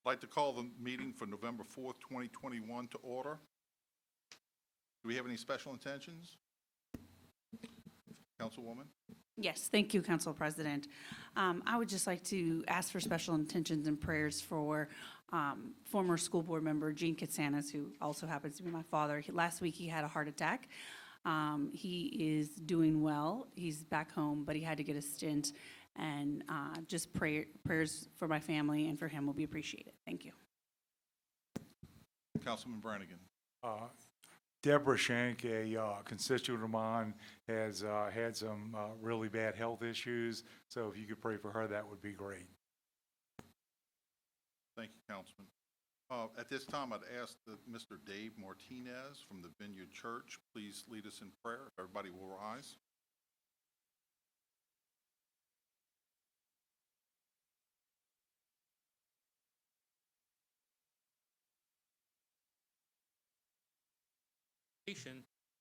I'd like to call the meeting for November 4th, 2021 to order. Do we have any special intentions? Councilwoman? Yes, thank you, Council President. I would just like to ask for special intentions and prayers for former school board member Gene Katsanis, who also happens to be my father. Last week, he had a heart attack. He is doing well. He's back home, but he had to get a stint. And just prayers for my family and for him will be appreciated. Thank you. Councilman Brannigan? Deborah Shank, a constituent of mine, has had some really bad health issues. So if you could pray for her, that would be great. Thank you, Councilman. At this time, I'd ask that Mr. Dave Martinez from the Vineyard Church please lead us in prayer. Everybody will rise.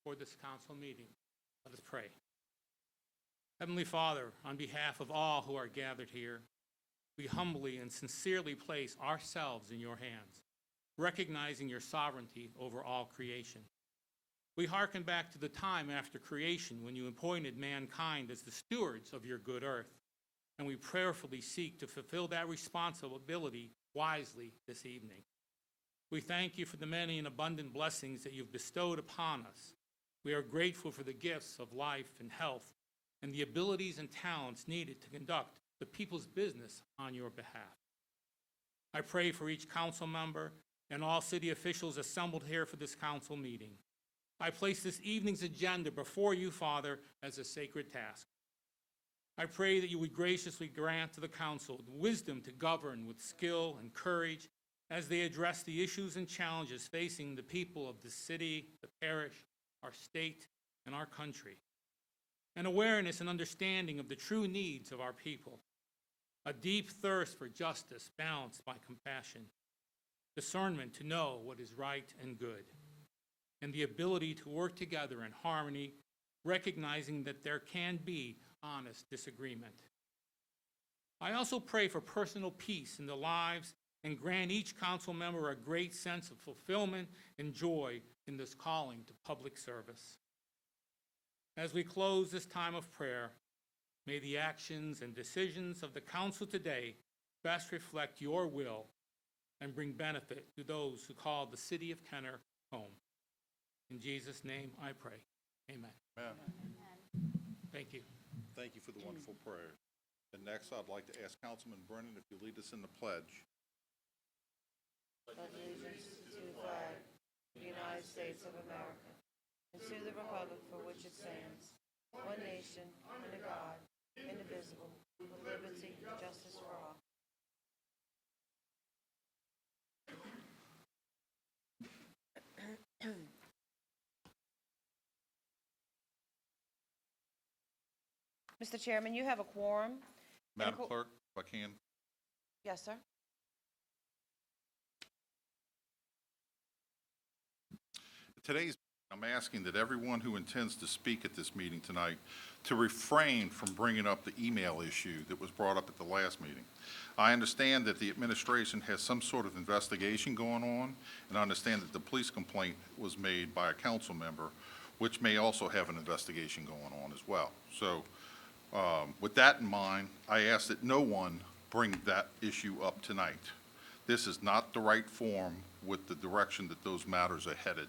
For this council meeting. Let us pray. Heavenly Father, on behalf of all who are gathered here, we humbly and sincerely place ourselves in your hands, recognizing your sovereignty over all creation. We hearken back to the time after creation when you appointed mankind as the stewards of your good earth, and we prayerfully seek to fulfill that responsibility wisely this evening. We thank you for the many and abundant blessings that you've bestowed upon us. We are grateful for the gifts of life and health and the abilities and talents needed to conduct the people's business on your behalf. I pray for each council member and all city officials assembled here for this council meeting. I place this evening's agenda before you, Father, as a sacred task. I pray that you would graciously grant to the council the wisdom to govern with skill and courage as they address the issues and challenges facing the people of the city, the parish, our state, and our country. An awareness and understanding of the true needs of our people. A deep thirst for justice balanced by compassion. Discernment to know what is right and good. And the ability to work together in harmony, recognizing that there can be honest disagreement. I also pray for personal peace in the lives and grant each council member a great sense of fulfillment and joy in this calling to public service. As we close this time of prayer, may the actions and decisions of the council today best reflect your will and bring benefit to those who call the city of Kenner home. In Jesus' name I pray. Amen. Amen. Thank you. Thank you for the wonderful prayer. And next, I'd like to ask Councilman Brennan if you lead us in the pledge. Pledge allegiance to the flag of the United States of America and to the republic for which it stands, one nation, under God, indivisible, with liberty and justice for all. Mr. Chairman, you have a quorum. Madam Clerk, if I can. Yes, sir. Today's, I'm asking that everyone who intends to speak at this meeting tonight to refrain from bringing up the email issue that was brought up at the last meeting. I understand that the administration has some sort of investigation going on, and I understand that the police complaint was made by a council member, which may also have an investigation going on as well. So with that in mind, I ask that no one bring that issue up tonight. This is not the right forum with the direction that those matters are headed.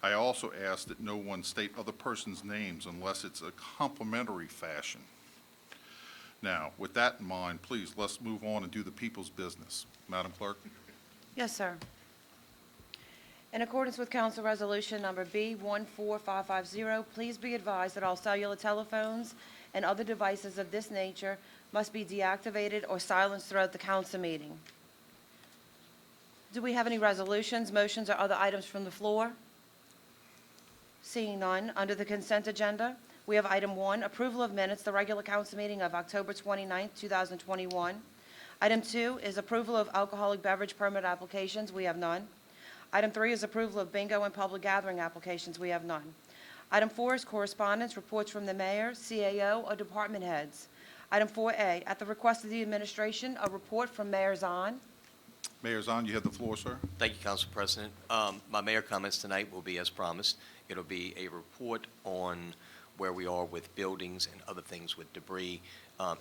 I also ask that no one state other person's names unless it's a complimentary fashion. Now, with that in mind, please, let's move on and do the people's business. Madam Clerk? Yes, sir. In accordance with Council Resolution Number B14550, please be advised that all cellular telephones and other devices of this nature must be deactivated or silenced throughout the council meeting. Do we have any resolutions, motions, or other items from the floor? Seeing none, under the consent agenda, we have item 1, approval of minutes, the regular council meeting of October 29, 2021. Item 2 is approval of alcoholic beverage permit applications. We have none. Item 3 is approval of bingo and public gathering applications. We have none. Item 4 is correspondence, reports from the mayor, CAO, or department heads. Item 4A, at the request of the administration, a report from Mayor Zahn. Mayor Zahn, you have the floor, sir. Thank you, Council President. My mayor comments tonight will be as promised. It'll be a report on where we are with buildings and other things with debris,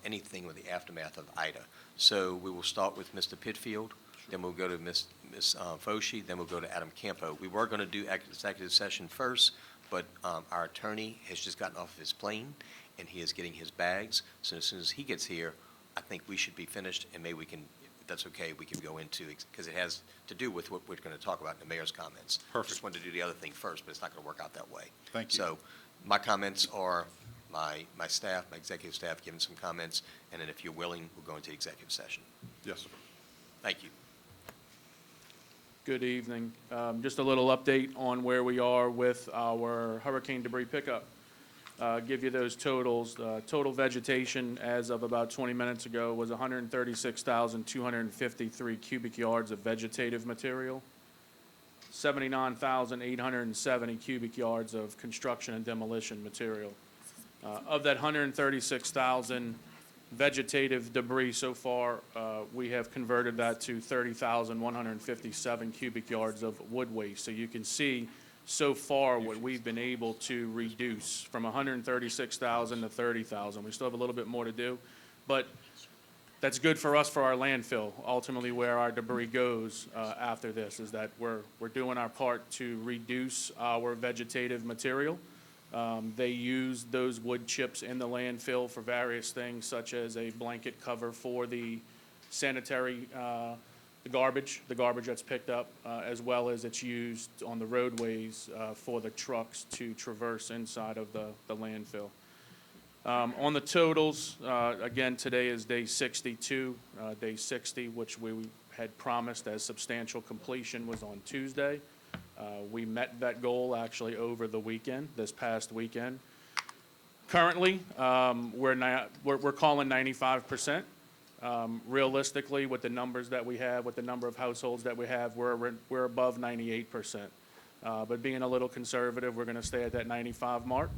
anything with the aftermath of Ida. So we will start with Mr. Pitfield, then we'll go to Ms. Foshee, then we'll go to Adam Campo. We were going to do executive session first, but our attorney has just gotten off of his plane, and he is getting his bags. So as soon as he gets here, I think we should be finished, and maybe we can, if that's okay, we can go into, because it has to do with what we're going to talk about in the mayor's comments. Perfect. Just wanted to do the other thing first, but it's not going to work out that way. Thank you. So my comments are my staff, my executive staff giving some comments, and then if you're willing, we'll go into executive session. Yes, sir. Thank you. Good evening. Just a little update on where we are with our hurricane debris pickup. Give you those totals. Total vegetation as of about 20 minutes ago was 136,253 cubic yards of vegetative material, 79,870 cubic yards of construction and demolition material. Of that 136,000 vegetative debris so far, we have converted that to 30,157 cubic yards of wood waste. So you can see so far what we've been able to reduce from 136,000 to 30,000. We still have a little bit more to do, but that's good for us for our landfill. Ultimately, where our debris goes after this is that we're doing our part to reduce our vegetative material. They use those wood chips in the landfill for various things, such as a blanket cover for the sanitary, the garbage that's picked up, as well as it's used on the roadways for the trucks to traverse inside of the landfill. On the totals, again, today is day 62. Day 60, which we had promised as substantial completion, was on Tuesday. We met that goal actually over the weekend, this past weekend. Currently, we're calling 95%. Realistically, with the numbers that we have, with the number of households that we have, we're above 98%. But being a little conservative, we're going to stay at that 95 mark.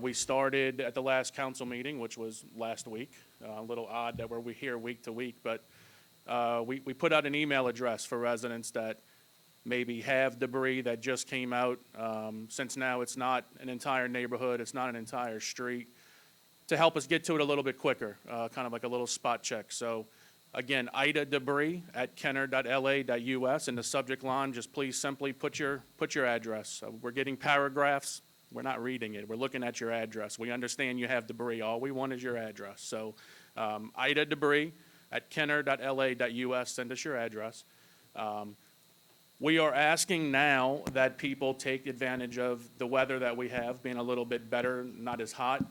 We started at the last council meeting, which was last week. A little odd that we're here week to week, but we put out an email address for residents that maybe have debris that just came out, since now it's not an entire neighborhood, it's not an entire street, to help us get to it a little bit quicker, kind of like a little spot check. So again, Ida debris at kenner.la.us in the subject line, just please simply put your address. We're getting paragraphs, we're not reading it, we're looking at your address. We understand you have debris, all we want is your address. So Ida debris at kenner.la.us, send us your address. We are asking now that people take advantage of the weather that we have, being a little bit better, not as hot.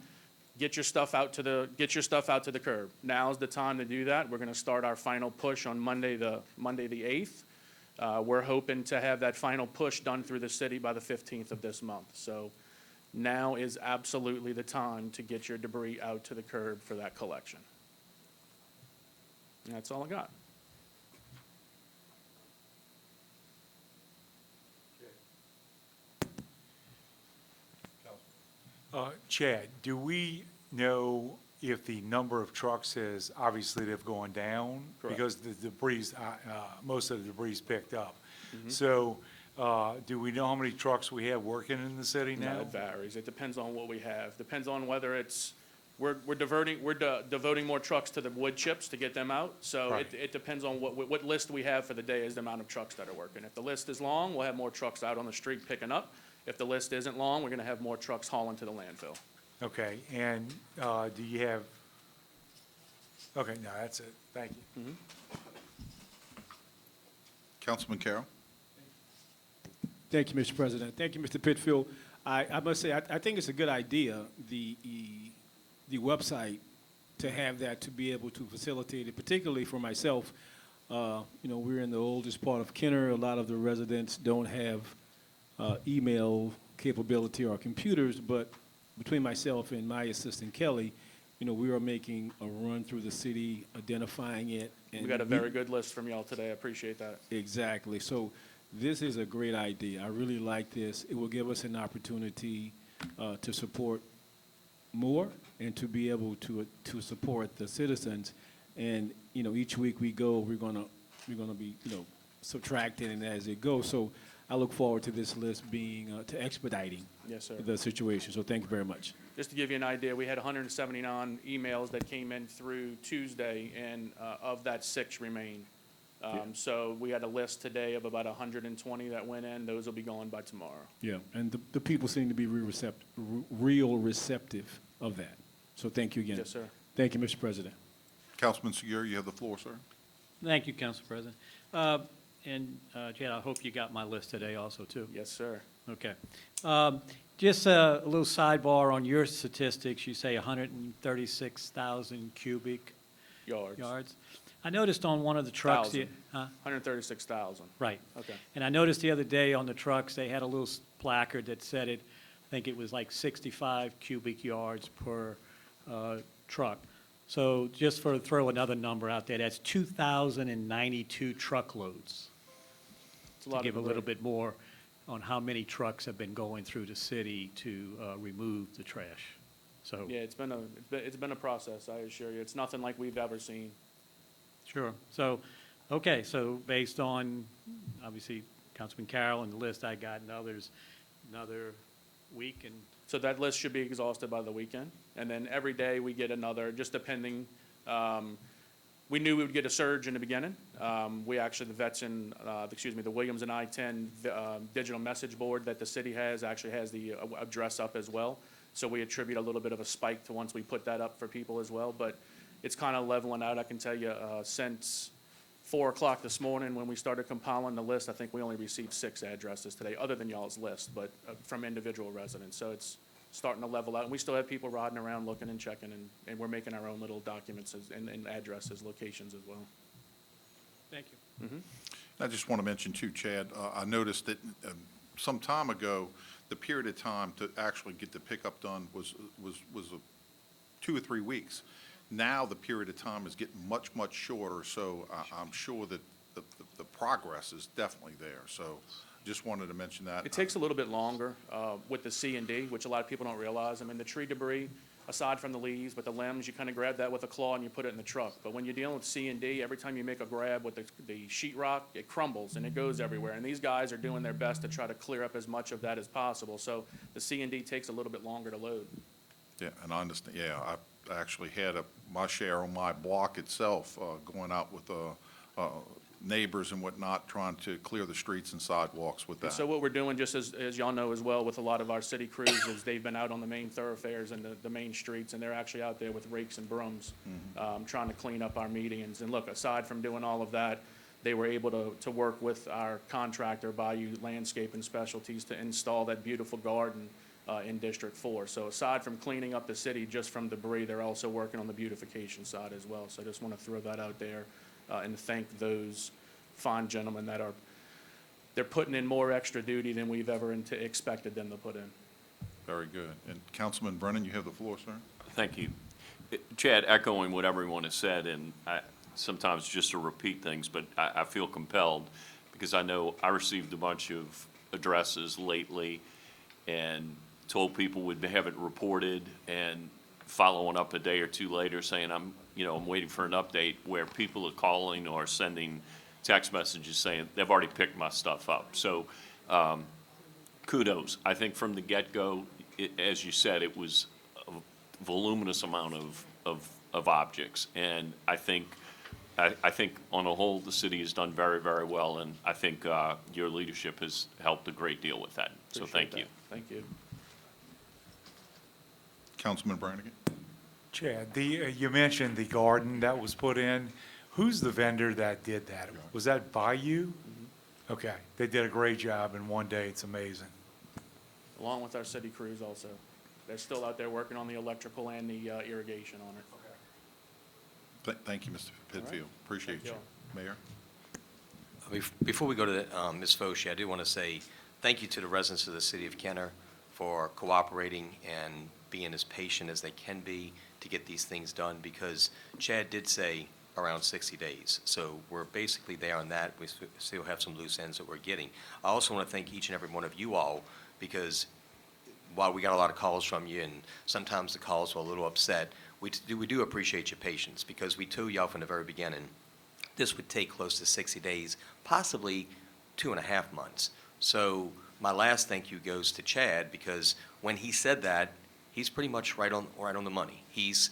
Get your stuff out to the curb. Now's the time to do that. We're going to start our final push on Monday the 8th. We're hoping to have that final push done through the city by the 15th of this month. So now is absolutely the time to get your debris out to the curb for that collection. And that's all I got. Chad, do we know if the number of trucks has, obviously they've gone down? Correct. Because the debris, most of the debris is picked up. So, do we know how many trucks we have working in the city No, now? it varies. It depends on what we have. Depends on whether it's, we're devoting more trucks to the wood chips to get them out. So Right. it depends on what list we have for the day is the amount of trucks that are working. If the list is long, we'll have more trucks out on the street picking up. If the list isn't long, we're gonna have more trucks hauling to the landfill. Okay, and, do you have, okay, no, that's it. Thank you. Councilman Carroll? Thank you, Mr. President. Thank you, Mr. Pitfield. I must say, I think it's a good idea, the website, to have that, to be able to facilitate it, particularly for myself. We're in the oldest part of Kenner. A lot of the residents don't have email capability or computers, but between myself and my assistant Kelly, we are making a run through the city, identifying it. We and got a very good list from y'all today. I appreciate that. Exactly. So this is a great idea. I really like this. It will give us an opportunity to support more and to be able to support the citizens. And, each week we go, we're going to we're gonna be, subtracting it as it goes. So I look forward to this list being, to expediting Yes, sir. the situation. So thank you very much. Just to give you an idea, we had 179 emails that came in through Tuesday, and of that, 6 remain. So we had a list today of about 120 that went in. Those will be gone by tomorrow. Yeah, and the people seem to be real receptive of that. So thank you again. Yes, sir. Thank you, Mr. President. Councilman Segura, you have the floor, sir. Thank you, Council President. Chad, I hope you got my list today also, too. Yes, sir. Okay. Just a little sidebar on your statistics. You say 136,000 cubic yards. I noticed on one of the trucks. Thousand. Huh? 136,000. Right. Okay. And I noticed the other day on the trucks, they had a little placard that said I think it was like 65 cubic yards per truck. So just throw another number out there, that's 2,092 truckloads. It's a lot To give a of little debris. bit more on how many trucks have been going through the city to remove the trash. So, Yeah, it's been a process, I assure you. It's nothing like we've ever seen. sure. So, okay, so based on, obviously, Councilman Carroll and the list I got and others, another week and, So that list should be exhausted by the weekend, and then every day we get another, just depending. We knew we would get a surge in the beginning. We actually, the Williams and I-10 digital message board that the city has actually has the address up as well. So we attribute a little bit of a spike to once we put that up for people as well, but it's kind of leveling out. I can tell you, since 4 o'clock this morning, when we started compiling the list, I think we only received 6 addresses today, other than y'all's list, but from individual residents. So it's starting to level out. And we still have people riding around looking and checking, and we're making our own little documents and addresses, locations as well. thank you. I just want to mention too, Chad, I noticed that some time ago, the period of time to actually get the pickup done was 2 or 3 weeks. Now the period of time is getting much, much shorter, so I'm sure that the progress is definitely there. So just wanted to mention that. It takes a little bit longer with the C&D, which a lot of people don't realize. I mean, the tree debris, aside from the leaves, but the limbs, you kind of grab that with a claw and you put it in the truck. But when you're dealing with C&D, every time you make a grab with the sheetrock, it crumbles and it goes everywhere. And these guys are doing their best to try to clear up as much of that as possible. So the C&D takes a little bit longer to load. Yeah, and I understand, yeah, I actually had my share on my block itself, going out with neighbors and whatnot, trying to clear the streets and sidewalks with that. So what we're doing, just as y'all know as well, with a lot of our city crews, is they've been out on the main thoroughfares and the main streets, and they're actually out there with rakes and brooms, trying to clean up our medians. And look, aside from doing all of that, they were able to work with our contractor, Bayou Landscape and Specialties, to install that beautiful garden in District 4. So aside from cleaning up the city just from debris, they're also working on the beautification side as well. So I just want to throw that out there and thank those fine gentlemen that they're putting in more extra duty than we've ever expected them to put in. Very good. And Councilman Brennan, you have the floor, sir. Thank you. Chad, echoing what everyone has said, and sometimes just to repeat things, but I feel compelled because I know I received a bunch of addresses lately and told people we'd have it reported, and following up a day or two later saying I'm waiting for an update, where people are calling or sending text messages saying they've already picked my stuff up. So kudos. I think from the get-go, as you said, it was a voluminous amount of objects. And I think on the whole, the city has done very, very well, and I think your leadership has helped a great deal with that. So thank you. Thank you. Councilman Brannigan. Chad, you mentioned the garden that was put in. Who's the vendor that did that? Was that Bayou? Okay, they did a great job in one day. It's amazing. Along with our city crews also. They're still out there working on the electrical and the irrigation on it. Thank you, Mr. Pitfield. Appreciate Thank you. Mayor? Before we go to Ms. Foshee, I do want to say thank you to the residents of the city of Kenner for cooperating and being as patient as they can be to get these things done, because Chad did say around 60 days. So we're basically there on that. We still have some loose ends that we're getting. I also want to thank each and every one of you all, because while we got a lot of calls from you, and sometimes the calls were a little upset, we do appreciate your patience, because we told y'all from the very beginning this would take close to 60 days, possibly 2.5 months. So my last thank you goes to Chad, because when he said that, he's pretty much right on the money. He's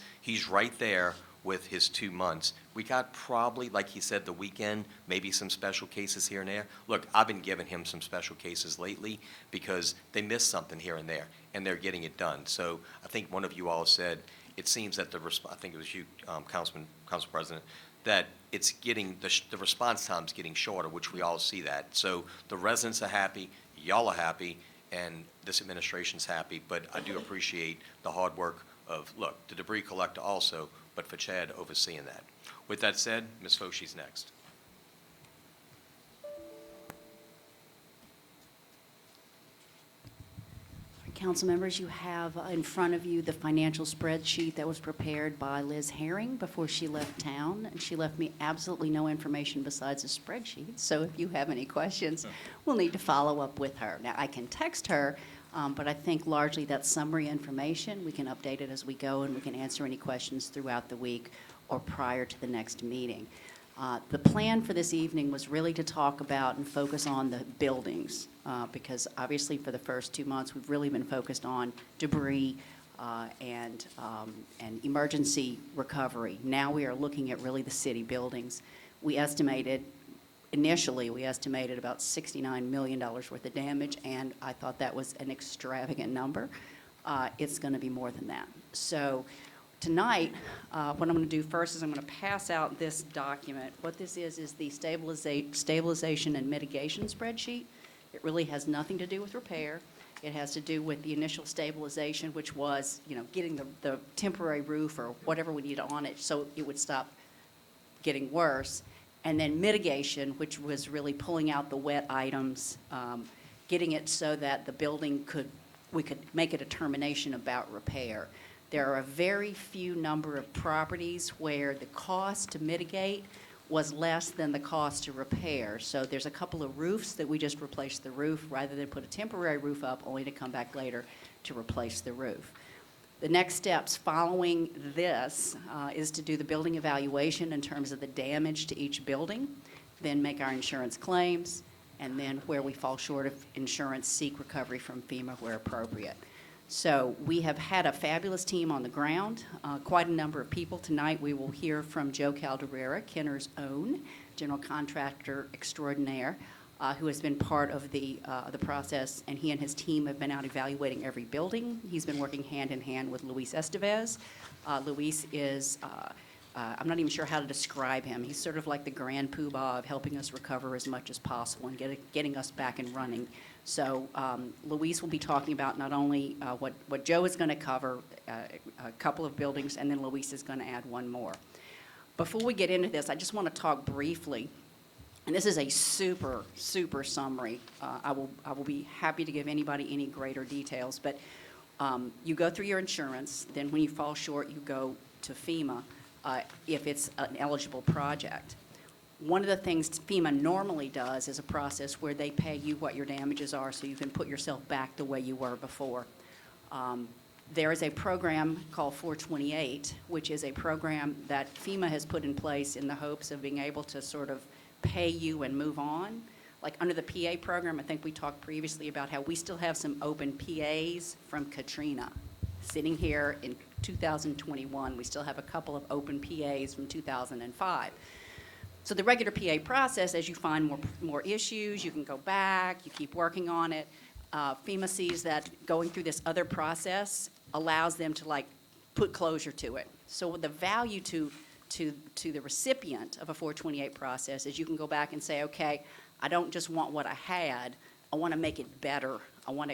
right there with his 2 months. We got probably, like he said, the weekend, maybe some special cases here and there. Look, I've been giving him some special cases lately because they missed something here and there, and they're getting it done. So I think one of you all said, it seems that I think it was you, Council President, that it's getting, the response time's getting shorter, which we all see that. So the residents are happy, y'all are happy, and this administration's happy, but I do appreciate the hard work of, look, the debris collector also, but for Chad overseeing that. With that said, Ms. Foshi's next. Council members, you have in front of you the financial spreadsheet that was prepared by Liz Herring before she left town. And she left me absolutely no information besides a spreadsheet. So if you have any questions, we'll need to follow up with her. Now, I can text her, but I think largely that's summary information. We can update it as we go, and we can answer any questions throughout the week or prior to the next meeting. The plan for this evening was really to talk about and focus on the buildings, because obviously for the first 2 months, we've really been focused on debris and emergency recovery. Now we are looking at really the city buildings. Initially, we estimated about $69 million worth of damage, and I thought that was an extravagant number. It's going to be more than that. So tonight, what I'm going to do first is I'm going to pass out this document. What this is the stabilization and mitigation spreadsheet. It really has nothing to do with repair. It has to do with the initial stabilization, which was, getting the temporary roof or whatever we need on it so it would stop getting worse. And then mitigation, which was really pulling out the wet items, getting it so that the building we could make a determination about repair. There are a very few number of properties where the cost to mitigate was less than the cost to repair. So there's a couple of roofs that we just replaced the roof rather than put a temporary roof up, only to come back later to replace the roof. The next steps following this is to do the building evaluation in terms of the damage to each building, then make our insurance claims, and then where we fall short of insurance, seek recovery from FEMA where appropriate. So we have had a fabulous team on the ground, quite a number of people. Tonight we will hear from Joe Calderera, Kenner's own general contractor extraordinaire, who has been part of the process, and he and his team have been out evaluating every building. He's been working hand in hand with Luis Estevez. Luis is, I'm not even sure how to describe him. He's sort of like the grand poobah of helping us recover as much as possible and getting us back and running. So Luis will be talking about not only what Joe is going to cover, a couple of buildings, and then Luis is going to add one more. Before we get into this, I just want to talk briefly. And this is a super, super summary. I will be happy to give anybody any greater details, but you go through your insurance, then when you fall short, you go to FEMA if it's an eligible project. One of the things FEMA normally does is a process where they pay you what your damages are so you can put yourself back the way you were before. There is a program called 428, which is a program that FEMA has put in place in the hopes of being able to sort of pay you and move on. Like under the PA program, I think we talked previously about how we still have some open PAs from Katrina. Sitting here in 2021, we still have a couple of open PAs from 2005. So the regular PA process, as you find more issues, you can go back, you keep working on it. FEMA sees that going through this other process allows them to put closure to it. So the value to the recipient of a 428 process is you can go back and say, okay, I don't just want what I had, I want to make it better. I want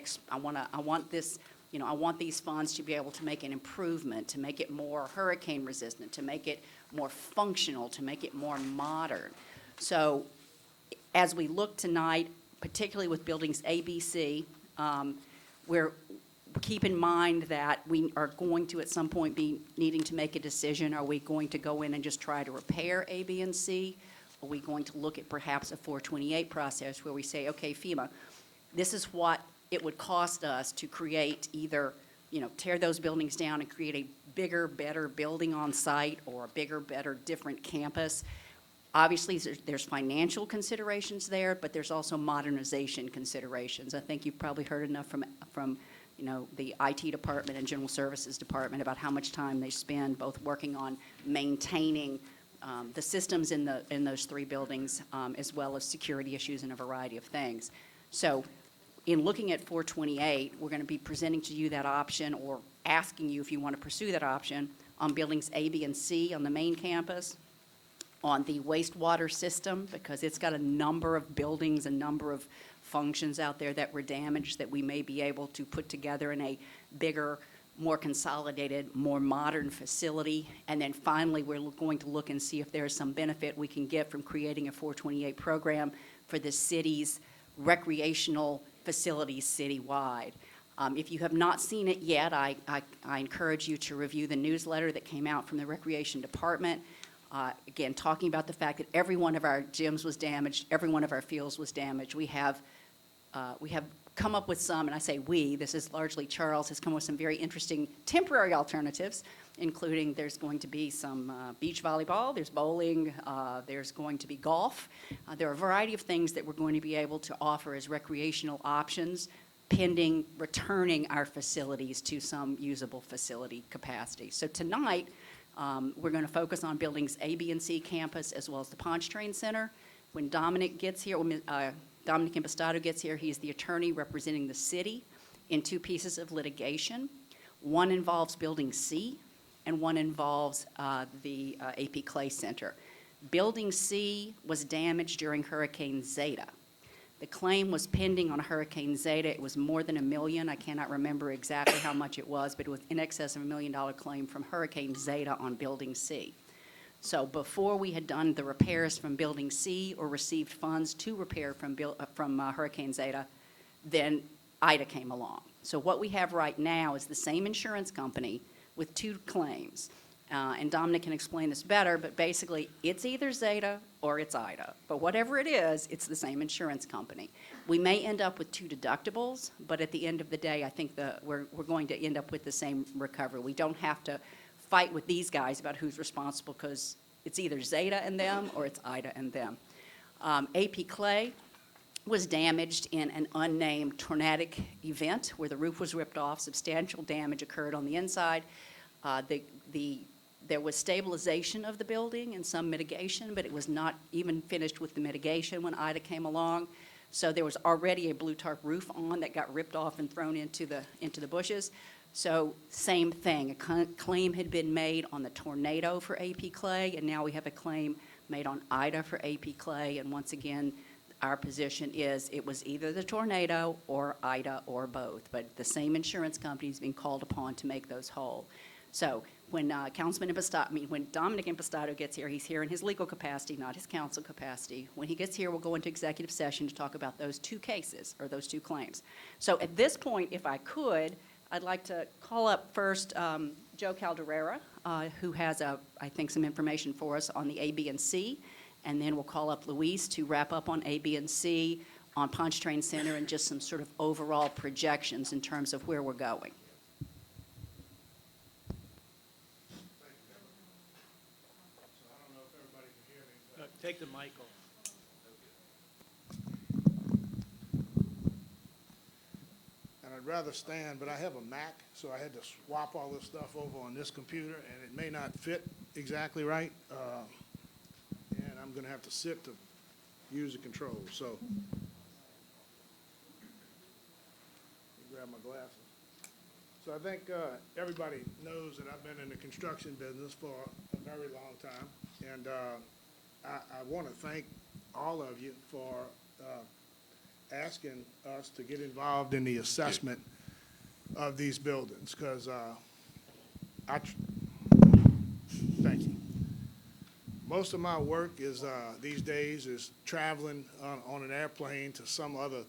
these funds to be able to make an improvement, to make it more hurricane resistant, to make it more functional, to make it more modern. So as we look tonight, particularly with buildings A, B, C, keep in mind that we are going to at some point be needing to make a decision. Are we going to go in and just try to repair A, B, and C? Are we going to look at perhaps a 428 process where we say, okay, FEMA, this is what it would cost us to create either, tear those buildings down and create a bigger, better building on site or a bigger, better, different campus. Obviously, there's financial considerations there, but there's also modernization considerations. I think you've probably heard enough from the IT department and general services department about how much time they spend both working on maintaining the systems in those three buildings, as well as security issues and a variety of things. So in looking at 428, we're going to be presenting to you that option or asking you if you want to pursue that option on buildings A, B, and C on the main campus, on the wastewater system, because it's got a number of buildings, a number of functions out there that were damaged that we may be able to put together in a bigger, more consolidated, more modern facility. And then finally, we're going to look and see if there's some benefit we can get from creating a 428 program for the city's recreational facilities citywide. If you have not seen it yet, I encourage you to review the newsletter that came out from the Recreation Department. Again, talking about the fact that every one of our gyms was damaged, every one of our fields was damaged. We have come up with some, and I say we, this is largely Charles, has come up with some very interesting temporary alternatives, including there's going to be some beach volleyball, there's bowling, there's going to be golf. There are a variety of things that we're going to be able to offer as recreational options, pending returning our facilities to some usable facility capacity. So tonight, we're going to focus on buildings A, B, and C campus, as well as the Pontchartrain Center. When Dominic gets here, Dominic Impastato gets here, he's the attorney representing the city in two pieces of litigation. One involves Building C, and one involves the AP Clay Center. Building C was damaged during Hurricane Zeta. The claim was pending on Hurricane Zeta. It was more than $1 million. I cannot remember exactly how much it was, but it was in excess of $1 million claim from Hurricane Zeta on Building C. So before we had done the repairs from Building C or received funds to repair from Hurricane Zeta, then Ida came along. So what we have right now is the same insurance company with two claims. And Dominic can explain this better, but basically it's either Zeta or it's Ida. But whatever it is, it's the same insurance company. We may end up with two deductibles, but at the end of the day, I think we're going to end up with the same recovery. We don't have to fight with these guys about who's responsible, because it's either Zeta and them or it's Ida and them. AP Clay was damaged in an unnamed tornadic event where the roof was ripped off. Substantial damage occurred on the inside. There was stabilization of the building and some mitigation, but it was not even finished with the mitigation when Ida came along. So there was already a blue tarp roof on that got ripped off and thrown into the bushes. So same thing, a claim had been made on the tornado for AP Clay, and now we have a claim made on Ida for AP Clay. And once again, our position is it was either the tornado or Ida or both, but the same insurance company is being called upon to make those whole. So when when Dominic Impastato gets here, he's here in his legal capacity, not his counsel capacity. When he gets here, we'll go into executive session to talk about those two cases, or those two claims. So at this point, if I could, I'd like to call up first Joe Calderera, who has, I think, some information for us on the A, B, and C. And then we'll call up Luis to wrap up on A, B, and C, on Pontchartrain Center, and just some sort of overall projections in terms of where we're going. Take the mic off. And I'd rather stand, but I have a Mac, so I had to swap all this stuff over on this computer, and it may not fit exactly right. And I'm going to have to sit to use the controls. So, let me grab my glasses. So I think everybody knows that I've been in the construction business for a very long time, and I want to thank all of you for asking us to get involved in the assessment of these buildings, because thank you. Most of my work is these days is traveling on an airplane to some other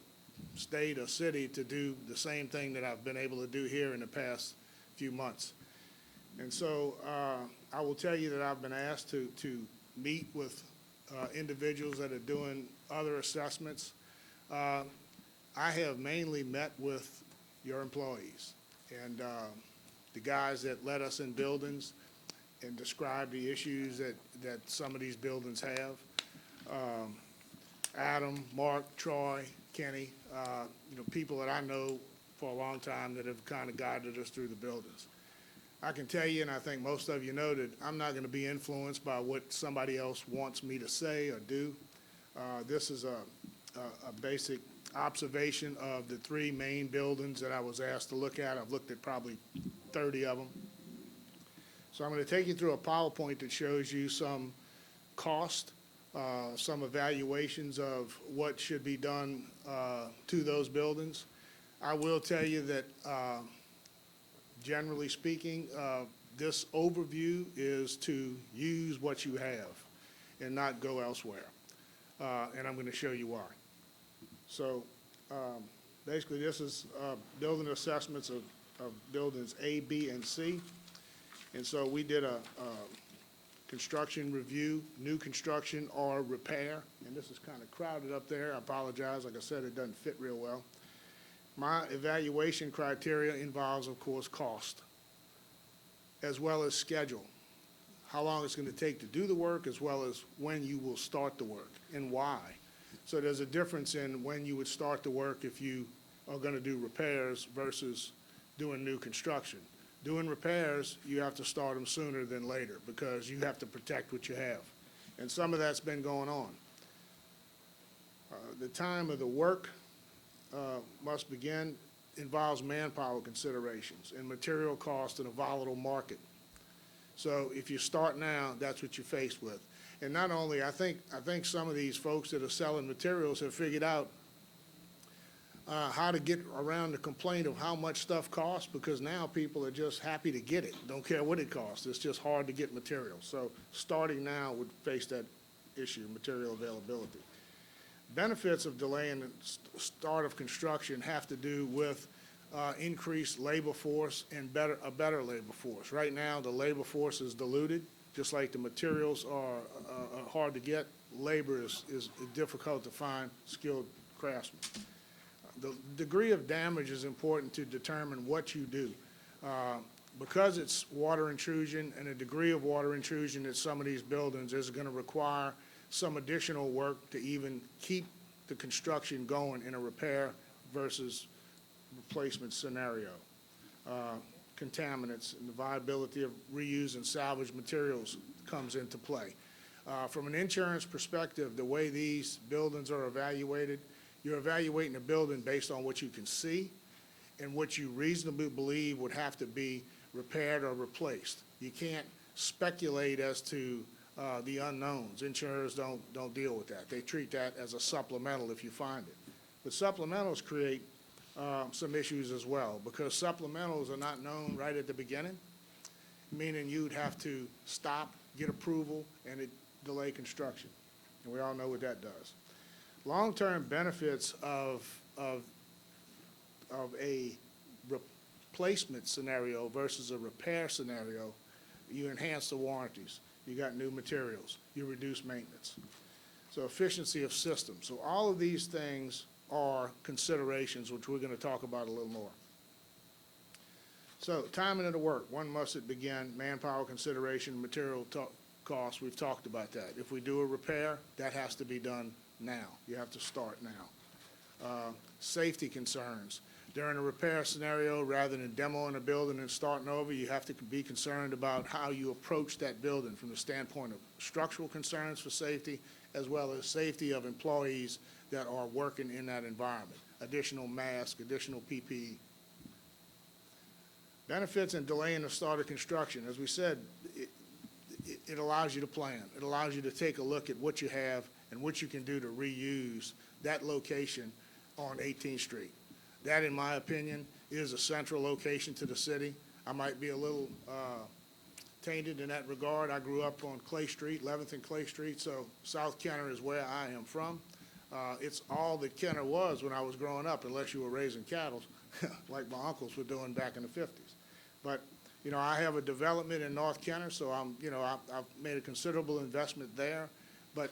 state or city to do the same thing that I've been able to do here in the past few months. And so I will tell you that I've been asked to meet with individuals that are doing other assessments. I have mainly met with your employees and the guys that let us in buildings and describe the issues that some of these buildings have. Adam, Mark, Troy, Kenny, people that I know for a long time that have kind of guided us through the buildings. I can tell you, and I think most of you know, that I'm not going to be influenced by what somebody else wants me to say or do. This is a basic observation of the 3 main buildings that I was asked to look at. I've looked at probably 30 of them. So I'm going to take you through a PowerPoint that shows you some cost, some evaluations of what should be done to those buildings. I will tell you that generally speaking, this overview is to use what you have and not go elsewhere. And I'm going to show you why. So basically, this is building assessments of buildings A, B, and C. And so we did a construction review, new construction or repair. And this is kind of crowded up there. I apologize. Like I said, it doesn't fit real well. My evaluation criteria involves, of course, cost, as well as schedule, how long it's going to take to do the work, as well as when you will start the work and why. So there's a difference in when you would start the work if you are going to do repairs versus doing new construction. Doing repairs, you have to start them sooner than later because you have to protect what you have. And some of that's been going on. The time of the work must begin involves manpower considerations and material cost in a volatile market. So if you start now, that's what you're faced with. And not only, I think some of these folks that are selling materials have figured out how to get around the complaint of how much stuff costs, because now people are just happy to get it. Don't care what it costs. It's just hard to get materials. So starting now would face that issue, material availability. Benefits of delaying the start of construction have to do with increased labor force and a better labor force. Right now, the labor force is diluted, just like the materials are hard to get. Labor is difficult to find skilled craftsmen. The degree of damage is important to determine what you do. Because it's water intrusion and a degree of water intrusion at some of these buildings is going to require some additional work to even keep the construction going in a repair versus replacement scenario. Contaminants and the viability of reuse and salvage materials comes into play. From an insurance perspective, the way these buildings are evaluated, you're evaluating a building based on what you can see and what you reasonably believe would have to be repaired or replaced. You can't speculate as to the unknowns. Insurers don't deal with that. They treat that as a supplemental if you find it. But supplementals create some issues as well, because supplementals are not known right at the beginning, meaning you'd have to stop, get approval, and it delay construction. And we all know what that does. Long-term benefits of a replacement scenario versus a repair scenario, you enhance the warranties. You got new materials. You reduce maintenance. So efficiency of systems. So all of these things are considerations which we're going to talk about a little more. So timing of the work. When must it begin? Manpower consideration, material costs. We've talked about that. If we do a repair, that has to be done now. You have to start now. Safety concerns. During a repair scenario, rather than demoing a building and starting over, you have to be concerned about how you approach that building from the standpoint of structural concerns for safety, as well as safety of employees that are working in that environment. Additional masks, additional PPE. Benefits and delaying the start of construction. As we said, it allows you to plan. It allows you to take a look at what you have and what you can do to reuse that location on 18th Street. That, in my opinion, is a central location to the city. I might be a little tainted in that regard. I grew up on Clay Street, 11th and Clay Street, so South Kenner is where I am from. It's all that Kenner was when I was growing up, unless you were raising cattle, like my uncles were doing back in the 50s. But, you know, I have a development in North Kenner, so I've made a considerable investment there. But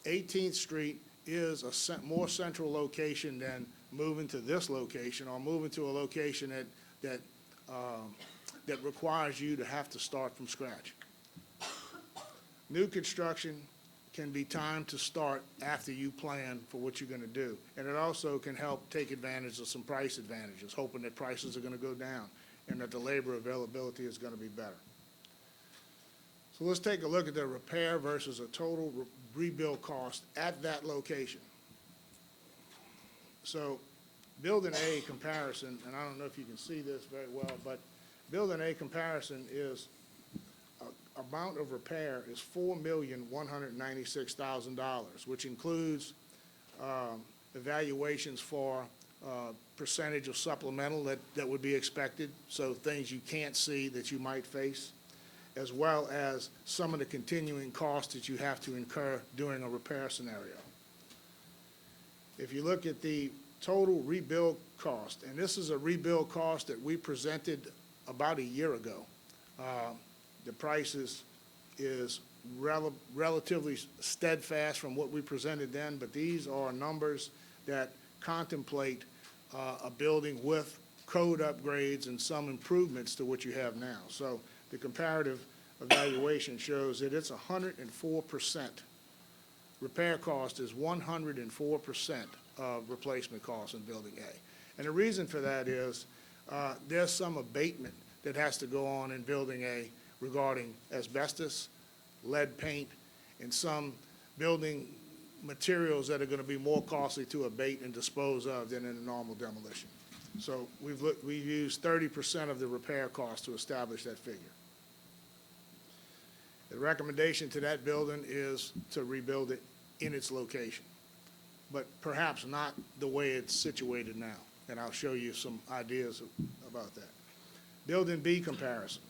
18th Street is a more central location than moving to this location or moving to a location that requires you to have to start from scratch. New construction can be timed to start after you plan for what you're going to do. And it also can help take advantage of some price advantages, hoping that prices are going to go down and that the labor availability is going to be better. So let's take a look at the repair versus a total rebuild cost at that location. So Building A comparison, and I don't know if you can see this very well, but Building A comparison is amount of repair is $4,196,000, which includes evaluations for percentage of supplemental that would be expected, so things you can't see that you might face, as well as some of the continuing costs that you have to incur during a repair scenario. If you look at the total rebuild cost, and this is a rebuild cost that we presented about a year ago. The price is relatively steadfast from what we presented then, but these are numbers that contemplate a building with code upgrades and some improvements to what you have now. So the comparative evaluation shows that it's 104%. Repair cost is 104% of replacement costs in Building A. And the reason for that is there's some abatement that has to go on in Building A regarding asbestos, lead paint, and some building materials that are going to be more costly to abate and dispose of than in a normal demolition. So we've used 30% of the repair cost to establish that figure. The recommendation to that building is to rebuild it in its location, but perhaps not the way it's situated now. And I'll show you some ideas about that. Building B comparison.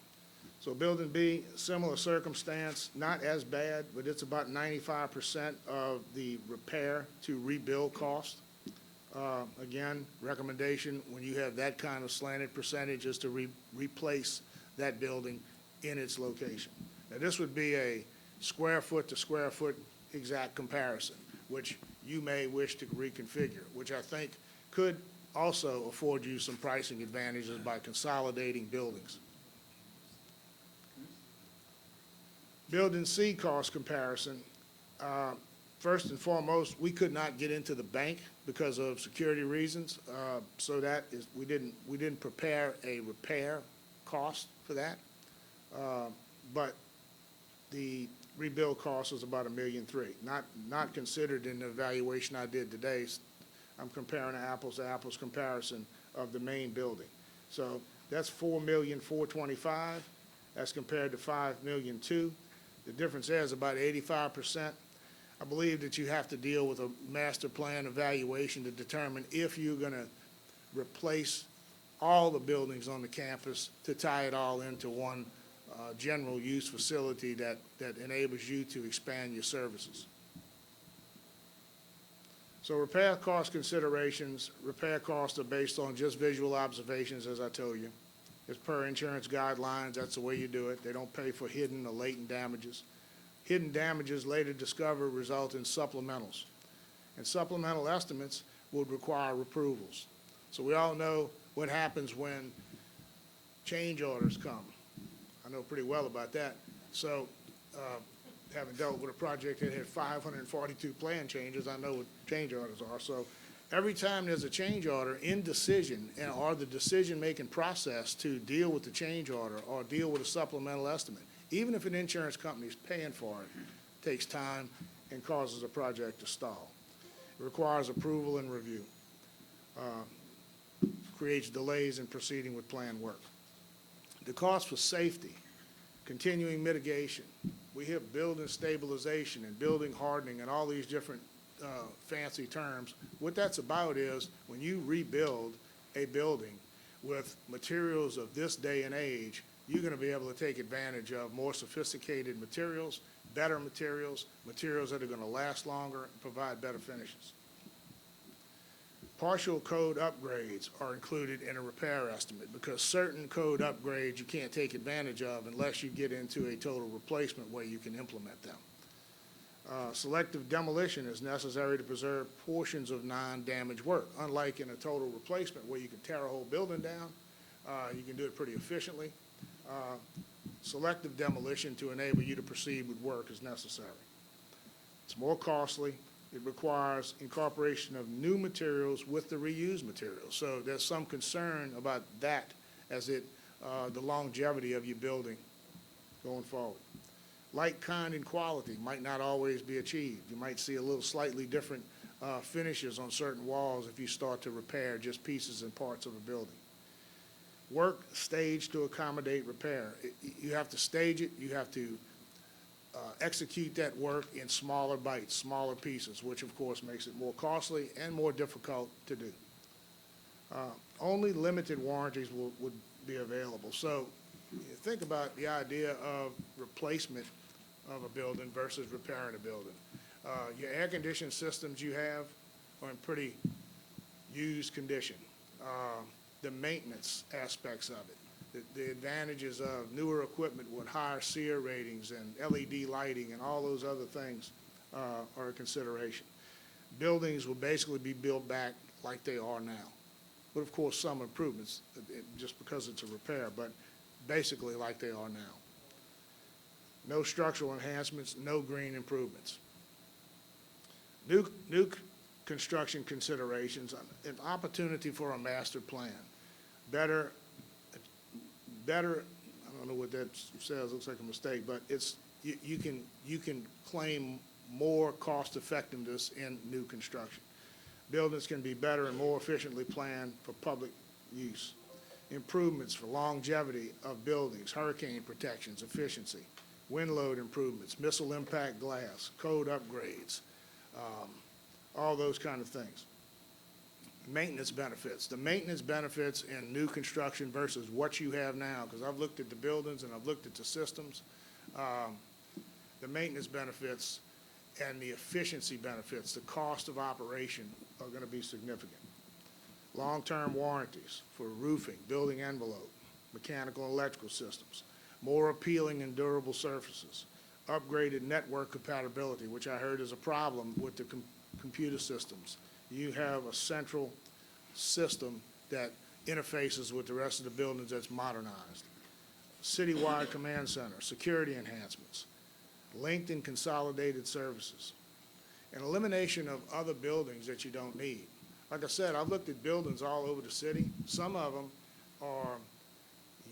So Building B, similar circumstance, not as bad, but it's about 95% of the repair to rebuild cost. Again, recommendation when you have that kind of slanted percentage is to replace that building in its location. Now, this would be a square foot to square foot exact comparison, which you may wish to reconfigure, which I think could also afford you some pricing advantages by consolidating buildings. Building C cost comparison. First and foremost, we could not get into the bank because of security reasons, so that is we didn't prepare a repair cost for that, but the rebuild cost was about $1.3 million. Not considered in the evaluation I did today. I'm comparing an apples to apples comparison of the main building. So that's $4,425,000. That's compared to $5.2 million. The difference there is about 85%. I believe that you have to deal with a master plan evaluation to determine if you're going to replace all the buildings on the campus to tie it all into one general use facility that enables you to expand your services. So repair cost considerations, repair costs are based on just visual observations, as I told you. It's per insurance guidelines, that's the way you do it. They don't pay for hidden or latent damages. Hidden damages later discovered result in supplementals. And supplemental estimates would require approvals. So we all know what happens when change orders come. I know pretty well about that. So having dealt with a project that had 542 plan changes, I know what change orders are. So every time there's a change order in decision or the decision-making process to deal with the change order or deal with a supplemental estimate, even if an insurance company is paying for it, takes time and causes a project to stall. It requires approval and review. Creates delays in proceeding with planned work. The cost for safety, continuing mitigation. We hear building stabilization and building hardening and all these different fancy terms. What that's about is when you rebuild a building with materials of this day and age, you're going to be able to take advantage of more sophisticated materials, better materials, materials that are going to last longer and provide better finishes. Partial code upgrades are included in a repair estimate because certain code upgrades you can't take advantage of unless you get into a total replacement where you can implement them. Selective demolition is necessary to preserve portions of non-damaged work. Unlike in a total replacement where you can tear a whole building down, you can do it pretty efficiently. Selective demolition to enable you to proceed with work is necessary. It's more costly. It requires incorporation of new materials with the reused materials. So there's some concern about that as the longevity of your building going forward. Like, kind, and quality might not always be achieved. You might see a little slightly different finishes on certain walls if you start to repair just pieces and parts of a building. Work staged to accommodate repair. You have to stage it. You have to execute that work in smaller bites, smaller pieces, which of course makes it more costly and more difficult to do. Only limited warranties would be available. So you think about the idea of replacement of a building versus repairing a building. Your air conditioning systems you have are in pretty used condition. The maintenance aspects of it, the advantages of newer equipment with higher SEER ratings and LED lighting and all those other things are a consideration. Buildings will basically be built back like they are now. But of course, some improvements, just because it's a repair, but basically like they are now. No structural enhancements, no green improvements. New construction considerations, an opportunity for a master plan. Better, I don't know what that says, looks like a mistake, but it's, you can claim more cost effectiveness in new construction. Buildings can be better and more efficiently planned for public use. Improvements for longevity of buildings, hurricane protections, efficiency, wind load improvements, missile impact glass, code upgrades, all those kind of things. Maintenance benefits. The maintenance benefits in new construction versus what you have now, because I've looked at the buildings and I've looked at the systems. The maintenance benefits and the efficiency benefits, the cost of operation are going to be significant. Long-term warranties for roofing, building envelope, mechanical and electrical systems, more appealing and durable surfaces, upgraded network compatibility, which I heard is a problem with the computer systems. You have a central system that interfaces with the rest of the buildings that's modernized. Citywide command center, security enhancements, linked and consolidated services, and elimination of other buildings that you don't need. Like I said, I've looked at buildings all over the city. Some of them are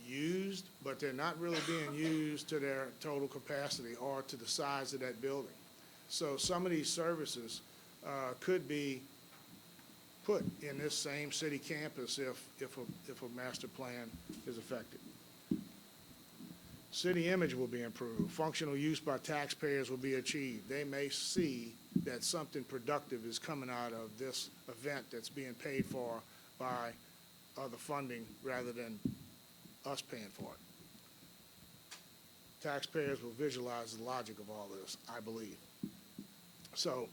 used, but they're not really being used to their total capacity or to the size of that building. So some of these services could be put in this same city campus if a master plan is effective. City image will be improved. Functional use by taxpayers will be achieved. They may see that something productive is coming out of this event that's being paid for by other funding rather than us paying for it. Taxpayers will visualize the logic of all this, I believe. So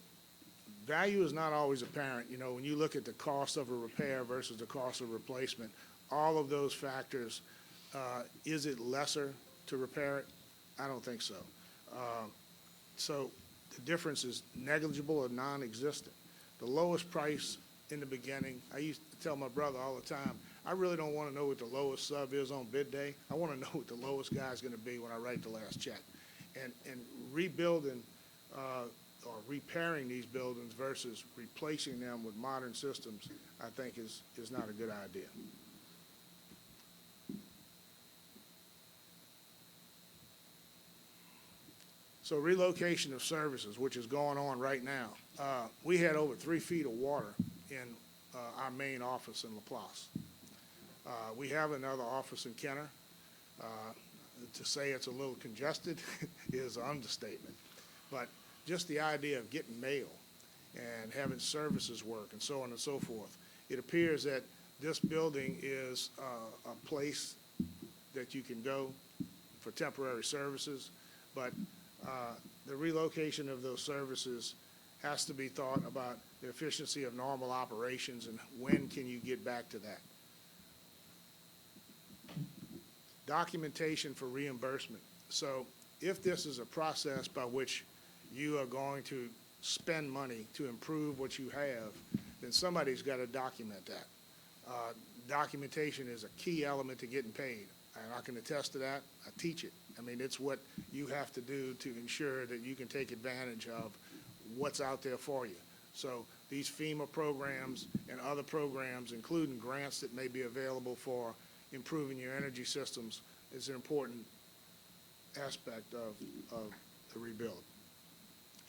value is not always apparent. You know, when you look at the cost of a repair versus the cost of replacement, all of those factors, is it lesser to repair it? I don't think so. So the difference is negligible or non-existent. The lowest price in the beginning, I used to tell my brother all the time, I really don't want to know what the lowest sub is on bid day. I want to know what the lowest guy is going to be when I write the last check. And rebuilding or repairing these buildings versus replacing them with modern systems, I think is not a good idea. So relocation of services, which is going on right now. We had over 3 feet of water in our main office in LaPlace. We have another office in Kenner. To say it's a little congested is an understatement. But just the idea of getting mail and having services work and so on and so forth, it appears that this building is a place that you can go for temporary services, but the relocation of those services has to be thought about the efficiency of normal operations and when can you get back to that. Documentation for reimbursement. So if this is a process by which you are going to spend money to improve what you have, then somebody's got to document that. Documentation is a key element to getting paid, and I can attest to that. I teach it. I mean, it's what you have to do to ensure that you can take advantage of what's out there for you. So these FEMA programs and other programs, including grants that may be available for improving your energy systems, is an important aspect of the rebuild.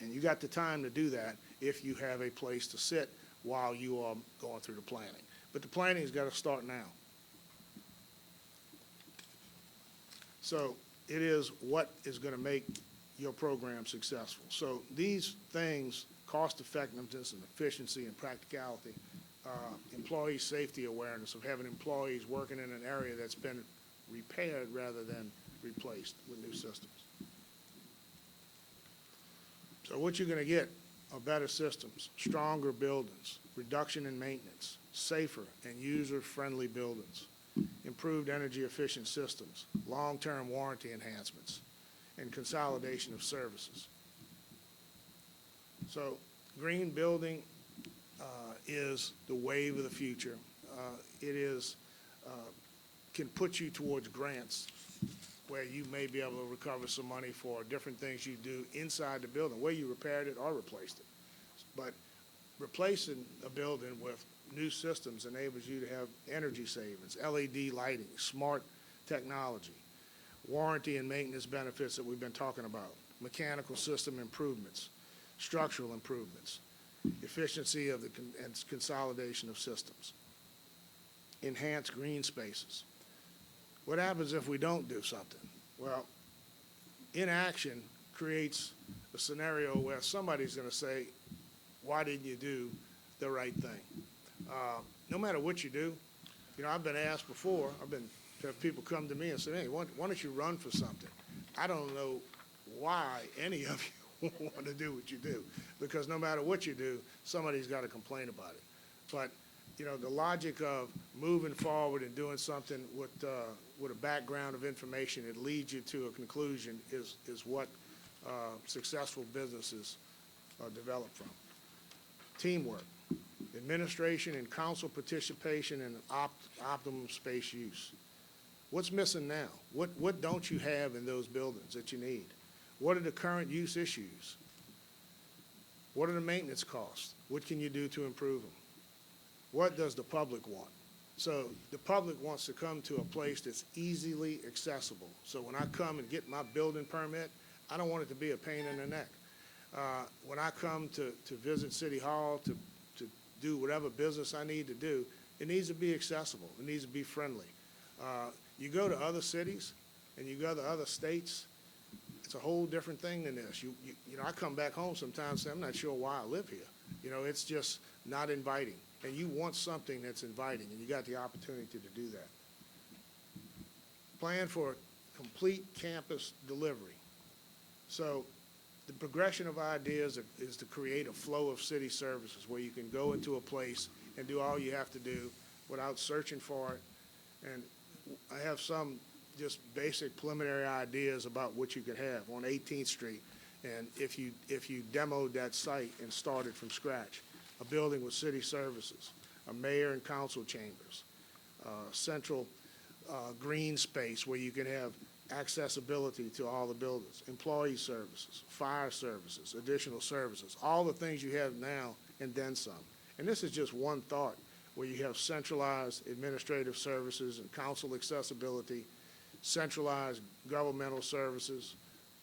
And you got the time to do that if you have a place to sit while you are going through the planning. But the planning's got to start now. So it is what is going to make your program successful. So these things, cost effectiveness and efficiency and practicality, employee safety awareness of having employees working in an area that's been repaired rather than replaced with new systems. So what you're going to get are better systems, stronger buildings, reduction in maintenance, safer and user-friendly buildings, improved energy efficient systems, long-term warranty enhancements, and consolidation of services. So green building is the wave of the future. It is, can put you towards grants where you may be able to recover some money for different things you do inside the building, where you repaired it or replaced it. But replacing a building with new systems enables you to have energy savings, LED lighting, smart technology, warranty and maintenance benefits that we've been talking about, mechanical system improvements, structural improvements, efficiency of the and consolidation of systems, enhanced green spaces. What happens if we don't do something? Well, inaction creates a scenario where somebody's going to say, why didn't you do the right thing? No matter what you do, you know, I've been asked before, to have people come to me and say, hey, why don't you run for something? I don't know why any of you want to do what you do, because no matter what you do, somebody's got to complain about it. But, you know, the logic of moving forward and doing something with a background of information that leads you to a conclusion is what successful businesses are developed from. Teamwork, administration and council participation, and optimum space use. What's missing now? What don't you have in those buildings that you need? What are the current use issues? What are the maintenance costs? What can you do to improve them? What does the public want? So the public wants to come to a place that's easily accessible. So when I come and get my building permit, I don't want it to be a pain in the neck. When I come to visit City Hall, to do whatever business I need to do, it needs to be accessible. It needs to be friendly. You go to other cities and you go to other states, it's a whole different thing than this. You know, I come back home sometimes and say, I'm not sure why I live here. You know, it's just not inviting. And you want something that's inviting, and you got the opportunity to do that. Plan for complete campus delivery. So the progression of ideas is to create a flow of city services where you can go into a place and do all you have to do without searching for it. And I have some just basic preliminary ideas about what you could have on 18th Street. And if you demoed that site and started from scratch, a building with city services, a mayor and council chambers, central green space where you can have accessibility to all the buildings, employee services, fire services, additional services, all the things you have now and then some. And this is just one thought where you have centralized administrative services and council accessibility, centralized governmental services,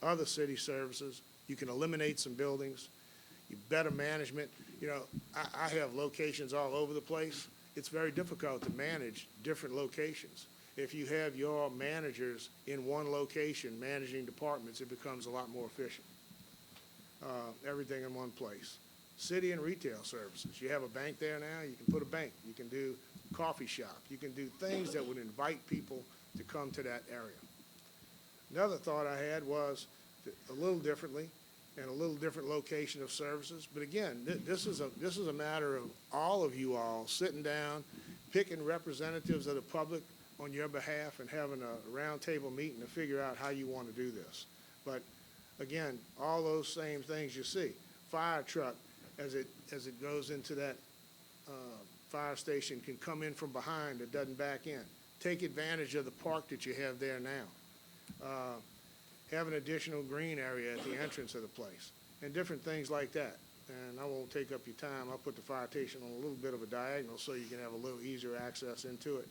other city services. You can eliminate some buildings, better management. You know, I have locations all over the place. It's very difficult to manage different locations. If you have your managers in one location managing departments, it becomes a lot more efficient. Everything in one place. City and retail services. You have a bank there now, you can put a bank. You can do coffee shop. You can do things that would invite people to come to that area. Another thought I had was a little differently and a little different location of services. But again, this is a matter of all of you all sitting down, picking representatives of the public on your behalf and having a roundtable meeting to figure out how you want to do this. But again, all those same things you see. Fire truck, as it goes into that fire station, can come in from behind. It doesn't back in. Take advantage of the park that you have there now. Have an additional green area at the entrance of the place, and different things like that. and I won't take up your time. I'll put the fire station on a little bit of a diagonal so you can have a little easier access into it.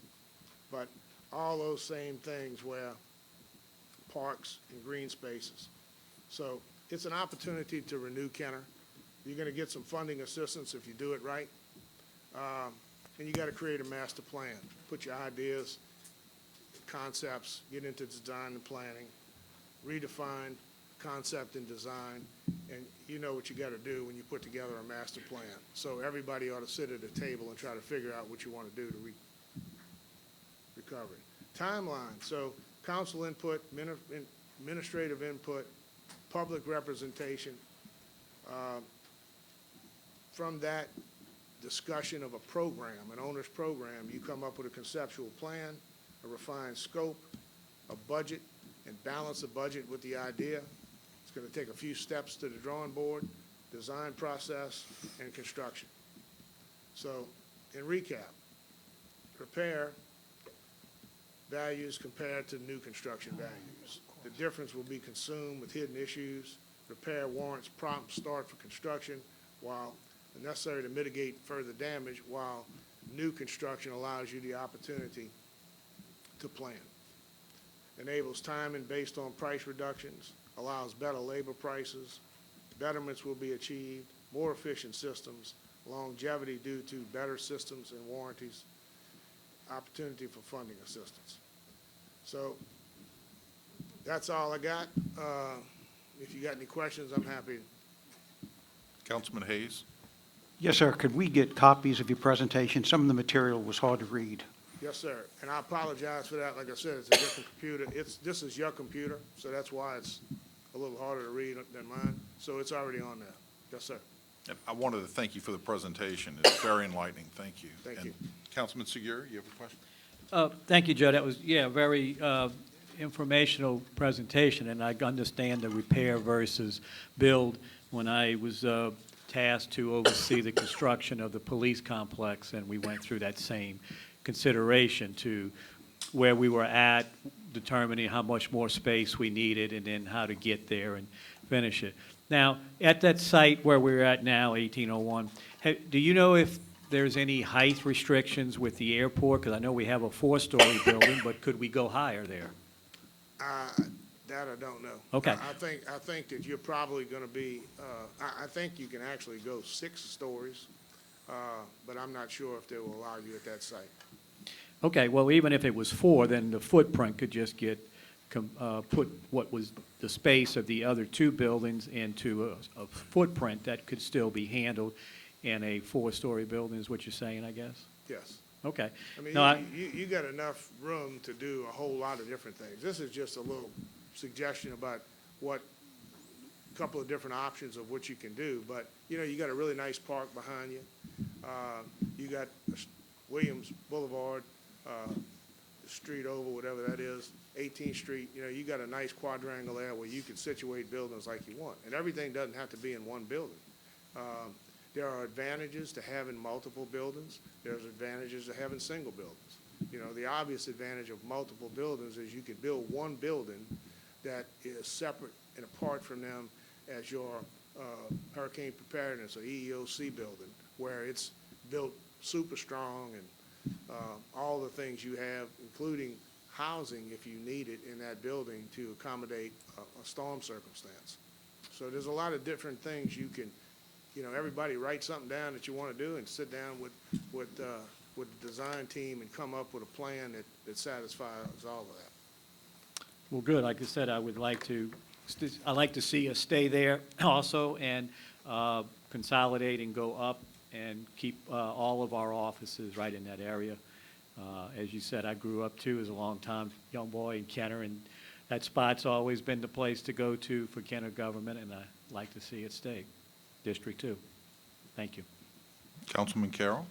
But all those same things where parks and green spaces. So it's an opportunity to renew Kenner. You're going to get some funding assistance if you do it right. And you got to create a master plan. Put your ideas, concepts, get into design and planning, redefine concept and design, and you know what you got to do when you put together a master plan. So everybody ought to sit at a table and try to figure out what you want to do to recovery. Timeline, so council input, administrative input, public representation. From that discussion of a program, an owner's program, you come up with a conceptual plan, a refined scope, a budget, and balance the budget with the idea. It's going to take a few steps to the drawing board, design process, and construction. So, in recap, repair values compared to new construction values. The difference will be consumed with hidden issues. Repair warrants prompt start for construction, while necessary to mitigate further damage, while new construction allows you the opportunity to plan. Enables timing based on price reductions, allows better labor prices, betterments will be achieved, more efficient systems, longevity due to better systems and warranties, opportunity for funding assistance. So that's all I got. If you got any questions, I'm happy. Councilman Hayes? Yes, sir. Could we get copies of your presentation? Some of the material was hard to read. Yes, sir. And I apologize for that. Like I said, it's a different computer. This is your computer, so that's why it's a little harder to read than mine. So it's already on there. Yes, sir. I wanted to thank you for the presentation. It's very enlightening. Thank you. Thank you. Councilman Segura, you have a question? Thank you, Joe. That was, very informational presentation, and I understand the repair versus build. When I was tasked to oversee the construction of the police complex, and we went through that same consideration to where we were at, determining how much more space we needed, and then how to get there and finish it. Now, at that site where we're at now, 1801, do you know if there's any height restrictions with the airport? Because I know we have a 4-story building, but could we go higher there? That I don't know. Okay. I think that you're probably going to be, I think you can actually go 6 stories, but I'm not sure if they will allow you at that site. Okay, well, even if it was 4, then the footprint could just get, put what was the space of the other 2 buildings into a footprint that could still be handled in a 4-story building, is what you're saying, I guess? Yes. Okay. I mean, No, you got enough room to do a whole lot of different things. This is just a little suggestion about a couple of different options of what you can do. But, you got a really nice park behind you. You got Williams Boulevard, the street over, whatever that is, 18th Street. You got a nice quadrangle there where you can situate buildings like you want. And everything doesn't have to be in one building. There are advantages to having multiple buildings. There's advantages to having single buildings. The obvious advantage of multiple buildings is you could build one building that is separate and apart from them as your hurricane preparedness or EEOC building, where it's built super strong and all the things you have, including housing if you need it in that building to accommodate a storm circumstance. So there's a lot of different things you can, everybody write something down that you want to do and sit down with the design team and come up with a plan that satisfies all of that. well, good. Like I said, I'd like to see us stay there also and consolidate and go up and keep all of our offices right in that area. As you said, I grew up too as a long-time young boy in Kenner, and that spot's always been the place to go to for Kenner government, and I'd like to see it stay. District 2. Thank you. Councilman Carroll?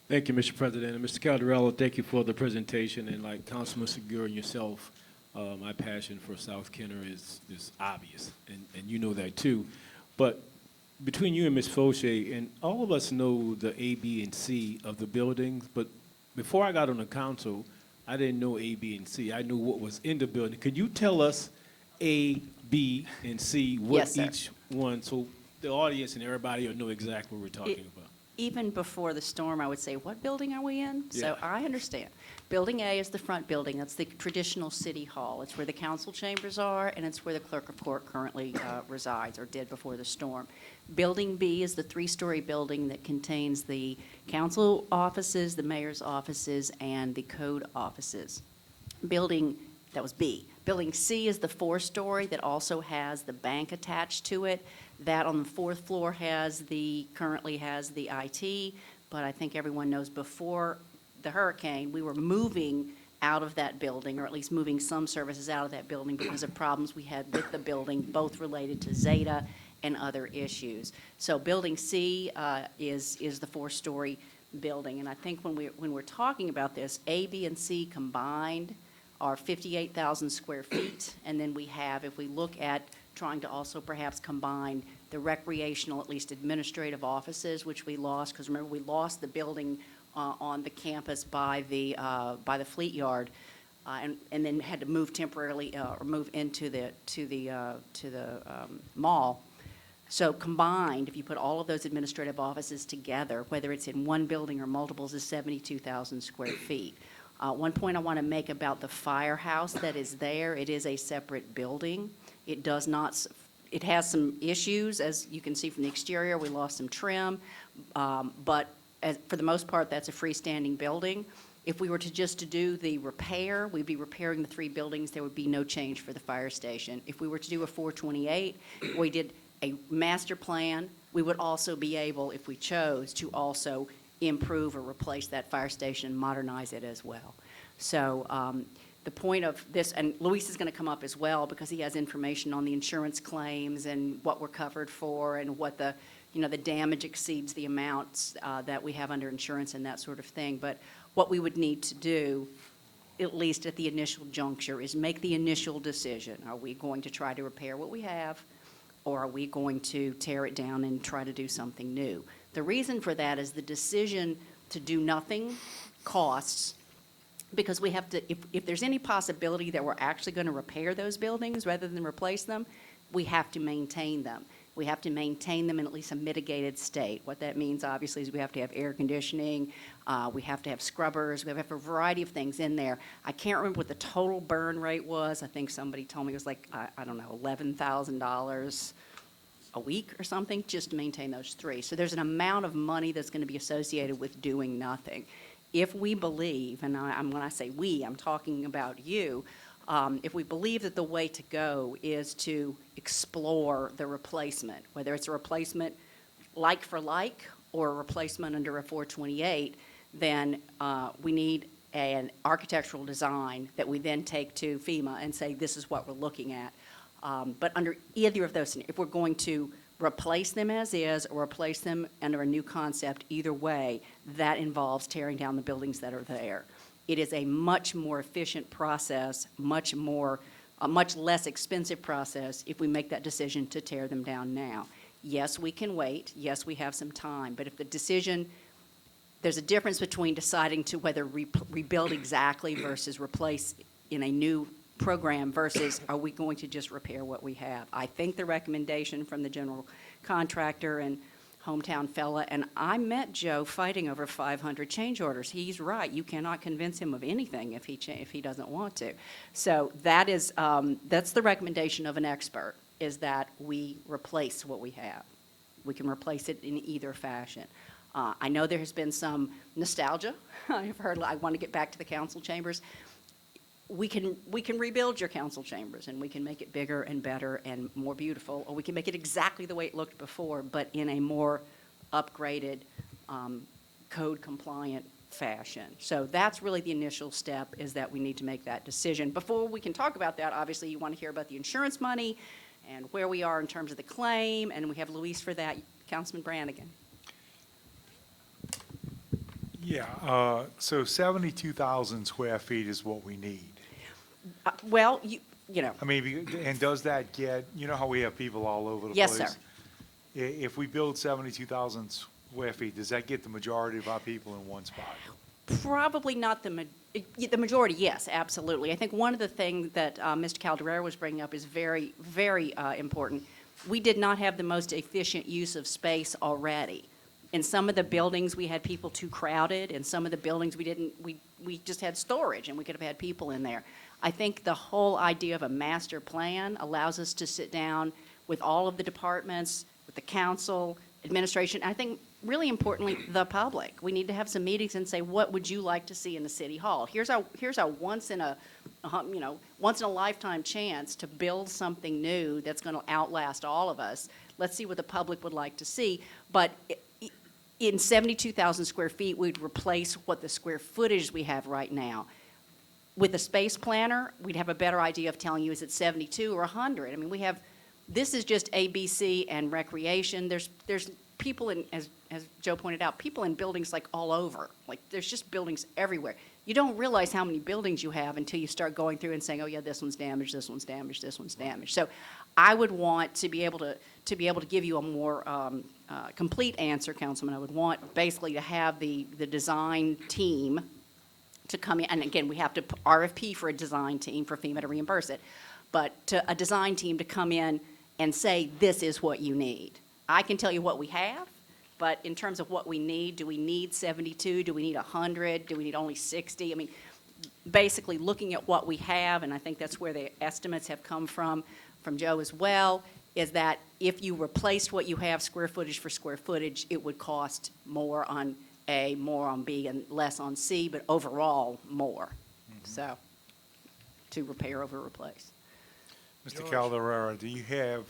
Thank you, Mr. President. And Mr. Caldarello, thank you for the presentation. And like Councilman Segura and yourself, my passion for South Kenner is obvious, and you know that too. But between you and Ms. Fauché, and all of us know the A, B, and C of the buildings, but before I got on the council, I didn't know A, B, and C. I knew what was in the building. Could you tell us A, B, and C, what Yes, sir. each one, so the audience and everybody will know exactly what we're talking about. Even before the storm, I would say, what building are we in? So Yeah. I understand. Building A is the front building. That's the traditional city hall. It's where the council chambers are, and it's where the clerk of court currently resides, or did before the storm. Building B is the three-story building that contains the council offices, the mayor's offices, and the code offices. That was B. Building C is the four-story that also has the bank attached to it. That on the fourth floor currently has the IT, but I think everyone knows before the hurricane, we were moving out of that building, or at least moving some services out of that building because of problems we had with the building, both related to Zeta and other issues. So Building C is the four-story building, and I think when we're talking about this, A, B, and C combined are 58,000 square feet, and then we have, if we look at trying to also perhaps combine the recreational, at least administrative offices, which we lost, because remember, we lost the building on the campus by the Fleet Yard, and then had to move temporarily, or move into the mall. So combined, if you put all of those administrative offices together, whether it's in one building or multiples, is 72,000 square feet. One point I want to make about the firehouse that is there, it is a separate building. It has some issues, as you can see from the exterior. We lost some trim, but for the most part, that's a freestanding building. If we were to do the repair, we'd be repairing the three buildings. There would be no change for the fire station. If we were to do a 428, we did a master plan, we would also be able, if we chose, to also improve or replace that fire station and modernize it as well. So the point of this, and Luis is going to come up as well because he has information on the insurance claims and what we're covered for and what the damage exceeds the amounts that we have under insurance and that sort of thing. But what we would need to do, at least at the initial juncture, is make the initial decision. Are we going to try to repair what we have, or are we going to tear it down and try to do something new? The reason for that is the decision to do nothing costs, because we have to, if there's any possibility that we're actually going to repair those buildings rather than replace them, we have to maintain them. We have to maintain them in at least a mitigated state. What that means, obviously, is we have to have air conditioning, we have to have scrubbers, we have a variety of things in there. I can't remember what the total burn rate was. I think somebody told me it was like, I don't know, $11,000 a week or something, just to maintain those three. So there's an amount of money that's going to be associated with doing nothing. If we believe, and when I say we, I'm talking about you, if we believe that the way to go is to explore the replacement, whether it's a replacement like for like or a replacement under a 428, then we need an architectural design that we then take to FEMA and say, this is what we're looking at. But under either of those, if we're going to replace them as is or replace them under a new concept, either way, that involves tearing down the buildings that are there. It is a much more efficient process, a much less expensive process if we make that decision to tear them down now. Yes, we can wait. Yes, we have some time. But if the decision, there's a difference between deciding to whether rebuild exactly versus replace in a new program versus are we going to just repair what we have. I think the recommendation from the general contractor and hometown fella, and I met Joe fighting over 500 change orders. He's right. You cannot convince him of anything if he doesn't want to. So that's the recommendation of an expert, is that we replace what we have. We can replace it in either fashion. I know there has been some nostalgia. I've heard, I want to get back to the council chambers. We can rebuild your council chambers, and we can make it bigger and better and more beautiful, or we can make it exactly the way it looked before, but in a more upgraded, code-compliant fashion. So that's really the initial step, is that we need to make that decision. Before we can talk about that, obviously you want to hear about the insurance money and where we are in terms of the claim, and we have Luis for that. Councilman Brannigan. Yeah, so 72,000 square feet is what we need. Well, you know. I mean, and does that get, you know how we have people all over the place? Yes, sir. If we build 72,000 square feet, does that get the majority of our people in one spot? Probably not the majority, yes, absolutely. I think one of the things that Mr. Calderera was bringing up is very, very important. we did not have the most efficient use of space already. In some of the buildings, we had people too crowded. In some of the buildings, we just had storage, and we could have had people in there. I think the whole idea of a master plan allows us to sit down with all of the departments, with the council, administration, I think really importantly, the public. We need to have some meetings and say, what would you like to see in the city hall? Here's our once in a lifetime chance to build something new that's going to outlast all of us. Let's see what the public would like to see. But in 72,000 square feet, we'd replace what the square footage we have right now. With a space planner, we'd have a better idea of telling you, is it 72 or 100? I mean, this is just ABC and recreation. There's people in, as Joe pointed out, people in buildings like all over. Like, there's just buildings everywhere. You don't realize how many buildings you have until you start going through and saying, oh yeah, this one's damaged, this one's damaged, this one's damaged. So I would want to be able to give you a more complete answer, Councilman. I would want basically to have the design team to come in, and again, we have to RFP for a design team for FEMA to reimburse it, but a design team to come in and say, this is what you need. I can tell you what we have, but in terms of what we need, do we need 72? Do we need 100? Do we need only 60? I mean, basically looking at what we have, and I think that's where the estimates have come from Joe as well, is that if you replaced what you have square footage for square footage, it would cost more on A, more on B, and less on C, but overall more. So, to repair over replace. Mr. Calderera, do you have,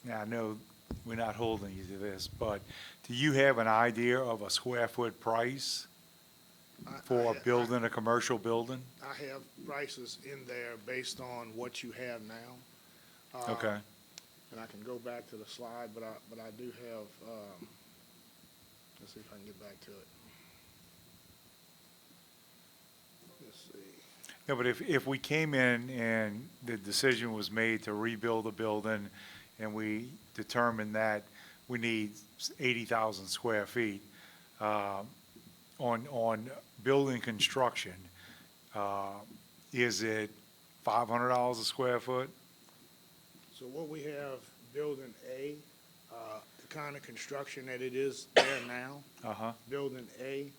now I know we're not holding you to this, but do you have an idea of a square foot price for building a commercial building? I have prices in there based on what you have now. Okay. And I can go back to the slide, but I do have, let's see if I can get back to it. Let's see. No, but if we came in and the decision was made to rebuild the building and we determined that we need 80,000 square feet, on building construction, is it $500 a square foot? So what we have building A, the kind of construction that it is there now, Uh-huh. building A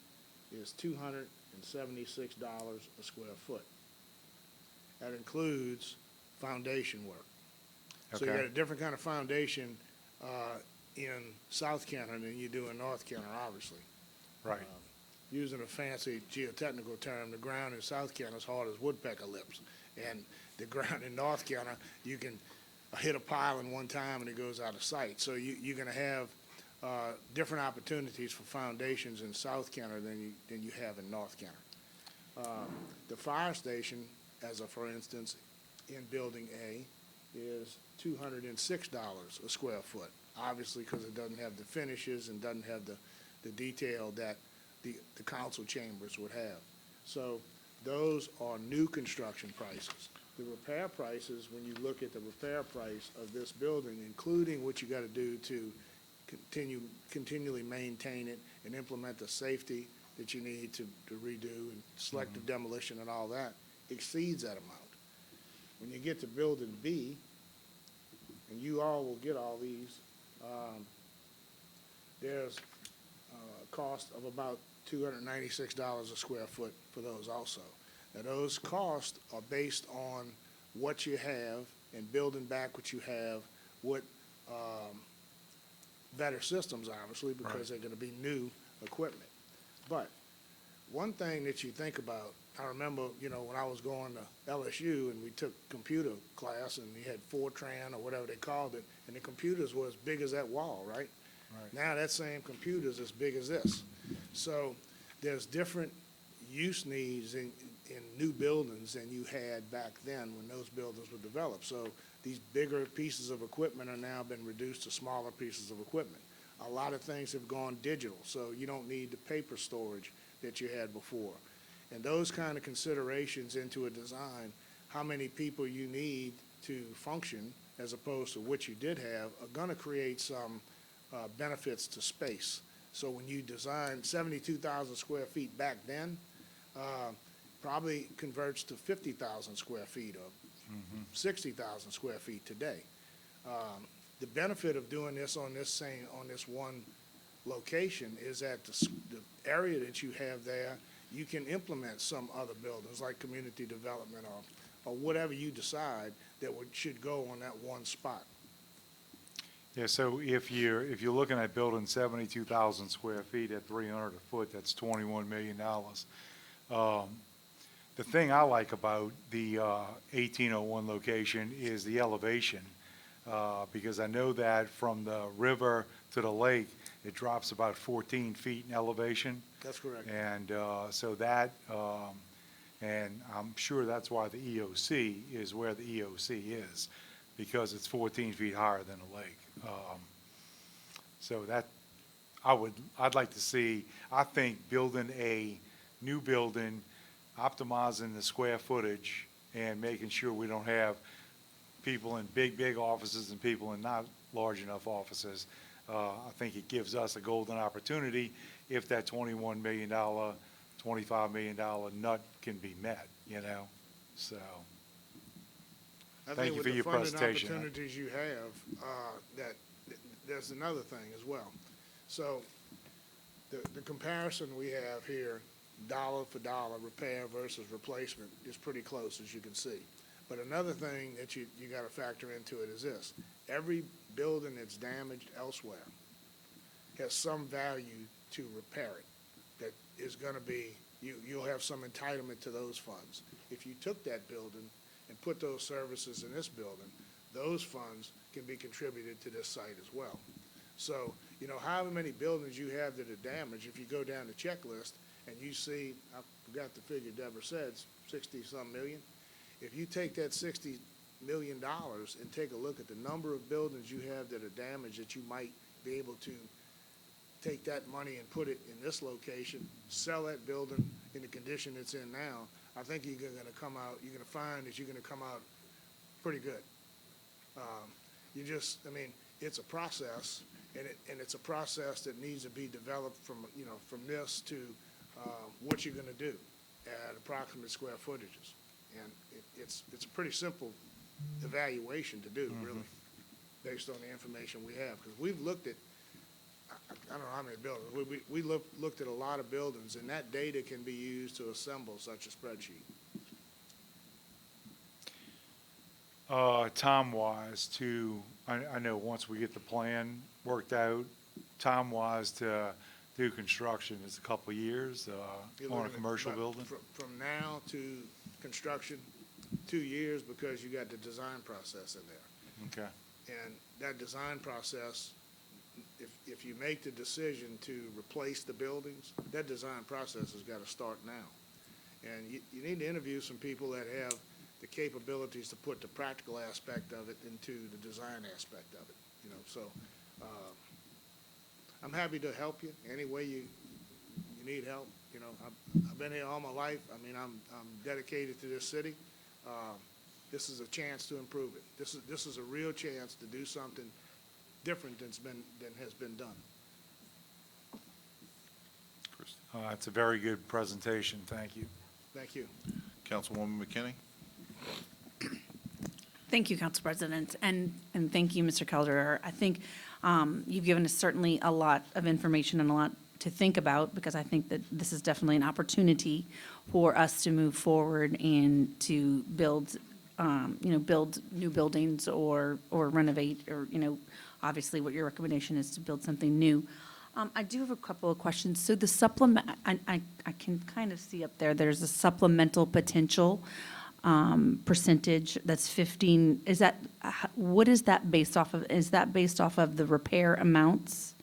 is $276 a square foot. That includes foundation work. So you Okay. got a different kind of foundation in South Canada than you do in North Canada, obviously. Right. Using a fancy geotechnical term, the ground in South Canada is hard as woodpecker lips. And the ground in North Canada, you can hit a pile in one time and it goes out of sight. So you're going to have different opportunities for foundations in South Canada than you have in North Canada. The fire station, for instance, in Building A, is $206 a square foot, obviously because it doesn't have the finishes and doesn't have the detail that the council chambers would have. So those are new construction prices. The repair prices, when you look at the repair price of this building, including what you got to do to continually maintain it and implement the safety that you need to redo and selective demolition and all that, exceeds that amount. When you get to Building B, and you all will get all these, there's a cost of about $296 a square foot for those also. Now, those costs are based on what you have and building back what you have with better systems, obviously, because they're going to be new equipment. But one thing that you think about, I remember, when I was going to LSU and we took computer class and we had Fortran or whatever they called it, and the computers were as big as that wall, right? Now that same computer's as big as this. So there's different use needs in new buildings than you had back then when those buildings were developed. So these bigger pieces of equipment are now been reduced to smaller pieces of equipment. A lot of things have gone digital, so you don't need the paper storage that you had before. And those kind of considerations into a design, how many people you need to function as opposed to what you did have, are going to create some benefits to space. So when you design 72,000 square feet back then, probably converts to 50,000 square feet or 60,000 square feet today. the benefit of doing this on this one location is that the area that you have there, you can implement some other buildings like community development or whatever you decide that should go on that one spot. Yeah, so if you're looking at building 72,000 square feet at 300 a foot, that's $21 million. The thing I like about the 1801 location is the elevation, because I know that from the river to the lake, it drops about 14 feet in elevation. That's correct. And so that, and I'm sure that's why the EOC is where the EOC is, because it's 14 feet higher than the lake. So that, I'd like to see, I think building a new building, optimizing the square footage and making sure we don't have people in big offices and people in not large enough offices. I think it gives us a golden opportunity if that $21 million, $25 million nut can be met, you know, so. Thank you for your presentation. I think with the funding opportunities you have, there's another thing as well. So the comparison we have here, dollar for dollar, repair versus replacement, is pretty close, as you can see. But another thing that you got to factor into it is this. Every building that's damaged elsewhere has some value to repair it that is going to be, you'll have some entitlement to those funds. If you took that building and put those services in this building, those funds can be contributed to this site as well. So, you know, however many buildings you have that are damaged, if you go down the checklist and you see, I forgot the figure Deborah said, 60-some million. If you take that $60 million and take a look at the number of buildings you have that are damaged, that you might be able to take that money and put it in this location, sell that building in the condition it's in now, I think you're going to come out, you're going to find that you're going to come out pretty good. I mean, it's a process, and it's a process that needs to be developed from, you know, from this to what you're going to do at approximate square footages. And it's a pretty simple evaluation to do, really, based on the information we have. Because we've looked at, I don't know how many buildings, we looked at a lot of buildings, and that data can be used to assemble such a spreadsheet. Time-wise, I know once we get the plan worked out, time-wise to do construction is a couple of years You're on a looking at commercial about building. From now to construction, 2 years, because you got the design process in there. Okay. And that design process, if you make the decision to replace the buildings, that design process has got to start now. And you need to interview some people that have the capabilities to put the practical aspect of it into the design aspect of it, you know. So I'm happy to help you any way you need help. You know, I've been here all my life. I mean, I'm dedicated to this city. This is a chance to improve it. This is a real chance to do something different than has been done. It's a very good presentation. Thank you. Thank you. Councilwoman McKinney? Thank you, Council President, and thank you, Mr. Calderer. I think you've given us certainly a lot of information and a lot to think about, because I think that this is definitely an opportunity for us to move forward and to build, build new buildings or renovate, or, obviously what your recommendation is to build something new. I do have a couple of questions. So the supplement, I can kind of see up there, there's a supplemental potential percentage that's 15. Is that, what is that based off of? Is that based off of the repair amounts?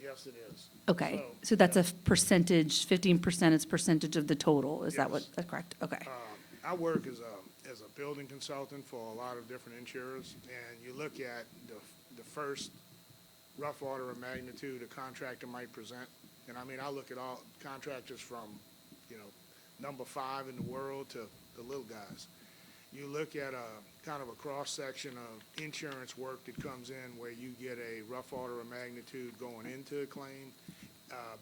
Yes, it is. Okay, so that's a percentage, 15% is percentage of the total, is that what, Yes. that's correct? Okay. I work as a building consultant for a lot of different insurers, and you look at the first rough order of magnitude a contractor might present, and I mean, I look at all contractors from, number 5 in the world to the little guys. You look at a kind of a cross-section of insurance work that comes in where you get a rough order of magnitude going into a claim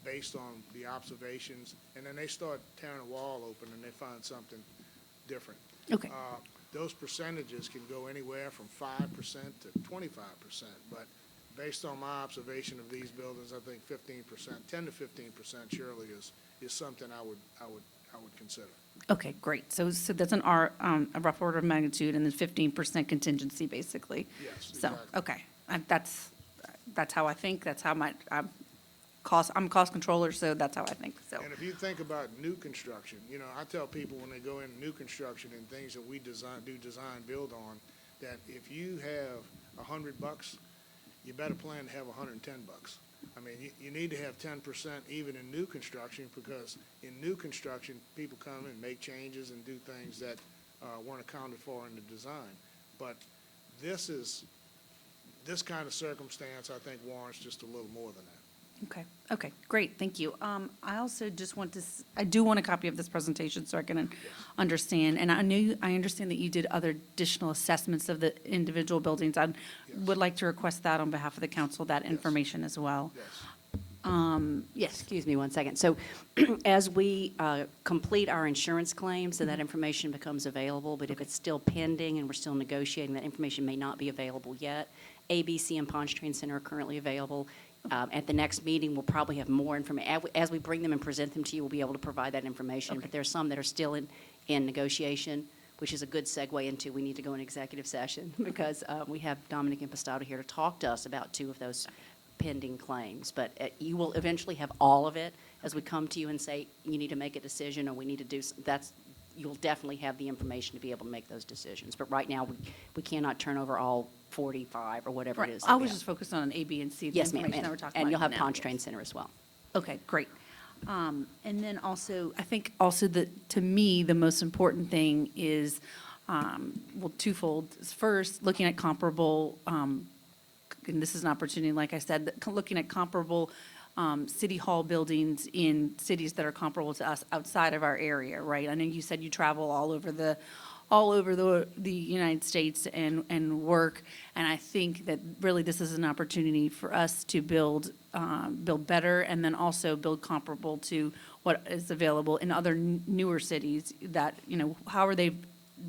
based on the observations, and then they start tearing a wall open and they find something different. Okay. those percentages can go anywhere from 5% to 25%. But based on my observation of these buildings, I think 15%, 10 to 15% surely is something I would consider. Okay, great. So that's a rough order of magnitude, and then 15% contingency, basically. Yes, So, exactly. okay, and that's how I think, that's how I'm a cost controller, so that's how I think, so. And if you think about new construction, I tell people when they go into new construction and things that we design build on, that if you have $100, you better plan to have $110. I mean, you need to have 10% even in new construction, because in new construction, people come and make changes and do things that weren't accounted for in the design. But this kind of circumstance, I think, warrants just a little more than that. Okay, great, thank you. I also just want I do want a copy of this presentation so I can understand, and I understand that you did other additional assessments of the individual buildings. I would like to request that on behalf of the council, that information as well. Yes. Yes, Excuse me one second. So as we complete our insurance claims, so that information becomes available, but if it's still pending and we're still negotiating, that information may not be available yet. ABC and Pontchartrain Center are currently available. At the next meeting, we'll probably have more information. As we bring them and present them to you, we'll be able to provide that information. But there's some that are still in negotiation, which is a good segue into, we need to go in executive session because we have Dominic Impastato here to talk to us about 2 of those pending claims. But you will eventually have all of it as we come to you and say, you need to make a decision or we need to do, you'll definitely have the information to be able to make those decisions. But right now, we cannot turn over all 45 or whatever it right, is. that I we was have. just focused on A, B, and C, the Yes, ma'am. information that we're talking about And you'll have now. Pontchartrain Center as well. Okay, great. And then also, I think also to me, the most important thing is, well, twofold. First, looking at comparable, and this is an opportunity, like I said, looking at comparable city hall buildings in cities that are comparable to us outside of our area, right? I know you said you travel all over the United States and work, and I think that really this is an opportunity for us to build better and then also build comparable to what is available in other newer cities that, how are they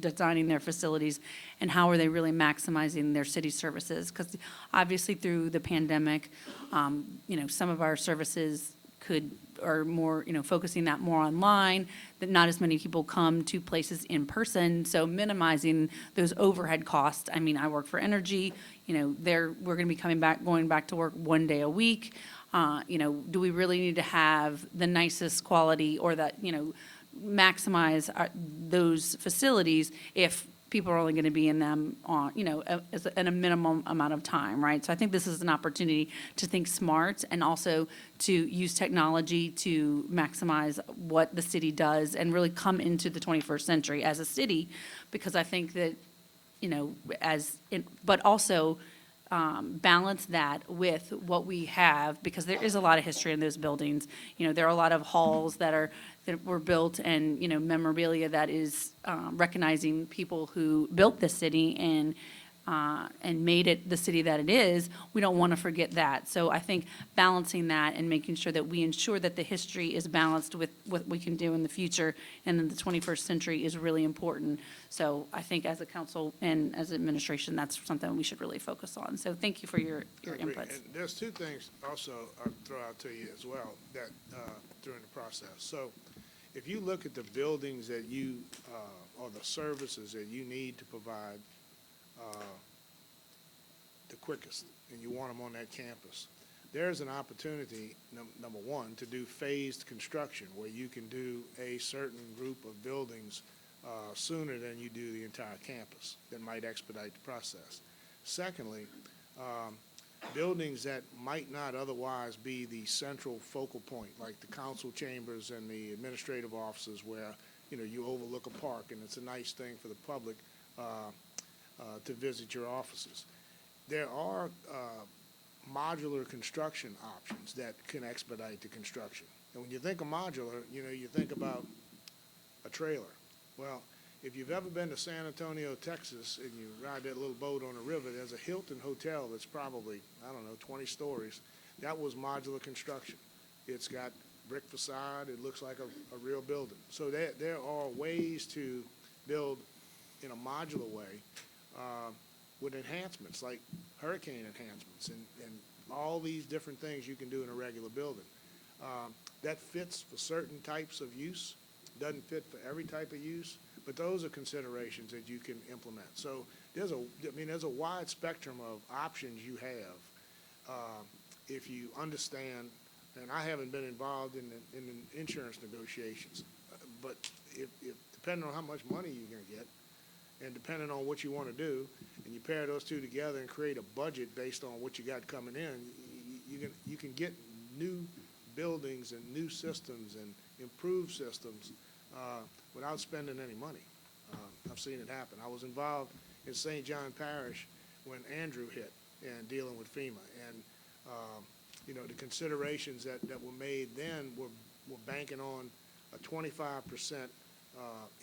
designing their facilities and how are they really maximizing their city services? Because obviously through the pandemic, some of our services are more, focusing that more online, that not as many people come to places in person, so minimizing those overhead costs. I mean, I work for energy, we're going to be going back to work 1 day a week. Do we really need to have the nicest quality or that, maximize those facilities if people are only going to be in them on, in a minimum amount of time, right? So I think this is an opportunity to think smart and also to use technology to maximize what the city does and really come into the 21st century as a city, because I think that, but also balance that with what we have, because there is a lot of history in those buildings. There are a lot of halls that were built and, memorabilia that is recognizing people who built this city and made it the city that it is. We don't want to forget that. So I think balancing that and making sure that we ensure that the history is balanced with what we can do in the future and in the 21st century is really important. So I think as a council and as administration, that's something we should really focus on. So thank you for your Agree. inputs. And there's 2 things also I'll throw out to you as well that during the process. So if you look at the buildings that you, or the services that you need to provide the quickest, and you want them on that campus, there's an opportunity, number one, to do phased construction where you can do a certain group of buildings sooner than you do the entire campus. That might expedite the process. Secondly, buildings that might not otherwise be the central focal point, like the council chambers and the administrative offices where, you overlook a park and it's a nice thing for the public to visit your offices. There are modular construction options that can expedite the construction. And when you think of modular, you think about a trailer. Well, if you've ever been to San Antonio, Texas, and you ride that little boat on the river, there's a Hilton hotel that's probably, 20 stories. That was modular construction. It's got brick facade. It looks like a real building. So there are ways to build in a modular way, with enhancements, like hurricane enhancements and all these different things you can do in a regular building. That fits for certain types of use, doesn't fit for every type of use, but those are considerations that you can implement. So there's a wide spectrum of options you have, if you understand, and I haven't been involved in the insurance negotiations, but if depending on how much money you're gonna get, and depending on what you want to do, and you pair those two together and create a budget based on what you got coming in, you can get new buildings and new systems and improved systems without spending any money. I've seen it happen. I was involved in St. John Parish when Andrew hit and dealing with FEMA. And, the considerations that were made then were banking on a 25%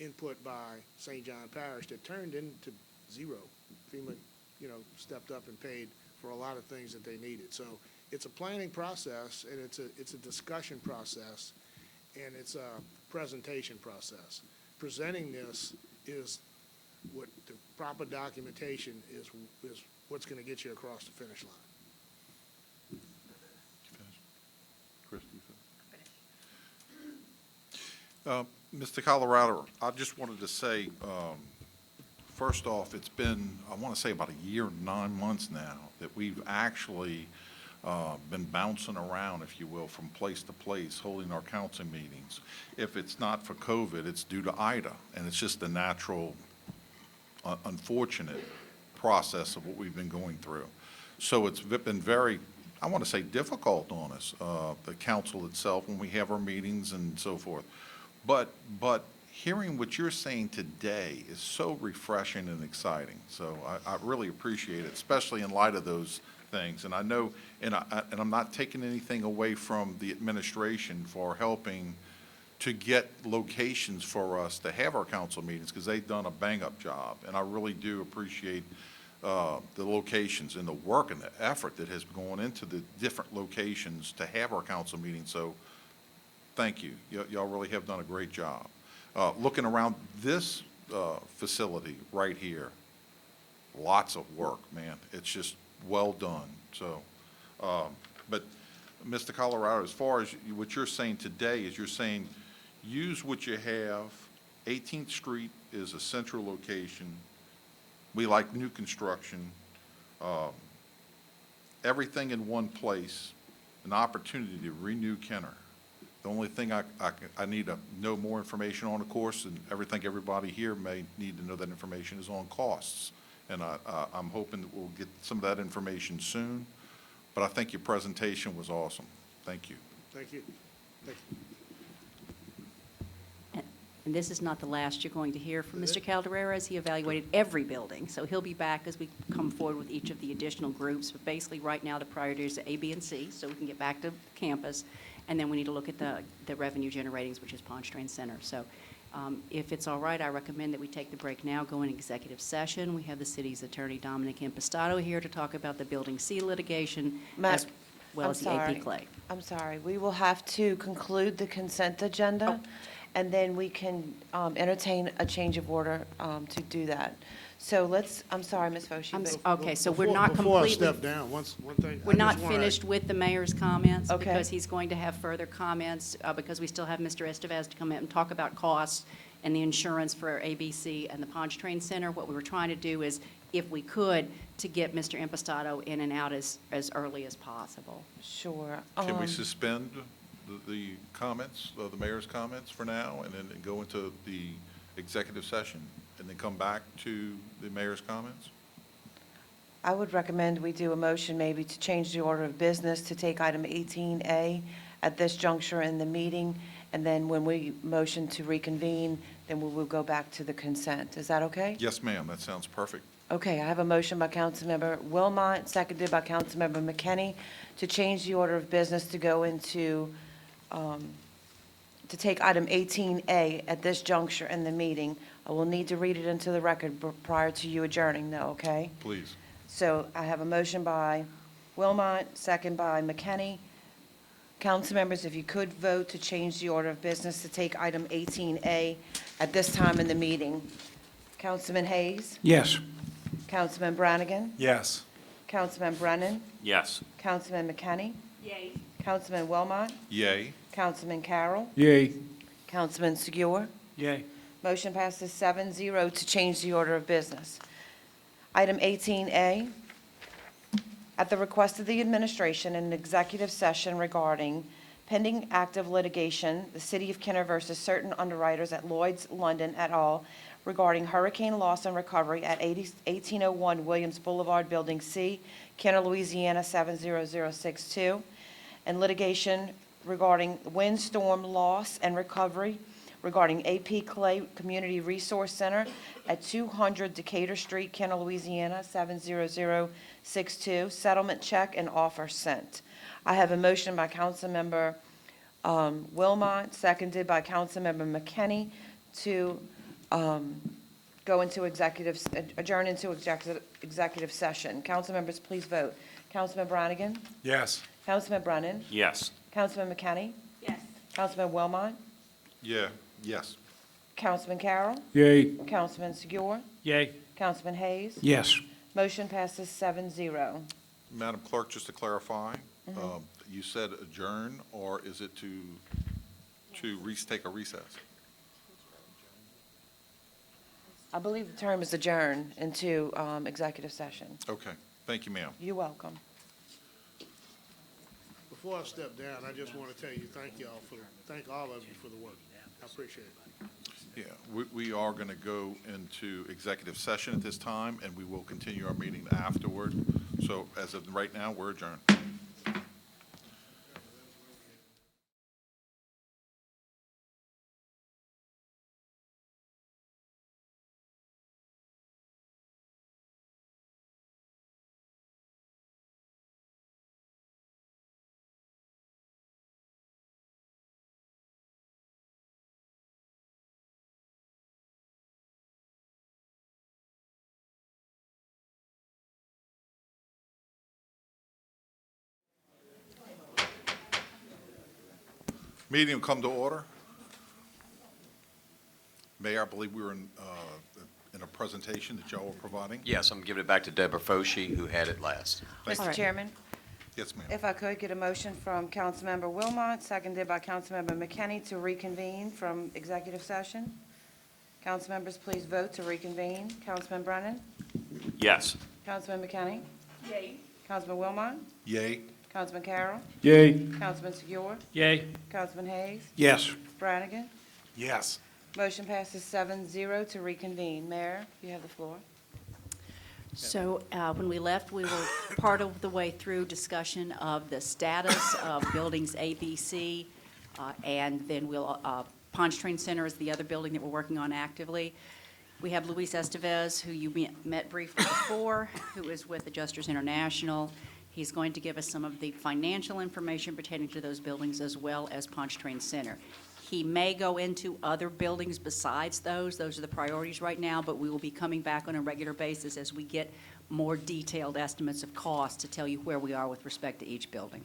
input by St. John Parish that turned into zero. FEMA, stepped up and paid for a lot of things that they needed. So it's a planning process, and it's a discussion process, and it's a presentation process. Presenting this is what the proper documentation is what's going to get you across the finish line. Chris, you finish? Mr. Colorado, I just wanted to say, first off, it's been, I want to say about a year, 9 months now, that we've actually been bouncing around, if you will, from place to place, holding our council meetings. If it's not for COVID, it's due to Ida, and it's just the natural, unfortunate process of what we've been going through. So it's been very, I want to say, difficult on us, the council itself, when we have our meetings and so forth. But hearing what you're saying today is so refreshing and exciting. So I really appreciate it, especially in light of those things. And I know, and I'm not taking anything away from the administration for helping to get locations for us to have our council meetings, because they've done a bang-up job. And I really do appreciate the locations and the work and the effort that has gone into the different locations to have our council meetings. So thank you. Y'all really have done a great job. Looking around this facility right here, lots of work, man. It's just well done. So, but Mr. Colorado, as far as what you're saying today is you're saying use what you have. 18th Street is a central location. We like new construction. Everything in one place, an opportunity to renew Kenner. The only thing I need to know more information on, of course, and everybody here may need to know that information, is on costs. And I'm hoping that we'll get some of that information soon. But I think your presentation was awesome. Thank you. Thank you. Thank you. And this is not the last you're going to hear from Mr. Calderera, as he evaluated every building. So he'll be back as we come forward with each of the additional groups. But basically, right now, the priority is A, B, and C, so we can get back to campus. And then we need to look at the revenue generatings, which is Pontchartrain Center. So if it's all right, I recommend that we take the break now, go in executive session. We have the city's attorney, Dominic Impastato, here to talk about the Building C litigation, as well as the AP Clay. I'm sorry. We will have to conclude the consent agenda, and then we can entertain a change of order to do that. So I'm sorry, Ms. Foshee. Okay, so we're not Before I completely. step down, one thing. We're not finished with the mayor's comments. Okay. Because he's going to have further comments, because we still have Mr. Estevez to come in and talk about costs and the insurance for ABC and the Pontchartrain Center. What we were trying to do is, if we could, to get Mr. Impastato in and out as early as possible. Sure. Can we suspend the comments, the mayor's comments for now, and then go into the executive session, and then come back to the mayor's comments? I would recommend we do a motion maybe to change the order of business to take item 18A at this juncture in the meeting, and then when we motion to reconvene, then we will go back to the consent. Is that okay? Yes, ma'am, that sounds perfect. Okay, I have a motion by Councilmember Wilmot, seconded by Councilmember McKinney, to change the order of business to go into, to take item 18A at this juncture in the meeting. I will need to read it into the record prior to you adjourning, though, okay? Please. So I have a motion by Wilmot, second by McKinney. Council members, if you could vote to change the order of business to take item 18A at this time in the meeting. Councilman Hayes, Yes. Councilman Brannigan, Yes. Councilman Brennan, Yes. Councilman McKenney. Yay. Councilman Wilmot, Yay. Councilman Carroll, Yay. Councilman Segura. Yay. Motion passes 7-0 to change the order of business. Item 18A, at the request of the administration, an executive session regarding pending active litigation, the City of Kenner versus certain underwriters at Lloyd's London et al. Regarding hurricane loss and recovery at 1801 Williams Boulevard, Building C, Kenner, Louisiana 70062, and litigation regarding windstorm loss and recovery regarding AP Clay Community Resource Center at 200 Decatur Street, Kenner, Louisiana 70062, settlement check and offer sent. I have a motion by Councilmember Wilmot, seconded by Councilmember McKenney, to go into adjourn into executive session. Council members, please vote. Councilman Brannigan? Yes. Councilman Brennan? Yes. Councilman McKenney? Yes. Councilman Wilmot? Yeah. Yes. Councilman Carroll? Yay. Councilman Segura? Yay. Councilman Hayes? Yes. Motion passes 7-0. Madam Clerk, just to clarify, you said adjourn, or is it to take a recess? I believe the term is adjourn into executive session. Okay. Thank you, ma'am. You're welcome. Before I step down, I just want to tell you, thank all of you for the work. I appreciate it. Yeah, we are going to go into executive session at this time, and we will continue our meeting afterward. So as of right now, we're adjourned. Meeting will come to order. Mayor, I believe we were in a presentation that y'all were providing. Yes, I'm giving it back to Deborah Foshee, who had it last. Thank you. Mr. Chairman, Yes, ma'am. if I could get a motion from Councilmember Wilmot, seconded by Councilmember McKenney, to reconvene from executive session. Council members, please vote to reconvene. Councilman Brennan? Yes. Councilman McKenney? Yay. Councilman Wilmot? Yay. Councilman Carroll? Yay. Councilman Segura? Yay. Councilman Hayes? Yes. Brannigan? Yes. Motion passes 7-0 to reconvene. Mayor, you have the floor. So when we left, we were part of the way through discussion of the status of buildings A, B, C, and then Pontchartrain Center is the other building that we're working on actively. We have Luis Estevez, who you met briefly before, who is with Adjusters International. He's going to give us some of the financial information pertaining to those buildings as well as Pontchartrain Center. He may go into other buildings besides those. Those are the priorities right now, but we will be coming back on a regular basis as we get more detailed estimates of cost to tell you where we are with respect to each building.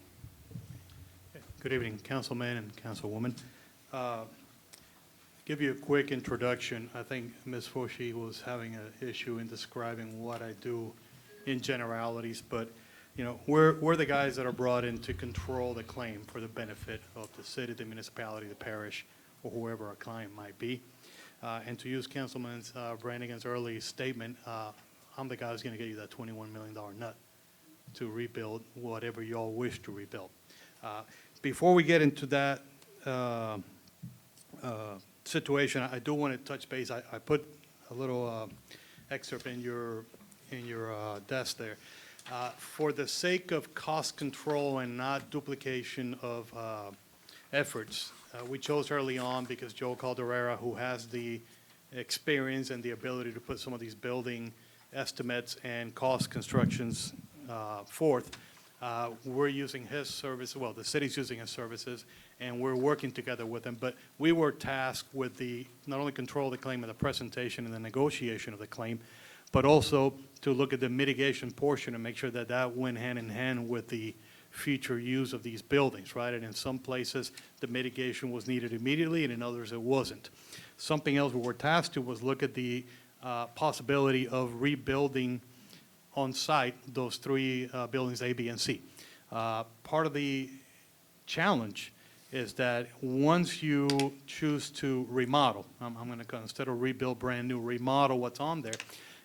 Good evening, Councilman and Councilwoman. Give you a quick introduction. I think Ms. Foshee was having an issue in describing what I do in generalities, but you know, we're the guys that are brought in to control the claim for the benefit of the city, the municipality, the parish, or whoever our client might be. And to use Councilman Brannigan's early statement, I'm the guy who's going to get you that $21 million nut to rebuild whatever you all wish to rebuild. Before we get into that situation, I do want to touch base. I put a little excerpt in your desk there. For the sake of cost control and not duplication of efforts, we chose early on because Joe Calderera, who has the experience and the ability to put some of these building estimates and cost constructions forth, we're using his service, well, the city's using his services, and we're working together with him. But we were tasked with not only control the claim and the presentation and the negotiation of the claim, but also to look at the mitigation portion and make sure that that went hand in hand with the future use of these buildings, right? And in some places, the mitigation was needed immediately, and in others, it wasn't. Something else we were tasked to was look at the possibility of rebuilding on site those three buildings, A, B, and C. Part of the challenge is that once you choose to remodel, I'm going to, instead of rebuild brand new, remodel what's on there,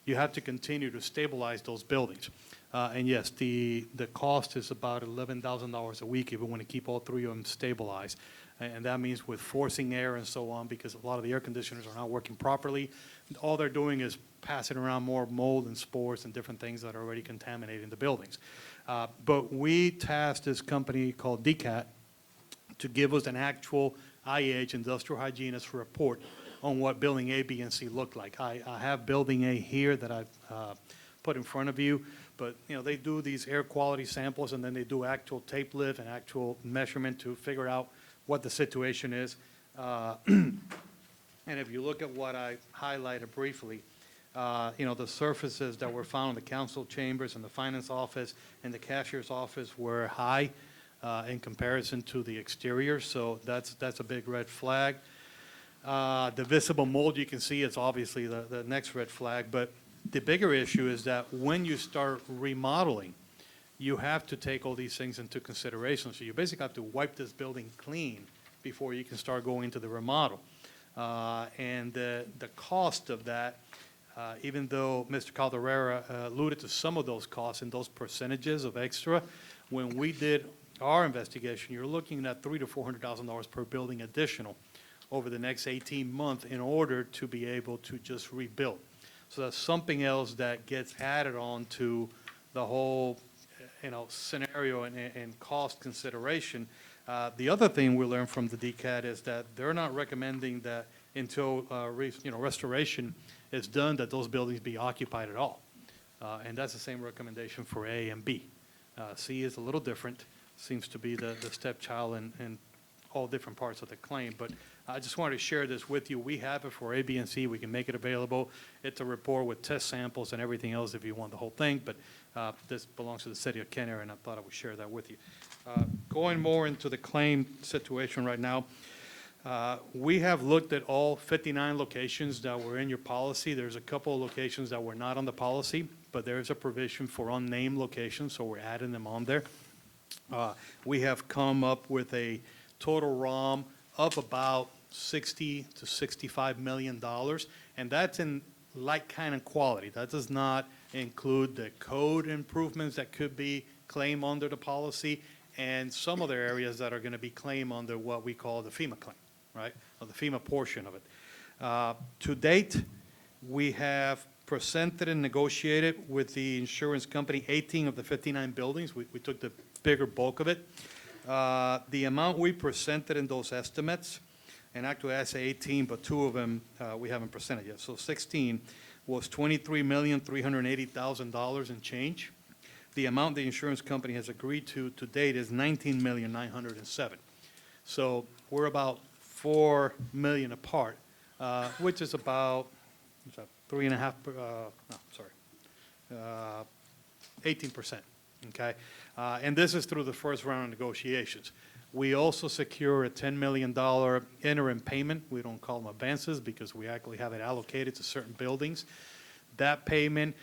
you have to continue to stabilize those buildings. And yes, the cost is about $11,000 a week if we want to keep all three of them stabilized. And that means with forcing air and so on, because a lot of the air conditioners are not working properly. All they're doing is passing around more mold and spores and different things that are already contaminating the buildings. But we tasked this company called DCAT to give us an actual IH, industrial hygienist report, on what building A, B, and C look like. I have building A here that I've put in front of you, but they do these air quality samples, and then they do actual tape lift and actual measurement to figure out what the situation is. And if you look at what I highlighted briefly, the surfaces that were found in the council chambers and the finance office and the cashier's office were high in comparison to the exterior, so that's a big red flag. The visible mold you can see is obviously the next red flag, but the bigger issue is that when you start remodeling, you have to take all these things into consideration. So you basically have to wipe this building clean before you can start going into the remodel. And the cost of that, even though Mr. Calderera alluded to some of those costs and those percentages of extra, when we did our investigation, you're looking at $300,000 to $400,000 per building additional over the next 18 months in order to be able to just rebuild. So that's something else that gets added on to the whole scenario and cost consideration. The other thing we learned from the DCAT is that they're not recommending that until restoration is done, that those buildings be occupied at all. And that's the same recommendation for A and B. C is a little different, seems to be the stepchild in all different parts of the claim. But I just wanted to share this with you. We have it for A, B, and C. We can make it available. It's a report with test samples and everything else if you want the whole thing. But this belongs to the city of Kenner, and I thought I would share that with you. Going more into the claim situation right now, we have looked at all 59 locations that were in your policy. There's a couple of locations that were not on the policy, but there's a provision for unnamed locations, so we're adding them on there. We have come up with a total ROM of about $60 to $65 million, and that's in like kind of quality. That does not include the code improvements that could be claimed under the policy and some other areas that are going to be claimed under what we call the FEMA claim, right, or the FEMA portion of it. To date, we have presented and negotiated with the insurance company 18 of the 59 buildings. We took the bigger bulk of it. The amount we presented in those estimates, and actually I say 18, but 2 of them we haven't presented yet, so 16, was $23,380,000 in change. The amount the insurance company has agreed to date is $19,907,000. So we're about $4 million apart, which is about 18%, okay? And this is through the first round of negotiations. We also secure a $10 million interim payment. We don't call them advances because we actually have it allocated to certain buildings. That payment,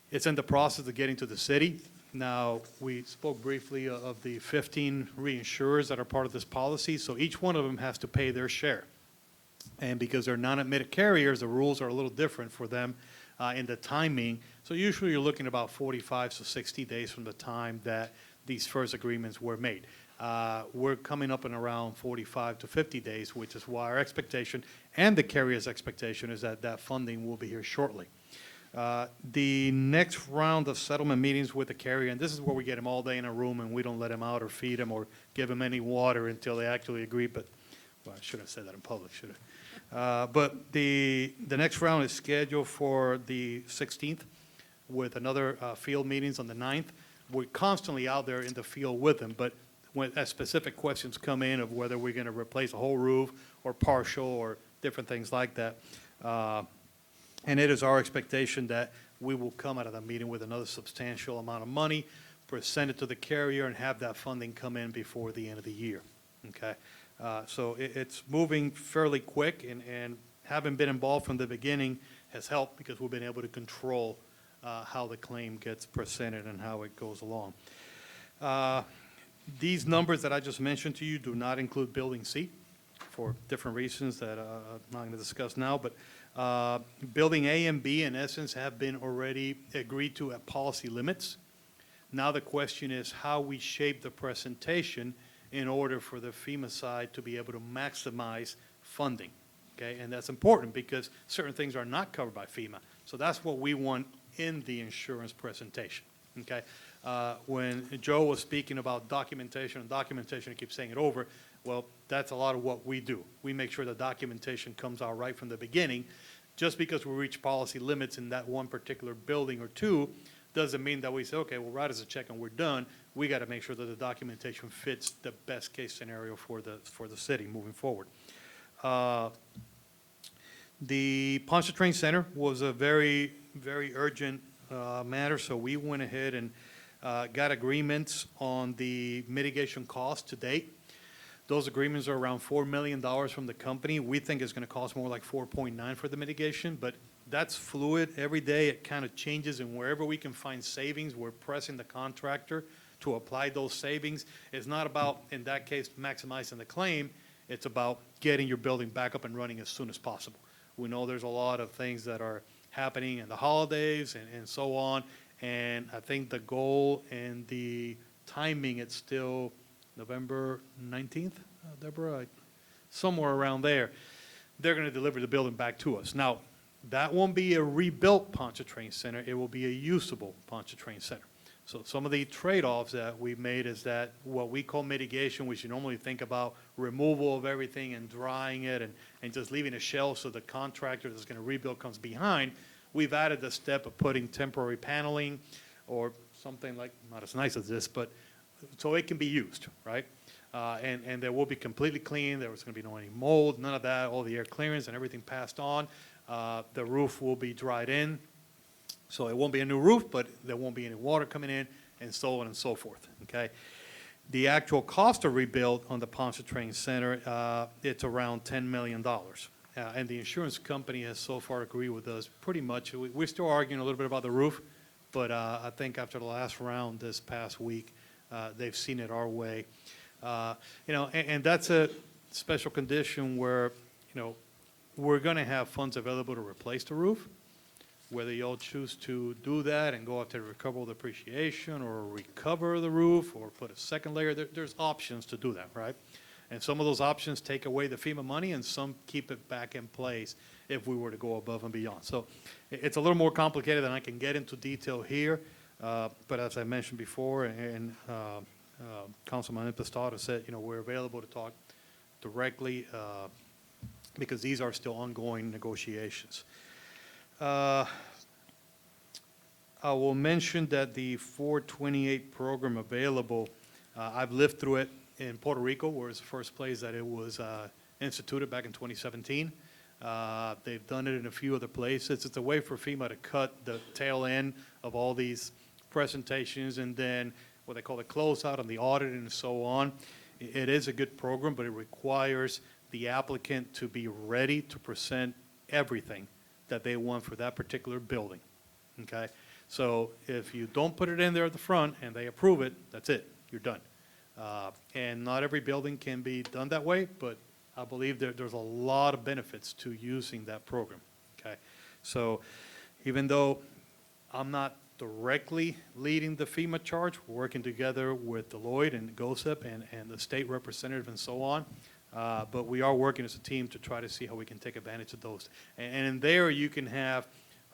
it's in the process of getting to the city. Now, we spoke briefly of the 15 reinsurers that are part of this policy, so each one of them has to pay their share. And because they're non-admitted carriers, the rules are a little different for them in the timing. So usually you're looking about 45 to 60 days from the time that these first agreements were made. We're coming up in around 45 to 50 days, which is why our expectation and the carrier's expectation is that that funding will be here shortly. The next round of settlement meetings with the carrier, and this is where we get them all day in a room and we don't let them out or feed them or give them any water until they actually agree, but well, I should have said that in public, should I? But the next round is scheduled for the 16th with another field meetings on the 9th. We're constantly out there in the field with them, but as specific questions come in of whether we're going to replace a whole roof or partial or different things like that. And it is our expectation that we will come out of that meeting with another substantial amount of money, present it to the carrier, and have that funding come in before the end of the year, okay? So it's moving fairly quick, and having been involved from the beginning has helped because we've been able to control how the claim gets presented and how it goes along. These numbers that I just mentioned to you do not include Building C for different reasons that I'm not going to discuss now, but Building A and B, in essence, have been already agreed to at policy limits. Now the question is how we shape the presentation in order for the FEMA side to be able to maximize funding, okay? And that's important because certain things are not covered by FEMA. So that's what we want in the insurance presentation, okay? When Joe was speaking about documentation, I keep saying it over, well, that's a lot of what we do. We make sure the documentation comes out right from the beginning. Just because we reach policy limits in that one particular building or two doesn't mean that we say, okay, we'll write us a check and we're done. We got to make sure that the documentation fits the best case scenario for the city moving forward. The Pontchartrain Center was a very, very urgent matter, so we went ahead and got agreements on the mitigation cost to date. Those agreements are around $4 million from the company. We think it's going to cost more like 4.9 for the mitigation, but that's fluid. Every day it kind of changes, and wherever we can find savings, we're pressing the contractor to apply those savings. It's not about, in that case, maximizing the claim. It's about getting your building back up and running as soon as possible. We know there's a lot of things that are happening in the holidays and so on, and I think the goal and the timing, it's still November 19th, Deborah, somewhere around there. They're going to deliver the building back to us. Now, that won't be a rebuilt Pontchartrain Center. It will be a usable Pontchartrain Center. So some of the trade-offs that we've made is that what we call mitigation, which you normally think about removal of everything and drying it and just leaving a shell so the contractor that's going to rebuild comes behind, we've added the step of putting temporary paneling or something like, not as nice as this, but so it can be used, right? And there will be completely clean. There was going to be no any mold, none of that, all the air clearance and everything passed on. The roof will be dried in. So it won't be a new roof, but there won't be any water coming in, and so on and so forth, okay? The actual cost of rebuild on the Pontchartrain Center, it's around $10 million. And the insurance company has so far agreed with us pretty much. We're still arguing a little bit about the roof, but I think after the last round this past week, they've seen it our way. And that's a special condition where, we're going to have funds available to replace the roof. Whether y'all choose to do that and go after the recoverable depreciation or recover the roof or put a second layer, there's options to do that, right? And some of those options take away the FEMA money and some keep it back in place if we were to go above and beyond. So it's a little more complicated than I can get into detail here. But as I mentioned before, and Councilman Impostado said, we're available to talk directly because these are still ongoing negotiations. I will mention that the 428 program available, I've lived through it in Puerto Rico, where it's the first place that it was instituted back in 2017. They've done it in a few other places. It's a way for FEMA to cut the tail end of all these presentations and then what they call the closeout and the audit and so on. It is a good program, but it requires the applicant to be ready to present everything that they want for that particular building, okay? So if you don't put it in there at the front and they approve it, that's it, you're done. And not every building can be done that way, but I believe there's a lot of benefits to using that program, okay? So even though I'm not directly leading the FEMA charge, we're working together with Deloitte and GOSEP and the state representative and so on. But we are working as a team to try to see how we can take advantage of those. And in there, you can have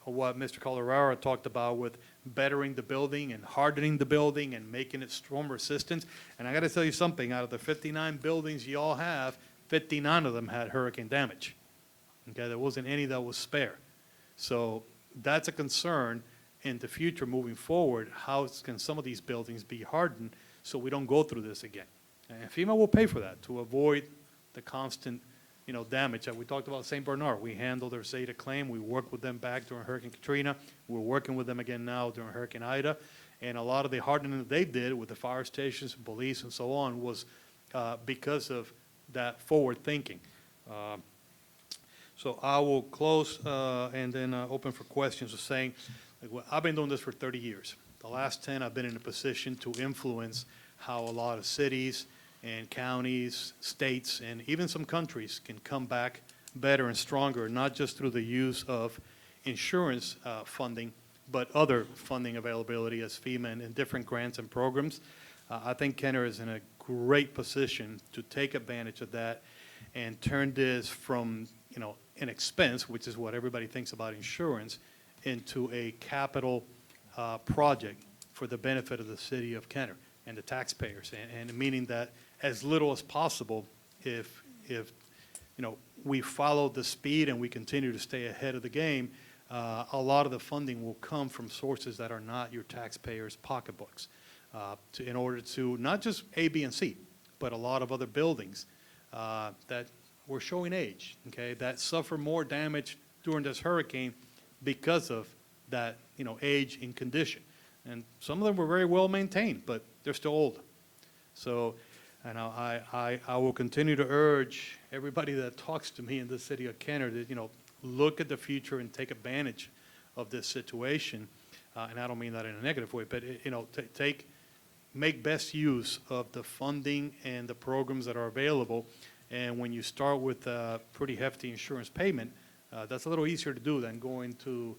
what Mr. Calderara talked about with bettering the building and hardening the building and making it storm resistant. And I got to tell you something, out of the 59 buildings you all have, 59 of them had hurricane damage. Okay, there wasn't any that was spare. So that's a concern in the future moving forward. How can some of these buildings be hardened so we don't go through this again? And FEMA will pay for that to avoid the constant, damage. We talked about St. Bernard. We handled their Zeta claim. We worked with them back during Hurricane Katrina. We're working with them again now during Hurricane Ida. And a lot of the hardening that they did with the fire stations, police, and so on was because of that forward thinking. So I will close and then open for questions of saying, like, well, I've been doing this for 30 years. The last 10, I've been in a position to influence how a lot of cities and counties, states, and even some countries can come back better and stronger, not just through the use of insurance funding, but other funding availability as FEMA and different grants and programs. I think Kenner is in a great position to take advantage of that and turn this from, an expense, which is what everybody thinks about insurance, into a capital project for the benefit of the city of Kenner and the taxpayers, and meaning that as little as possible, if we follow the speed and we continue to stay ahead of the game, a lot of the funding will come from sources that are not your taxpayers' pocketbooks, in order to not just A, B, and C, but a lot of other buildings that were showing age, okay, that suffer more damage during this hurricane because of that, age and condition. And some of them were very well maintained, but they're still old. So, and I will continue to urge everybody that talks to me in the city of Kenner to, look at the future and take advantage of this situation. And I don't mean that in a negative way, but, make best use of the funding and the programs that are available. And when you start with a pretty hefty insurance payment, that's a little easier to do than going to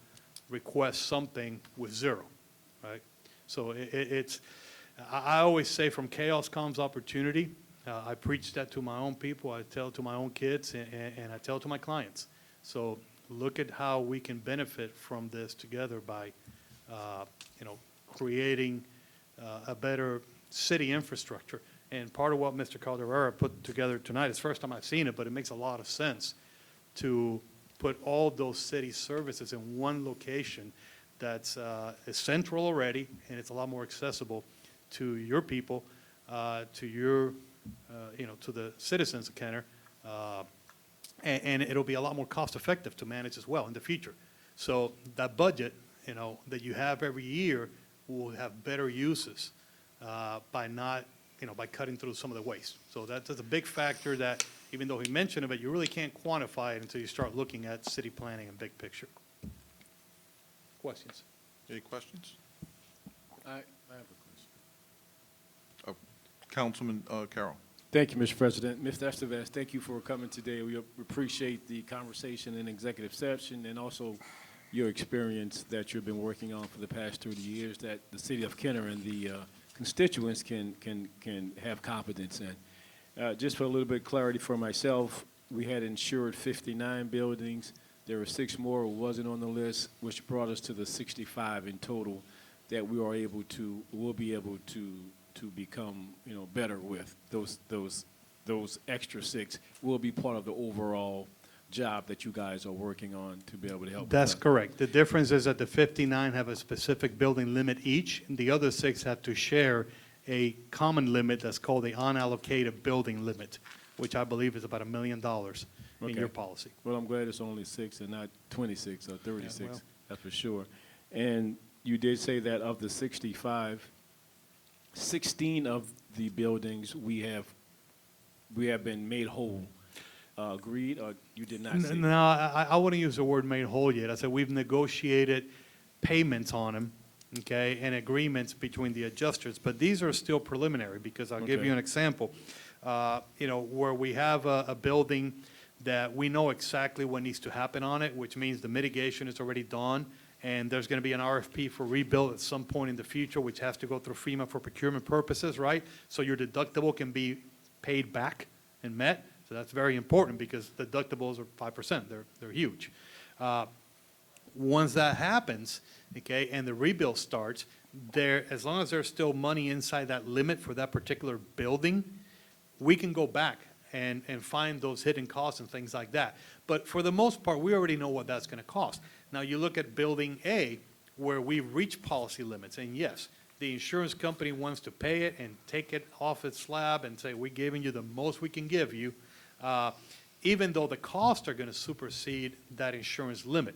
request something with zero, right? So I always say from chaos comes opportunity. I preach that to my own people. I tell it to my own kids, and I tell it to my clients. So look at how we can benefit from this together by, creating a better city infrastructure. And part of what Mr. Caldera put together tonight, it's the first time I've seen it, but it makes a lot of sense to put all those city services in one location that's is central already, and it's a lot more accessible to your people, to your, to the citizens of Kenner, and it'll be a lot more cost-effective to manage as well in the future. So that budget, that you have every year will have better uses by not, by cutting through some of the waste. So that's a big factor that, even though he mentioned it, but you really can't quantify it until you start looking at city planning and big picture. Questions? Any questions? I have a question. Councilman Carroll. Thank you, Mr. President. Mr. Estevez, thank you for coming today. We appreciate the conversation in executive session and also your experience that you've been working on for the past 30 years that the city of Kenner and the constituents can have confidence in. Just for a little bit of clarity for myself, we had insured 59 buildings. There were 6 more who wasn't on the list, which brought us to the 65 in total that we are able to, will be able to become, better with. Those extra 6 will be part of the overall job that you guys are working on to be able to help. That's correct. The difference is that the 59 have a specific building limit each, and the other 6 have to share a common limit that's called the unallocated building limit, which I believe is about $1 million in your policy. Well, I'm glad it's only 6 and not 26 or 36, Yeah, well. that's for sure. And you did say that of the 65, 16 of the buildings we have been made whole. Agreed, or you did not say? No, I wouldn't use the word made whole yet. I said we've negotiated payments on them, okay, and agreements between the adjusters, but these are still preliminary because I'll give Okay. you an example. Where we have a building that we know exactly what needs to happen on it, which means the mitigation is already done, and there's going to be an RFP for rebuild at some point in the future, which has to go through FEMA for procurement purposes, right? So your deductible can be paid back and met. So that's very important because deductibles are 5%. They're huge. Once that happens, okay, and the rebuild starts, as long as there's still money inside that limit for that particular building, we can go back and find those hidden costs and things like that. But for the most part, we already know what that's going to cost. Now, you look at Building A, where we've reached policy limits, and yes, the insurance company wants to pay it and take it off its slab and say, we're giving you the most we can give you, even though the costs are going to supersede that insurance limit.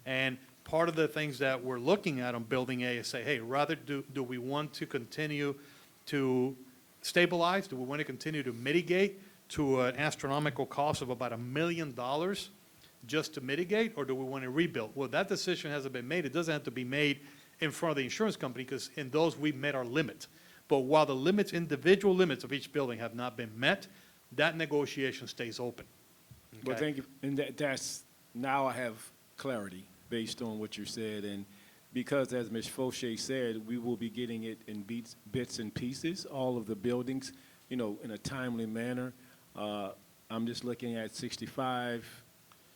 And part of the things that we're looking at on Building A is say, hey, rather do we want to continue to stabilize? Do we want to continue to mitigate to an astronomical cost of about $1 million just to mitigate, or do we want to rebuild? Well, that decision hasn't been made. It doesn't have to be made in front of the insurance company, because in those, we've met our limit. But while the limits, individual limits of each building have not been met, that negotiation stays open. Well, Okay? thank you, and that's, now I have clarity based on what you said, and because, as Ms. Fauché said, we will be getting it in bits and pieces, all of the buildings, in a timely manner. I'm just looking at 65,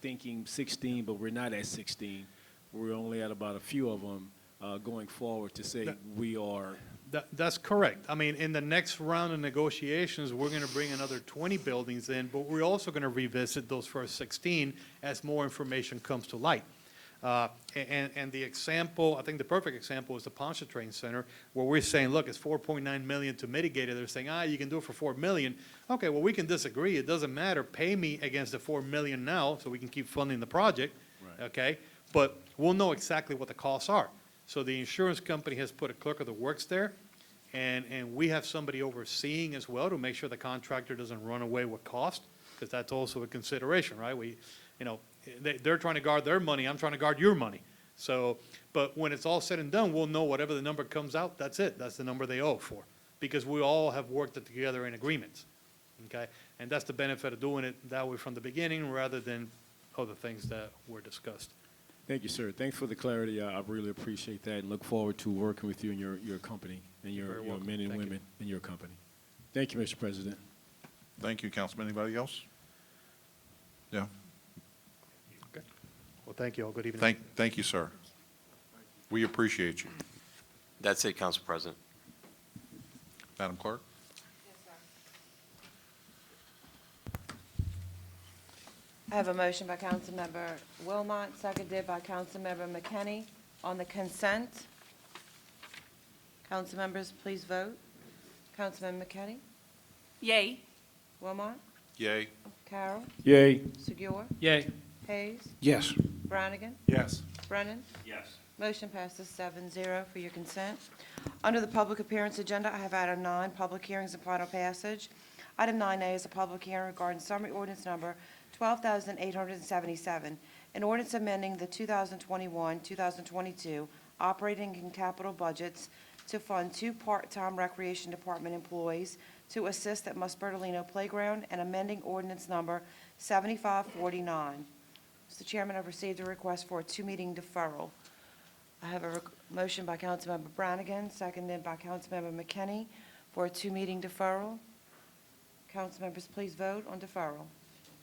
thinking 16, but we're not at 16. We're only at about a few of them going forward to say we are. That's correct. I mean, in the next round of negotiations, we're going to bring another 20 buildings in, but we're also going to revisit those first 16 as more information comes to light. And the example, I think the perfect example is the Pontchartrain Center, where we're saying, look, it's 4.9 million to mitigate it. They're saying, you can do it for 4 million. Okay, well, we can disagree. It doesn't matter. Pay me against the 4 million now so we can keep funding the project. Right. Okay? But we'll know exactly what the costs are. So the insurance company has put a clerk of the works there, and we have somebody overseeing as well to make sure the contractor doesn't run away with cost, because that's also a consideration, right? They're trying to guard their money, I'm trying to guard your money. So, but when it's all said and done, we'll know whatever the number comes out, that's it. That's the number they owe for, because we all have worked it together in agreements, okay? And that's the benefit of doing it that way from the beginning, rather than other things that were discussed. Thank you, sir. Thanks for the clarity. I really appreciate that, and look forward to working with you and your company and your Very welcome. men and Thank you. women in your company. Thank you, Mr. President. Thank you, Councilman. Anybody else? Yeah. Okay. Well, thank you all. Good evening. Thank you, sir. We appreciate you. That's it, Council President. Madam Clerk? I have a motion by Councilmember Wilmot, seconded by Councilmember McKinney on the consent. Council members, please vote. Councilmember McKinney? Yay. Wilmot? Yay. Carroll? Yay. Segura? Yay. Hayes? Yes. Brannigan? Yes. Brennan? Yes. Motion passes 7-0 for your consent. Under the public appearance agenda, I have item 9, public hearings and final passage. Item 9A is a public hearing regarding summary ordinance number 12,877, an ordinance amending the 2021-2022 operating and capital budgets to fund 2 part-time Recreation Department employees to assist at Muspertolino Playground, and amending ordinance number 7549. Mr. Chairman, I've received a request for a 2-meeting deferral. I have a motion by Councilmember Brannigan, seconded by Councilmember McKinney for a 2-meeting deferral. Council members, please vote on deferral.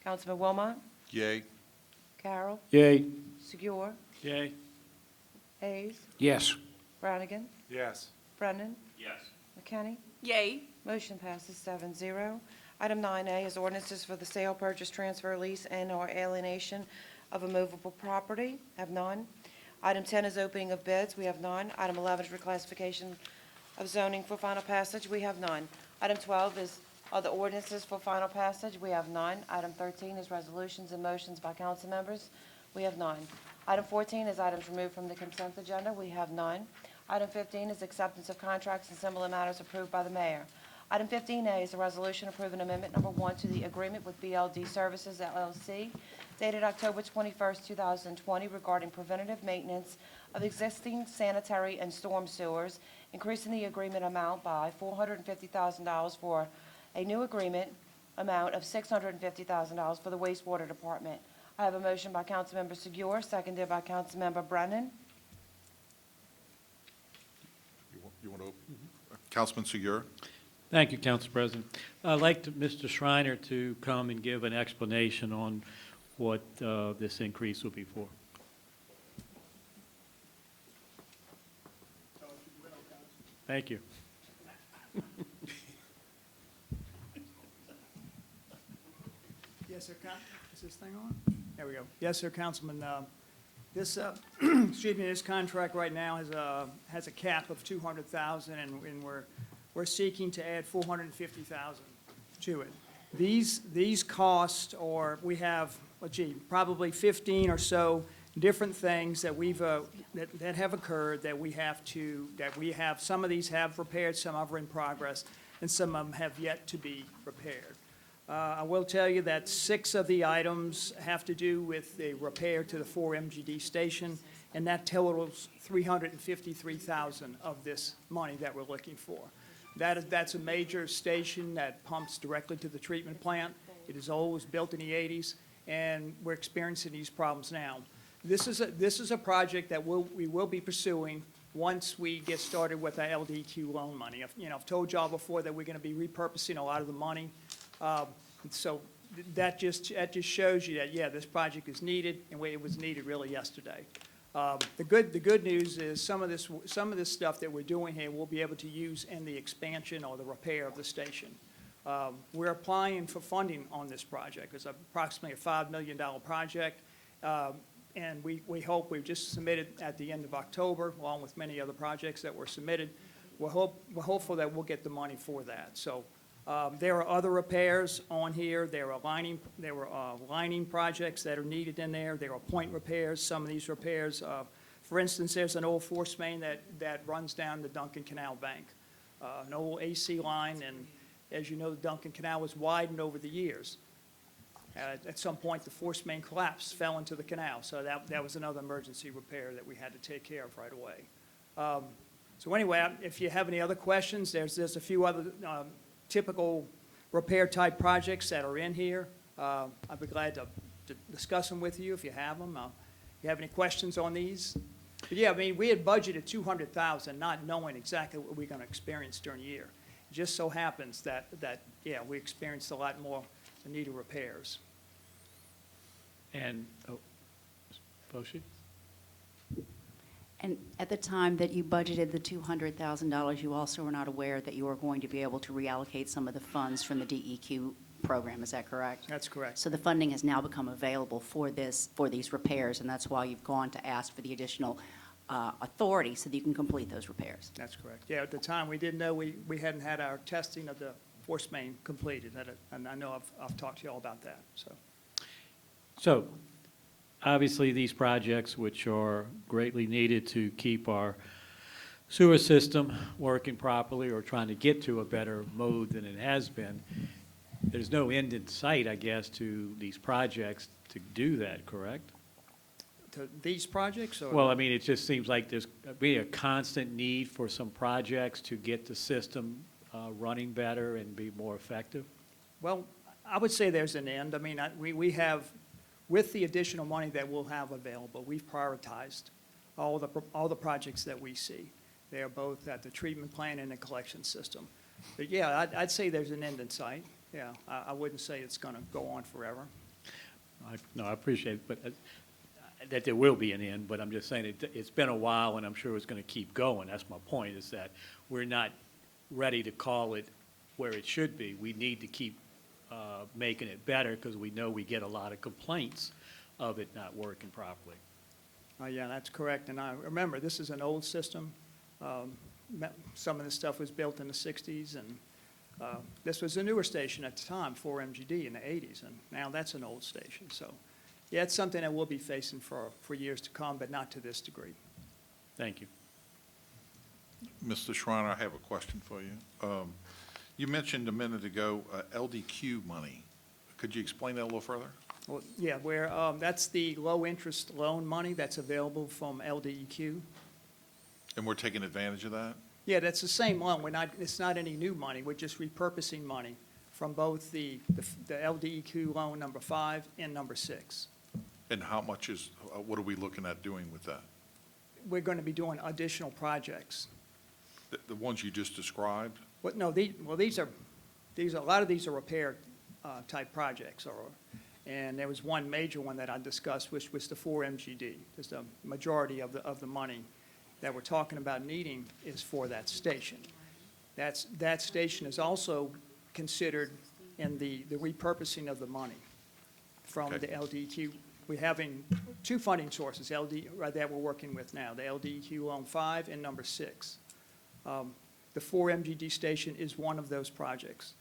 Councilman Wilmot? Yay. Carroll? Yay. Segura? Yay. Hayes? Yes. Brannigan? Yes. Brennan? Yes. McKinney? Yay. Motion passes 7-0. Item 9A is ordinances for the sale, purchase, transfer, lease, and/or alienation of a movable property. Have none. Item 10 is opening of bids. We have none. Item 11 is reclassification of zoning for final passage. We have none. Item 12 is other ordinances for final passage. We have none. Item 13 is resolutions and motions by council members. We have none. Item 14 is items removed from the consent agenda. We have none. Item 15 is acceptance of contracts and similar matters approved by the mayor. Item 15A is a resolution approving amendment number 1 to the agreement with BLD Services LLC dated October 21st, 2020 regarding preventative maintenance of existing sanitary and storm sewers, increasing the agreement amount by $450,000 for a new agreement amount of $650,000 for the Wastewater Department. I have a motion by Councilmember Segura, seconded by Councilmember Brennan. You want to open? Councilman Segura? Thank you, Council President. I'd like Mr. Schreiner to come and give an explanation on what this increase will be for. Thank you. Yes, sir. Is this thing on? There we go. Yes, sir, Councilman. This, excuse me, this contract right now has a cap of $200,000, and we're seeking to add $450,000 to it. These costs are, we have, probably 15 or so different things that we've that have occurred that we have. Some of these have repaired, some are in progress, and some of them have yet to be repaired. I will tell you that 6 of the items have to do with the repair to the 4 MGD station, and that totals $353,000 of this money that we're looking for. That's a major station that pumps directly to the treatment plant. It is old, was built in the 80s, and we're experiencing these problems now. This is a project that we will be pursuing once we get started with our LDQ loan money. I've told y'all before that we're going to be repurposing a lot of the money. So that just shows you that, yeah, this project is needed, and it was needed really yesterday. The good news is some of this stuff that we're doing here, we'll be able to use in the expansion or the repair of the station. We're applying for funding on this project. It's approximately a $5 million project, and we hope we've just submitted at the end of October, along with many other projects that were submitted. We're hopeful that we'll get the money for that. So there are other repairs on here. There were lining projects that are needed in there. There are point repairs. Some of these repairs, for instance, there's an old force main that runs down the Duncan Canal bank, an old AC line, and as you know, the Duncan Canal was widened over the years. At some point, the force main collapsed, fell into the canal, so that was another emergency repair that we had to take care of right away. So anyway, if you have any other questions, there's a few other typical repair type projects that are in here. I'd be glad to discuss them with you if you have them. If you have any questions on these. But yeah, I mean, we had budgeted $200,000, not knowing exactly what we're going to experience during the year. It just so happens that yeah, we experienced a lot more needed repairs. And, Boshi? And at the time that you budgeted the $200,000, you also were not aware that you were going to be able to reallocate some of the funds from the DEQ program, is that correct? That's correct. So the funding has now become available for these repairs, and that's why you've gone to ask for the additional authority so that you can complete those repairs. That's correct. Yeah, at the time, we didn't know, we hadn't had our testing of the force main completed, and I know I've talked to you all about that, so. So, obviously, these projects, which are greatly needed to keep our sewer system working properly or trying to get to a better mode than it has been, there's no end in sight, I guess, to these projects to do that, correct? To these projects, or? Well, I mean, it just seems like there's be a constant need for some projects to get the system running better and be more effective. Well, I would say there's an end. I mean, we have, with the additional money that we'll have available, we've prioritized all the projects that we see. They are both at the treatment plant and the collection system. But yeah, I'd say there's an end in sight. Yeah, I wouldn't say it's going to go on forever. No, I appreciate it, but that there will be an end, but I'm just saying it's been a while, and I'm sure it's going to keep going. That's my point, is that we're not ready to call it where it should be. We need to keep making it better because we know we get a lot of complaints of it not working properly. Yeah, that's correct. And I remember, this is an old system. Some of this stuff was built in the 60s, and this was a newer station at the time, 4MGD in the 80s, and now that's an old station. So, yeah, it's something that we'll be facing for years to come, but not to this degree. Thank you. Mr. Schreiner, I have a question for you. You mentioned a minute ago LDQ money. Could you explain that a little further? Well, yeah, that's the low-interest loan money that's available from LDEQ. And we're taking advantage of that? Yeah, that's the same loan. It's not any new money. We're just repurposing money from both the LDEQ loan number 5 and number 6. And how much is, what are we looking at doing with that? We're going to be doing additional projects. The ones you just described? Well, no, these are a lot of these are repair type projects, and there was one major one that I discussed, which was the 4MGD. There's the majority of the money that we're talking about needing is for that station. That station is also considered in the repurposing of the money from the LDEQ. We're having 2 funding sources that we're working with now, the LDEQ Loan 5 and number 6. The 4MGD station is one of those projects.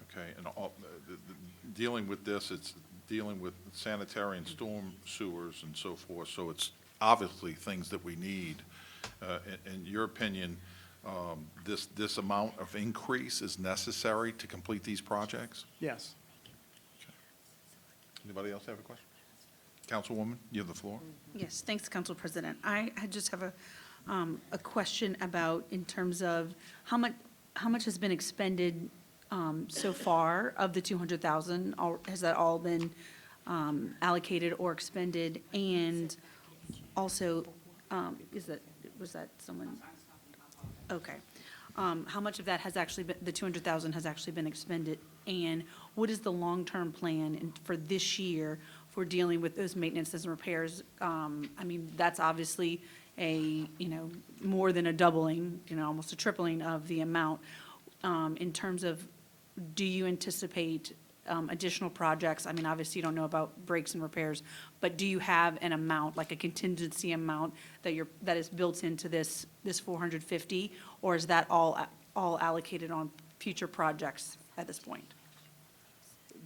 Okay, and dealing with this, it's dealing with sanitary and storm sewers and so forth, so it's obviously things that we need. In your opinion, this amount of increase is necessary to complete these projects? Yes. Anybody else have a question? Councilwoman, you have the floor. Yes, thanks, Council President. I just have a question about in terms of how much has been expended so far of the 200,000? Has that all been allocated or expended? And also, was that someone? Okay. How much of that has actually been, the 200,000 has actually been expended? And what is the long-term plan for this year for dealing with those maintenances and repairs? I mean, that's obviously more than a doubling, almost a tripling of the amount. In terms of, do you anticipate additional projects? I mean, obviously, you don't know about breaks and repairs, but do you have an amount, like a contingency amount that is built into this 450? Or is that all allocated on future projects at this point?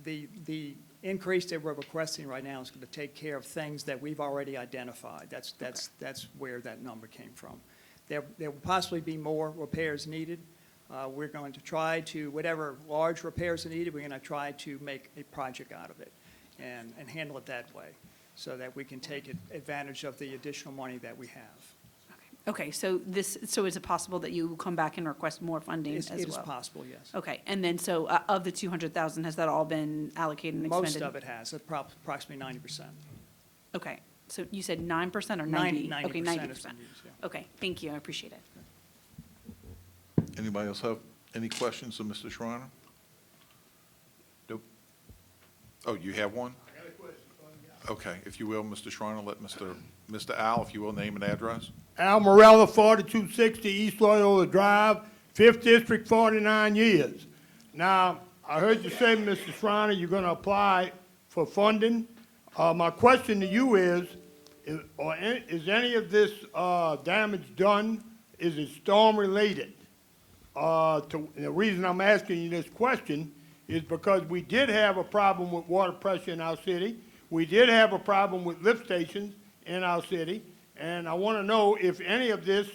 The increase that we're requesting right now is going to take care of things that we've already identified. That's where that number came from. There will possibly be more repairs needed. We're going to try to, whatever large repairs are needed, we're going to try to make a project out of it and handle it that way so that we can take advantage of the additional money that we have. Okay, so is it possible that you will come back and request more funding as well? It is possible, yes. Okay, and then so of the 200,000, has that all been allocated and expended? Most of it has, approximately 90%. Okay, so you said 9% or 90? 90? Okay, 90% 90%. is been used, yeah. Okay, thank you, I appreciate it. Anybody else have any questions of Mr. Schreiner? Nope. Oh, you have one? I got a question. Okay, if you will, Mr. Schreiner, let Mr. Al, if you will, name and address. Al Morella, 4260 East Loyola Drive, 5th District, 49 years. Now, I heard you say, Mr. Schreiner, you're going to apply for funding. My question to you is any of this damage done, is it storm-related? The reason I'm asking you this question is because we did have a problem with water pressure in our city. We did have a problem with lift stations in our city. And I want to know if any of this,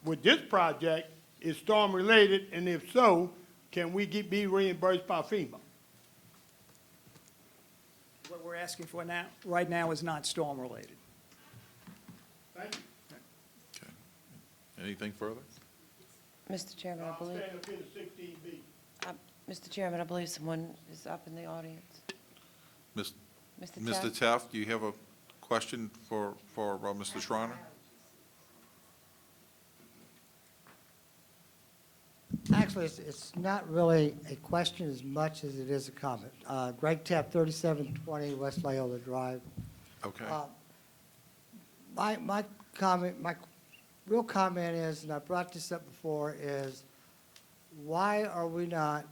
with this project, is storm-related, and if so, can we be reimbursed by FEMA? What we're asking for now, right now, is not storm-related. Thank you. Okay. Anything further? Mr. Chairman, I I'm believe, staying up here to 16B. Mr. Chairman, I believe someone is up in the audience. Mr. Mr. Taft? Taft, do you have a question for Mr. Schreiner? Actually, it's not really a question as much as it is a comment. Greg Tapp, 3720 West Loyola Drive. Okay. My comment, my real comment is, and I brought this up before, is why are we not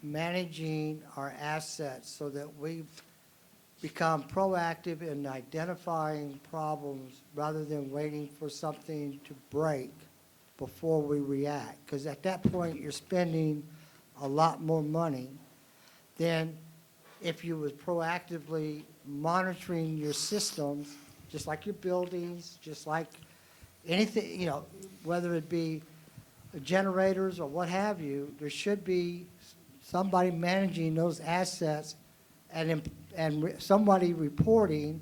managing our assets so that we become proactive in identifying problems rather than waiting for something to break before we react? Because at that point, you're spending a lot more money than if you was proactively monitoring your systems, just like your buildings, just like anything, whether it be generators or what have you. There should be somebody managing those assets and somebody reporting,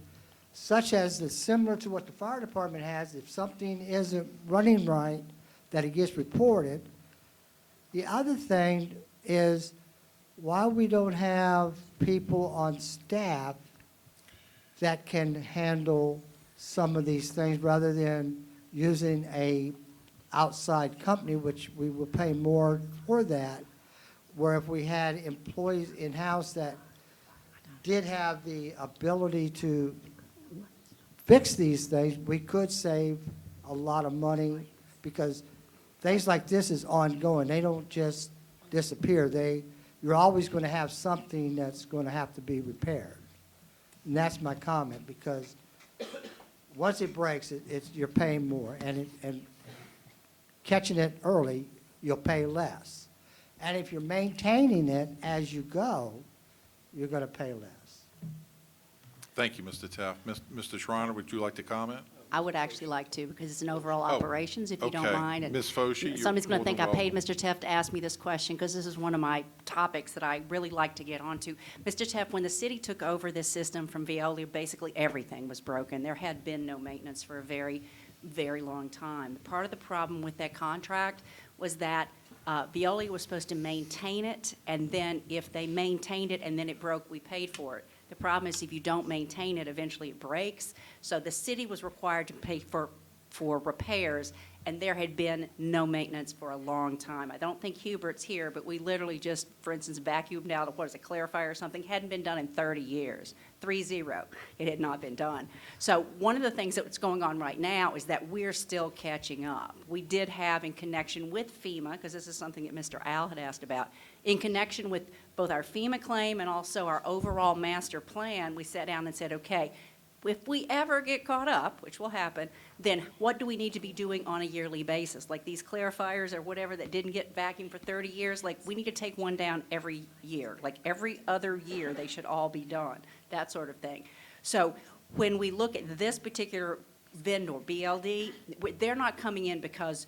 such as similar to what the fire department has. If something isn't running right, that it gets reported. The other thing is why we don't have people on staff that can handle some of these things rather than using a outside company, which we will pay more for that, where if we had employees in-house that did have the ability to fix these things, we could save a lot of money, because things like this is ongoing. They don't just disappear. You're always going to have something that's going to have to be repaired. And that's my comment, because once it breaks, you're paying more. And catching it early, you'll pay less. And if you're maintaining it as you go, you're going to pay less. Thank you, Mr. Taft. Mr. Shriner, would you like to comment? I would actually like to, because it's an overall Oh, operations, if you don't okay. mind. And Ms. Foshee, you're somebody's going more to think than I paid welcome. Mr. Teff to ask me this question, because this is one of my topics that I really like to get onto. Mr. Teff, when the city took over this system from Veolia, basically everything was broken. There had been no maintenance for a very, very long time. Part of the problem with that contract was that Veolia was supposed to maintain it, and then if they maintained it and then it broke, we paid for it. The problem is if you don't maintain it, eventually it breaks. So the city was required to pay for repairs, and there had been no maintenance for a long time. I don't think Hubert's here, but we literally just, for instance, vacuumed out, what is it, clarifier or something, hadn't been done in 30 years, 3-0. It had not been done. So one of the things that's going on right now is that we're still catching up. We did have, in connection with FEMA, because this is something that Mr. Al had asked about, in connection with both our FEMA claim and also our overall master plan, we sat down and said, okay, if we ever get caught up, which will happen, then what do we need to be doing on a yearly basis? Like these clarifiers or whatever that didn't get vacuumed for 30 years, like we need to take one down every year. Like every other year, they should all be done, that sort of thing. So when we look at this particular vendor, BLD, they're not coming in because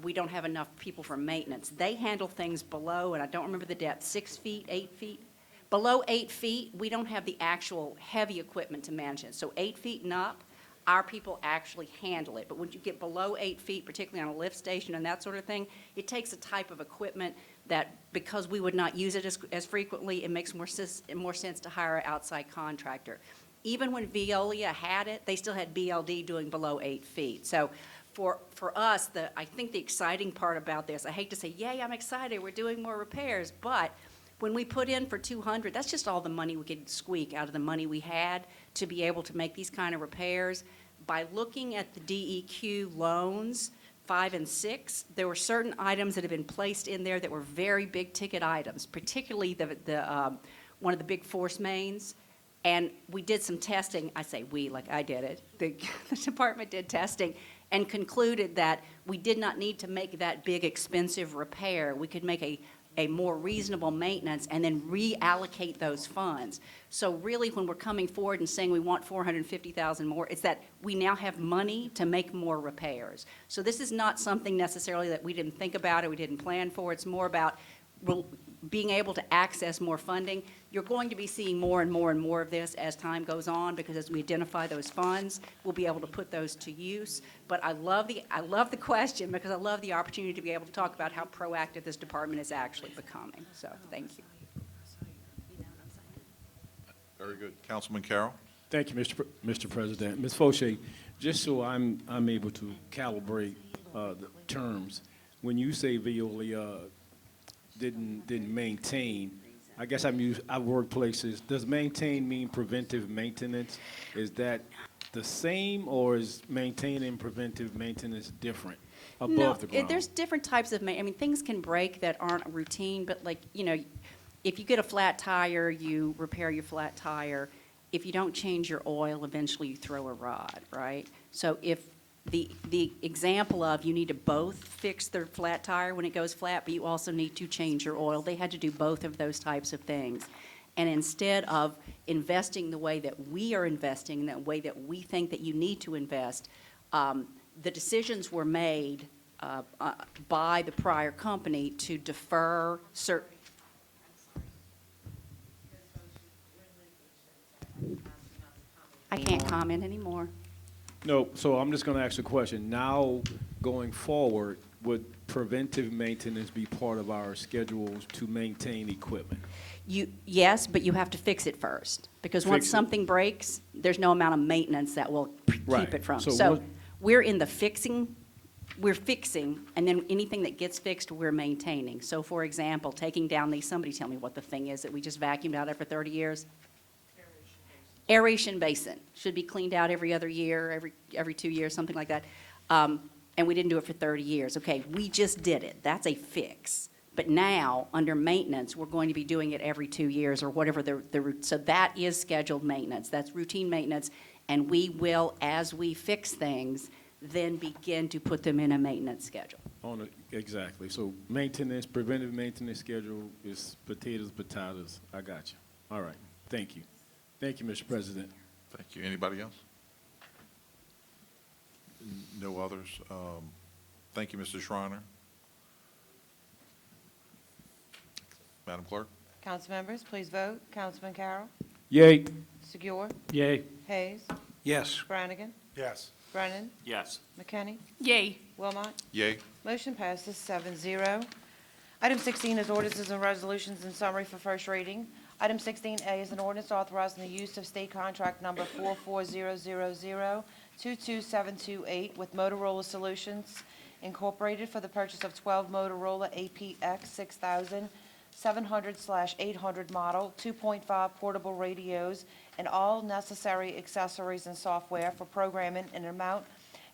we don't have enough people for maintenance. They handle things below, and I don't remember the depth, 6 feet, 8 feet? Below 8 feet, we don't have the actual heavy equipment to manage it. So 8 feet and up, our people actually handle it. But when you get below 8 feet, particularly on a lift station and that sort of thing, it takes a type of equipment that, because we would not use it as frequently, it makes more sense to hire an outside contractor. Even when Veolia had it, they still had BLD doing below 8 feet. So for us, I think the exciting part about this, I hate to say, yay, I'm excited, we're doing more repairs, but when we put in for 200, that's just all the money we could squeak out of the money we had to be able to make these kind of repairs. By looking at the DEQ loans, 5 and 6, there were certain items that have been placed in there that were very big ticket items, particularly one of the big force mains. And we did some testing. I say we, like I did it. The department did testing and concluded that we did not need to make that big expensive repair. We could make a more reasonable maintenance and then reallocate those funds. So really, when we're coming forward and saying we want 450,000 more, it's that we now have money to make more repairs. So this is not something necessarily that we didn't think about or we didn't plan for. It's more about being able to access more funding. You're going to be seeing more and more and more of this as time goes on, because as we identify those funds, we'll be able to put those to use. But I love the question, because I love the opportunity to be able to talk about how proactive this department is actually becoming. So thank you. Very good. Councilman Carroll? Thank you, Mr. President. Ms. Foshee, just so I'm able to calibrate the terms, when you say Veolia didn't maintain, I guess I've worked places. Does maintain mean preventive maintenance? Is that the same, or is maintaining and preventive maintenance different above the ground? There's different types of things can break that aren't routine, but if you get a flat tire, you repair your flat tire. If you don't change your oil, eventually you throw a rod, right? So if the example of you need to both fix the flat tire when it goes flat, but you also need to change your oil, they had to do both of those types of things. And instead of investing the way that we are investing, the way that we think that you need to invest, the decisions were made by the prior company to defer certain. I can't comment anymore. No, so I'm just going to ask a question. Now, going forward, would preventive maintenance be part of our schedules to maintain equipment? Yes, but you have to fix it first, because once Fix it. something breaks, there's no amount of maintenance that will Right. keep it from. So So what- we're in the fixing, and then anything that gets fixed, we're maintaining. So for example, taking down somebody tell me what the thing is that we just vacuumed out after 30 years? Aeration basin should be cleaned out every other year, every 2 years, something like that. And we didn't do it for 30 years. Okay, we just did it. That's a fix. But now, under maintenance, we're going to be doing it every 2 years or whatever so that is scheduled maintenance. That's routine maintenance. And we will, as we fix things, then begin to put them in a maintenance schedule. Exactly. So maintenance, preventive maintenance schedule is potatoes. I got you. All right. Thank you. Thank you, Mr. President. Thank you. Anybody else? No others. Thank you, Mr. Shriner. Madam Clerk? Council members, please vote. Councilman Carroll. Yay. Segura. Yay. Hayes. Yes. Brannigan. Yes. Brennan. Yes. McKinney. Yay. Wilmot. Yay. Motion passes 7-0. Item 16 is ordinances and resolutions in summary for first reading. Item 16A is an ordinance authorizing the use of state contract number 4400022728 with Motorola Solutions Incorporated for the purchase of 12 Motorola APX 6700/800 model 2.5 portable radios and all necessary accessories and software for programming in an amount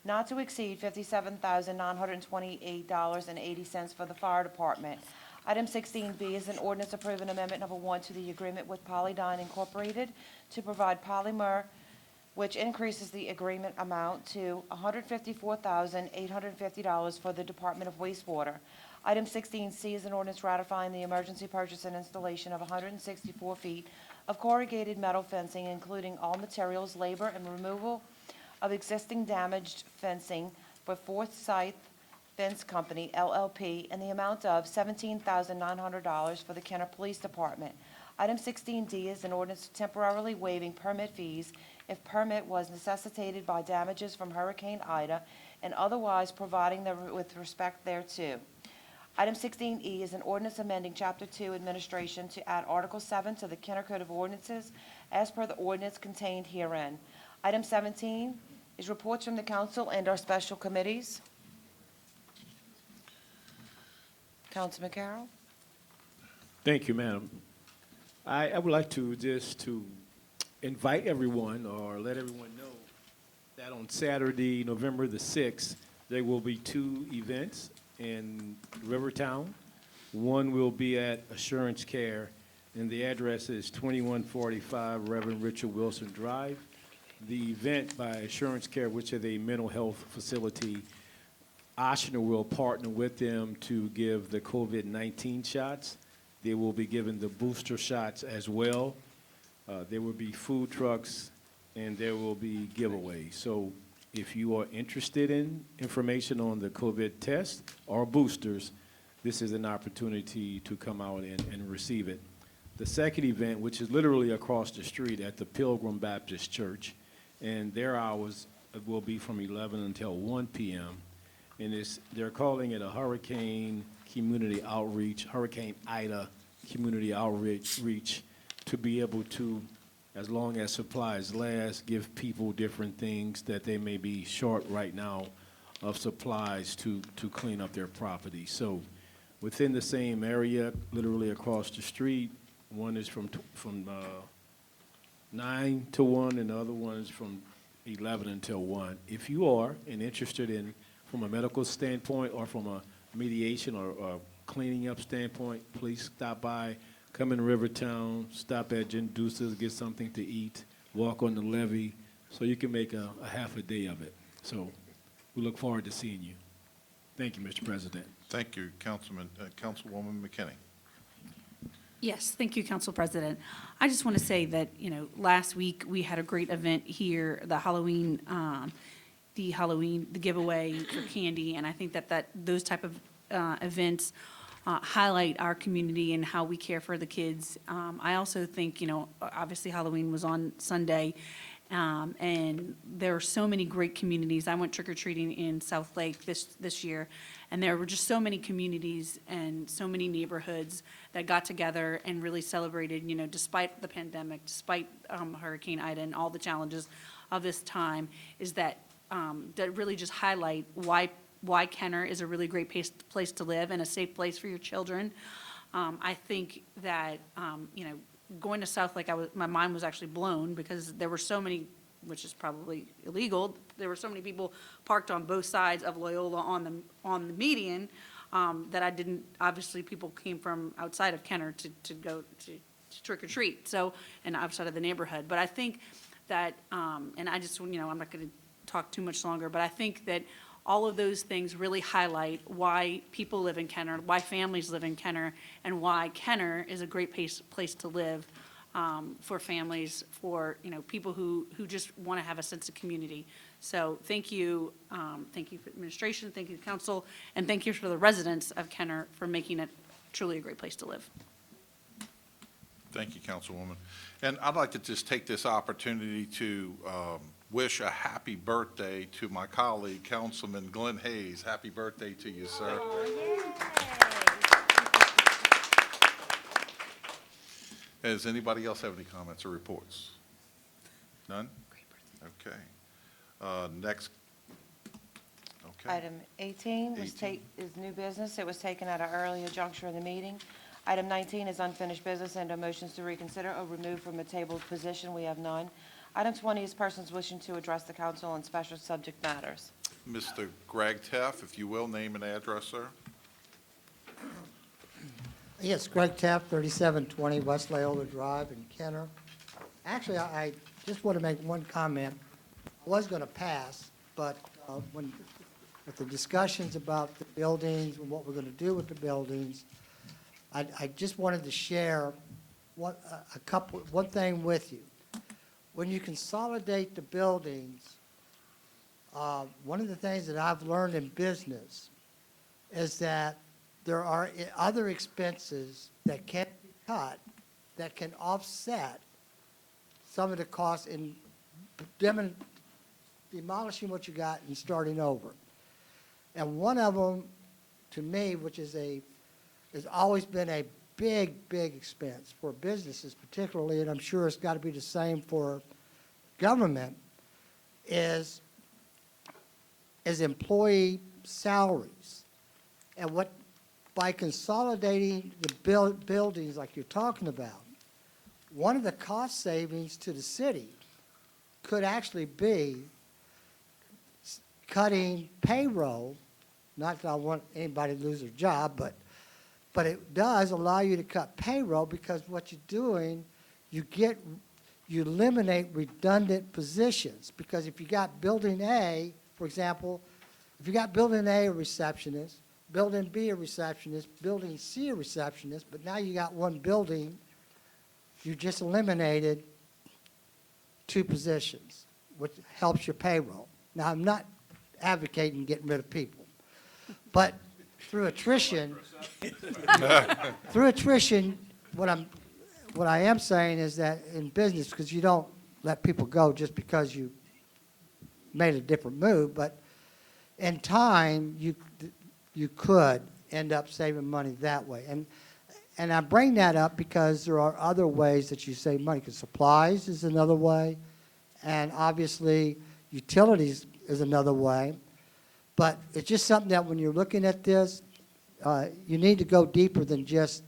not to exceed $57,928.80 for the fire department. Item 16B is an ordinance approving amendment number 1 to the agreement with Polydyne Incorporated to provide polymer, which increases the agreement amount to $154,850 for the Department of Wastewater. Item 16C is an ordinance ratifying the emergency purchase and installation of 164 feet of corrugated metal fencing, including all materials, labor, and removal of existing damaged fencing for Forsyth Fence Company, LLP, in the amount of $17,900 for the Kenner Police Department. Item 16D is an ordinance temporarily waiving permit fees if permit was necessitated by damages from Hurricane Ida and otherwise providing with respect thereto. Item 16E is an ordinance amending Chapter 2 Administration to add Article 7 to the Kenner Code of Ordinances as per the ordinance contained herein. Item 17 is reports from the council and our special committees. Councilman Carroll. Thank you, Madam. I would like to invite everyone or let everyone know that on Saturday, November the 6th, there will be 2 events in Rivertown. One will be at Assurance Care, and the address is 2145 Reverend Richard Wilson Drive. The event by Assurance Care, which is a mental health facility, Oshner will partner with them to give the COVID-19 shots. They will be giving the booster shots as well. There will be food trucks, and there will be giveaways. So if you are interested in information on the COVID test or boosters, this is an opportunity to come out and receive it. The second event, which is literally across the street at the Pilgrim Baptist Church, and their hours will be from 11 until 1 p.m. And they're calling it a Hurricane Community Outreach, Hurricane Ida Community Outreach, to be able to, as long as supplies last, give people different things that they may be short right now of supplies to clean up their property. So within the same area, literally across the street, one is from 9 to 1, and the other one is from 11 until 1. If you are interested in, from a medical standpoint or from a mediation or cleaning up standpoint, please stop by, come in Rivertown, stop at Gendusa's, get something to eat, walk on the levee, so you can make a half a day of it. So we look forward to seeing you. Thank you, Mr. President. Thank you, Councilwoman McKinney. Yes, thank you, Council President. I just want to say that, last week we had a great event here, the giveaway for candy, and I think that those type of events highlight our community and how we care for the kids. I also think, obviously Halloween was on Sunday, and there are so many great communities. I went trick-or-treating in South Lake this year, and there were just so many communities and so many neighborhoods that got together and really celebrated, despite the pandemic, despite Hurricane Ida and all the challenges of this time, is that really just highlight why Kenner is a really great place to live and a safe place for your children. I think that, going to South Lake, my mind was actually blown because there were so many, which is probably illegal, there were so many people parked on both sides of Loyola on the median that I didn't, obviously people came from outside of Kenner to go to trick or treat, so, and outside of the neighborhood. But I think that, and I just, I'm not going to talk too much longer, but I think that all of those things really highlight why people live in Kenner, why families live in Kenner, and why Kenner is a great place to live. for families, for, you know, people who just want to have a sense of community. So thank you for administration, thank you to council, and thank you for the residents of Kenner for making it truly a great place to live. Thank you, Councilwoman. And I'd like to just take this opportunity to wish a happy birthday to my colleague, Councilman Glenn Hayes. Happy birthday to you, sir. Does anybody else have any comments or reports? None? Okay. Next. Okay. Item 18 is new business. It was taken at an earlier juncture of the meeting. Item 19 is unfinished business and motions to reconsider or remove from a tabled position. We have none. Item 20 is persons wishing to address the council on special subject matters. Mr. Greg Teff, if you will, name and address, sir. Yes, Greg Taft, 3720 West Loyola Drive in Kenner. Actually, I just want to make one comment. I was going to pass, but with the discussions about the buildings and what we're going to do with the buildings, I just wanted to share one thing with you. When you consolidate the buildings, one of the things that I've learned in business is that there are other expenses that can be cut that can offset some of the costs in demolishing what you got and starting over. And one of them, to me, which has always been a big expense for businesses particularly, and I'm sure it's got to be the same for government, is employee salaries. And by consolidating the buildings like you're talking about, one of the cost savings to the city could actually be cutting payroll. Not that I want anybody to lose their job, but it does allow you to cut payroll, because what you're doing, you eliminate redundant positions. Because if you got building A, for example, if you got building A a receptionist, building B a receptionist, building C a receptionist, but now you got one building, you just eliminated 2 positions, which helps your payroll. Now, I'm not advocating getting rid of people, but through attrition, what I am saying is that in business, because you don't let people go just because you made a different move, but in time, you could end up saving money that way. And I bring that up because there are other ways that you save money, because supplies is another way, and obviously utilities is another way. But it's just something that when you're looking at this, you need to go deeper than just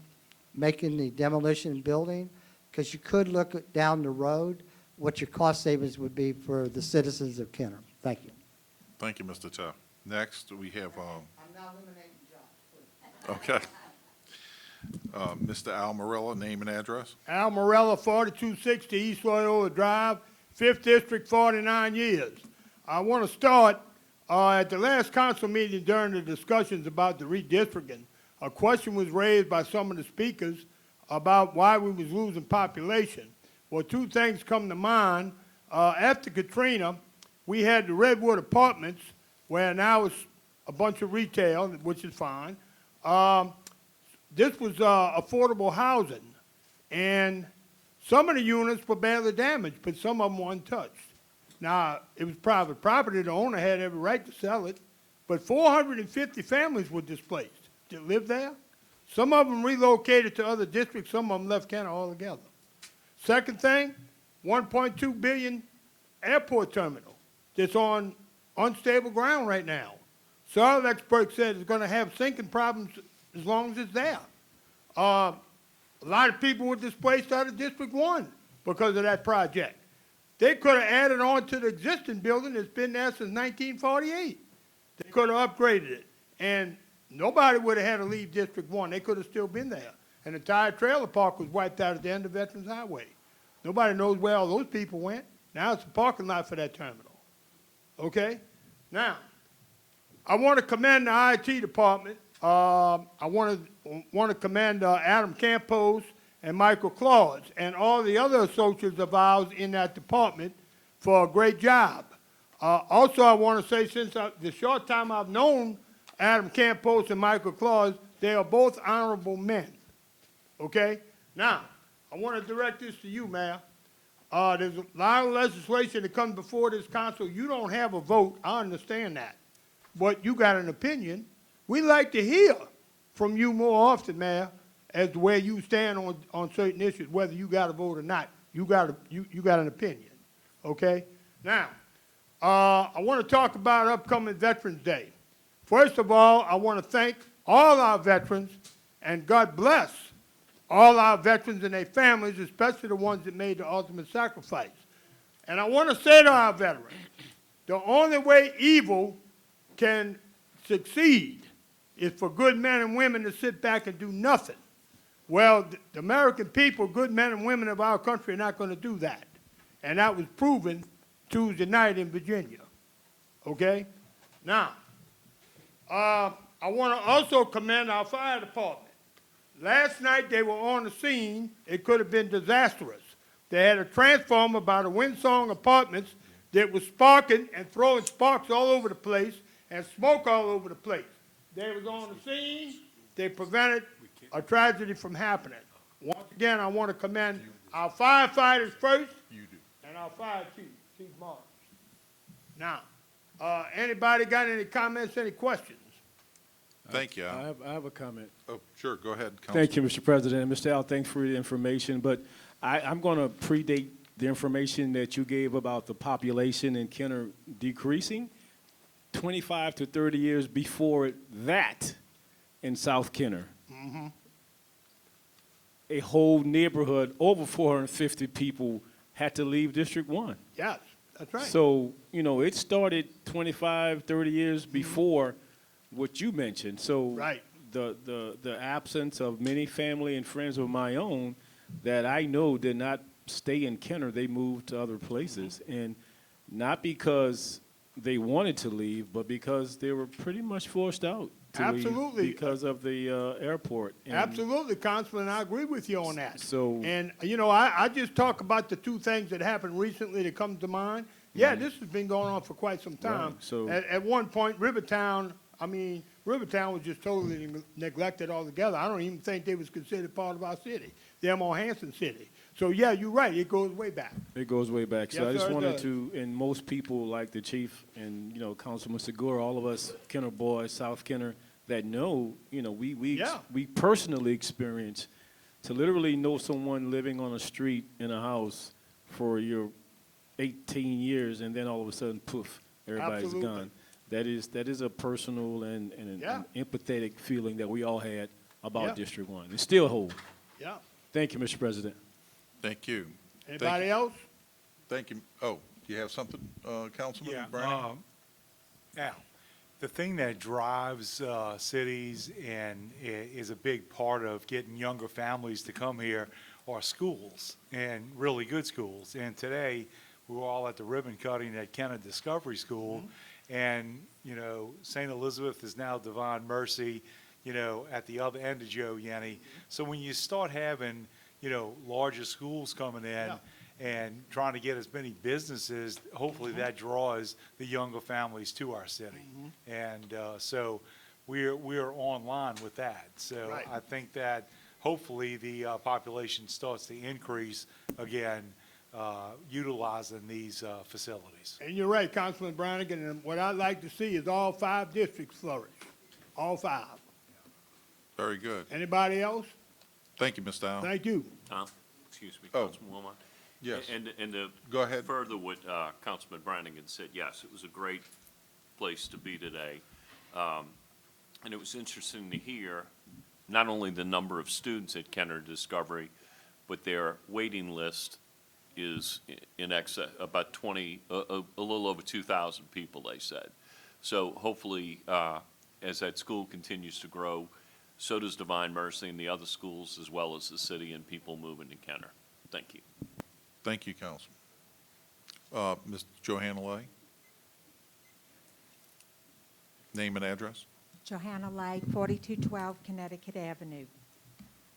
making the demolition and building, because you could look down the road what your cost savings would be for the citizens of Kenner. Thank you. Thank you, Mr. Teff. Next, we have, I'm now eliminating jobs, please. okay. Mr. Al Morella, name and address. Al Morella, 4260 East Loyola Drive, 5th District, 49 years. I want to start, at the last council meeting during the discussions about the redistricting, a question was raised by some of the speakers about why we was losing population. Well, 2 things come to mind. After Katrina, we had the Redwood Apartments, where now it's a bunch of retail, which is fine. This was affordable housing, and some of the units were badly damaged, but some of them were untouched. Now, it was private property. The owner had every right to sell it, but 450 families were displaced that lived there. Some of them relocated to other districts. Some of them left Kenner altogether. Second thing, $1.2 billion airport terminal that's on unstable ground right now. Soil experts said it's going to have sinking problems as long as it's there. A lot of people were displaced out of District 1 because of that project. They could have added on to the existing building that's been there since 1948. They could have upgraded it, and nobody would have had to leave District 1. They could have still been there. And the entire trailer park was wiped out at the end of Veterans Highway. Nobody knows where all those people went. Now it's a parking lot for that terminal. Okay? Now, I want to commend the IT department. I want to commend Adam Campos and Michael Claus and all the other associates of ours in that department for a great job. Also, I want to say, since the short time I've known Adam Campos and Michael Claus, they are both honorable men. Okay? Now, I want to direct this to you, Mayor. There's a lot of legislation that comes before this council. You don't have a vote. I understand that. But you got an opinion. We like to hear from you more often, Mayor, as to where you stand on certain issues, whether you got a vote or not. You got an opinion. Okay? Now, I want to talk about upcoming Veterans Day. First of all, I want to thank all our veterans, and God bless all our veterans and their families, especially the ones that made the ultimate sacrifice. And I want to say to our veterans, the only way evil can succeed is for good men and women to sit back and do nothing. Well, the American people, good men and women of our country, are not going to do that. And that was proven Tuesday night in Virginia. Okay? Now, I want to also commend our fire department. Last night they were on the scene. It could have been disastrous. They had a transformer by the Windsong Apartments that was sparking and throwing sparks all over the place and smoke all over the place. They was on the scene. They prevented a tragedy from happening. Once again, I want to commend our firefighters first and our fire chief, Chief Morris. Now, anybody got any comments, any questions? Thank you. I have a comment. Oh, sure, go ahead, Councilman. Thank you, Mr. President. Mr. Al, thanks for the information, but I'm going to predate the information that you gave about the population in Kenner decreasing 25 to 30 years before that in South Kenner. Mm-hmm. A whole neighborhood, over 450 people had to leave District 1. Yes, that's right. So, it started 25, 30 years before what you mentioned. So Right. the absence of many family and friends of my own that I know did not stay in Kenner, they moved to other places. And not because they wanted to leave, but because they were pretty much forced out to Absolutely. leave because of the airport. And Absolutely, Councilman, I agree with you on that. So, And, I just talk about the two things that happened recently that come to mind. Yeah, this has been going on for quite some time. Right, so- At one point, Rivertown was just totally neglected altogether. I don't even think they was considered part of our city. They're more Hanson City. So, yeah, you're right, it goes way back. it goes way back. So Yes, I just sir, it wanted does. to, and most people like the chief and, Councilman Segura, all of us Kenner boys, South Kenner, that know, Yeah. we personally experience to literally know someone living on a street in a house for your 18 years and then all of a sudden, poof, everybody's Absolutely. gone. That is a personal and Yeah. an empathetic feeling that we all had about Yeah. District 1. It's still hold. Yeah. Thank you, Mr. President. Thank you. Anybody else? Thank you. Oh, do you have something, Councilman Yeah, Brown? now, the thing that drives cities and is a big part of getting younger families to come here are schools, and really good schools. And today, we were all at the ribbon cutting at Kenner Discovery School, and, St. Elizabeth is now Divine Mercy, at the other end of Joe Yenny. So when you start having, larger schools coming in, and trying to get as many businesses, hopefully that draws the younger families to our city. And so we're online with that. So Right. I think that hopefully the population starts to increase again, utilizing these facilities. And you're right, Councilman Brannigan, and what I'd like to see is all 5 districts flourish. All 5. Very good. Anybody else? Thank you, Mr. Allen. Thank you. Tom, excuse me, Oh. Councilman Wilmot. Yes. And to Go ahead. further what Councilman Brannigan said, yes, it was a great place to be today. And it was interesting to hear not only the number of students at Kenner Discovery, but their waiting list is in excess, about 20, a little over 2,000 people, they said. So hopefully, as that school continues to grow, so does Divine Mercy and the other schools, as well as the city and people moving to Kenner. Thank you. Thank you, Councilman. Ms. Johanna Lay? Name and address? Johanna Lake, 4212 Connecticut Avenue.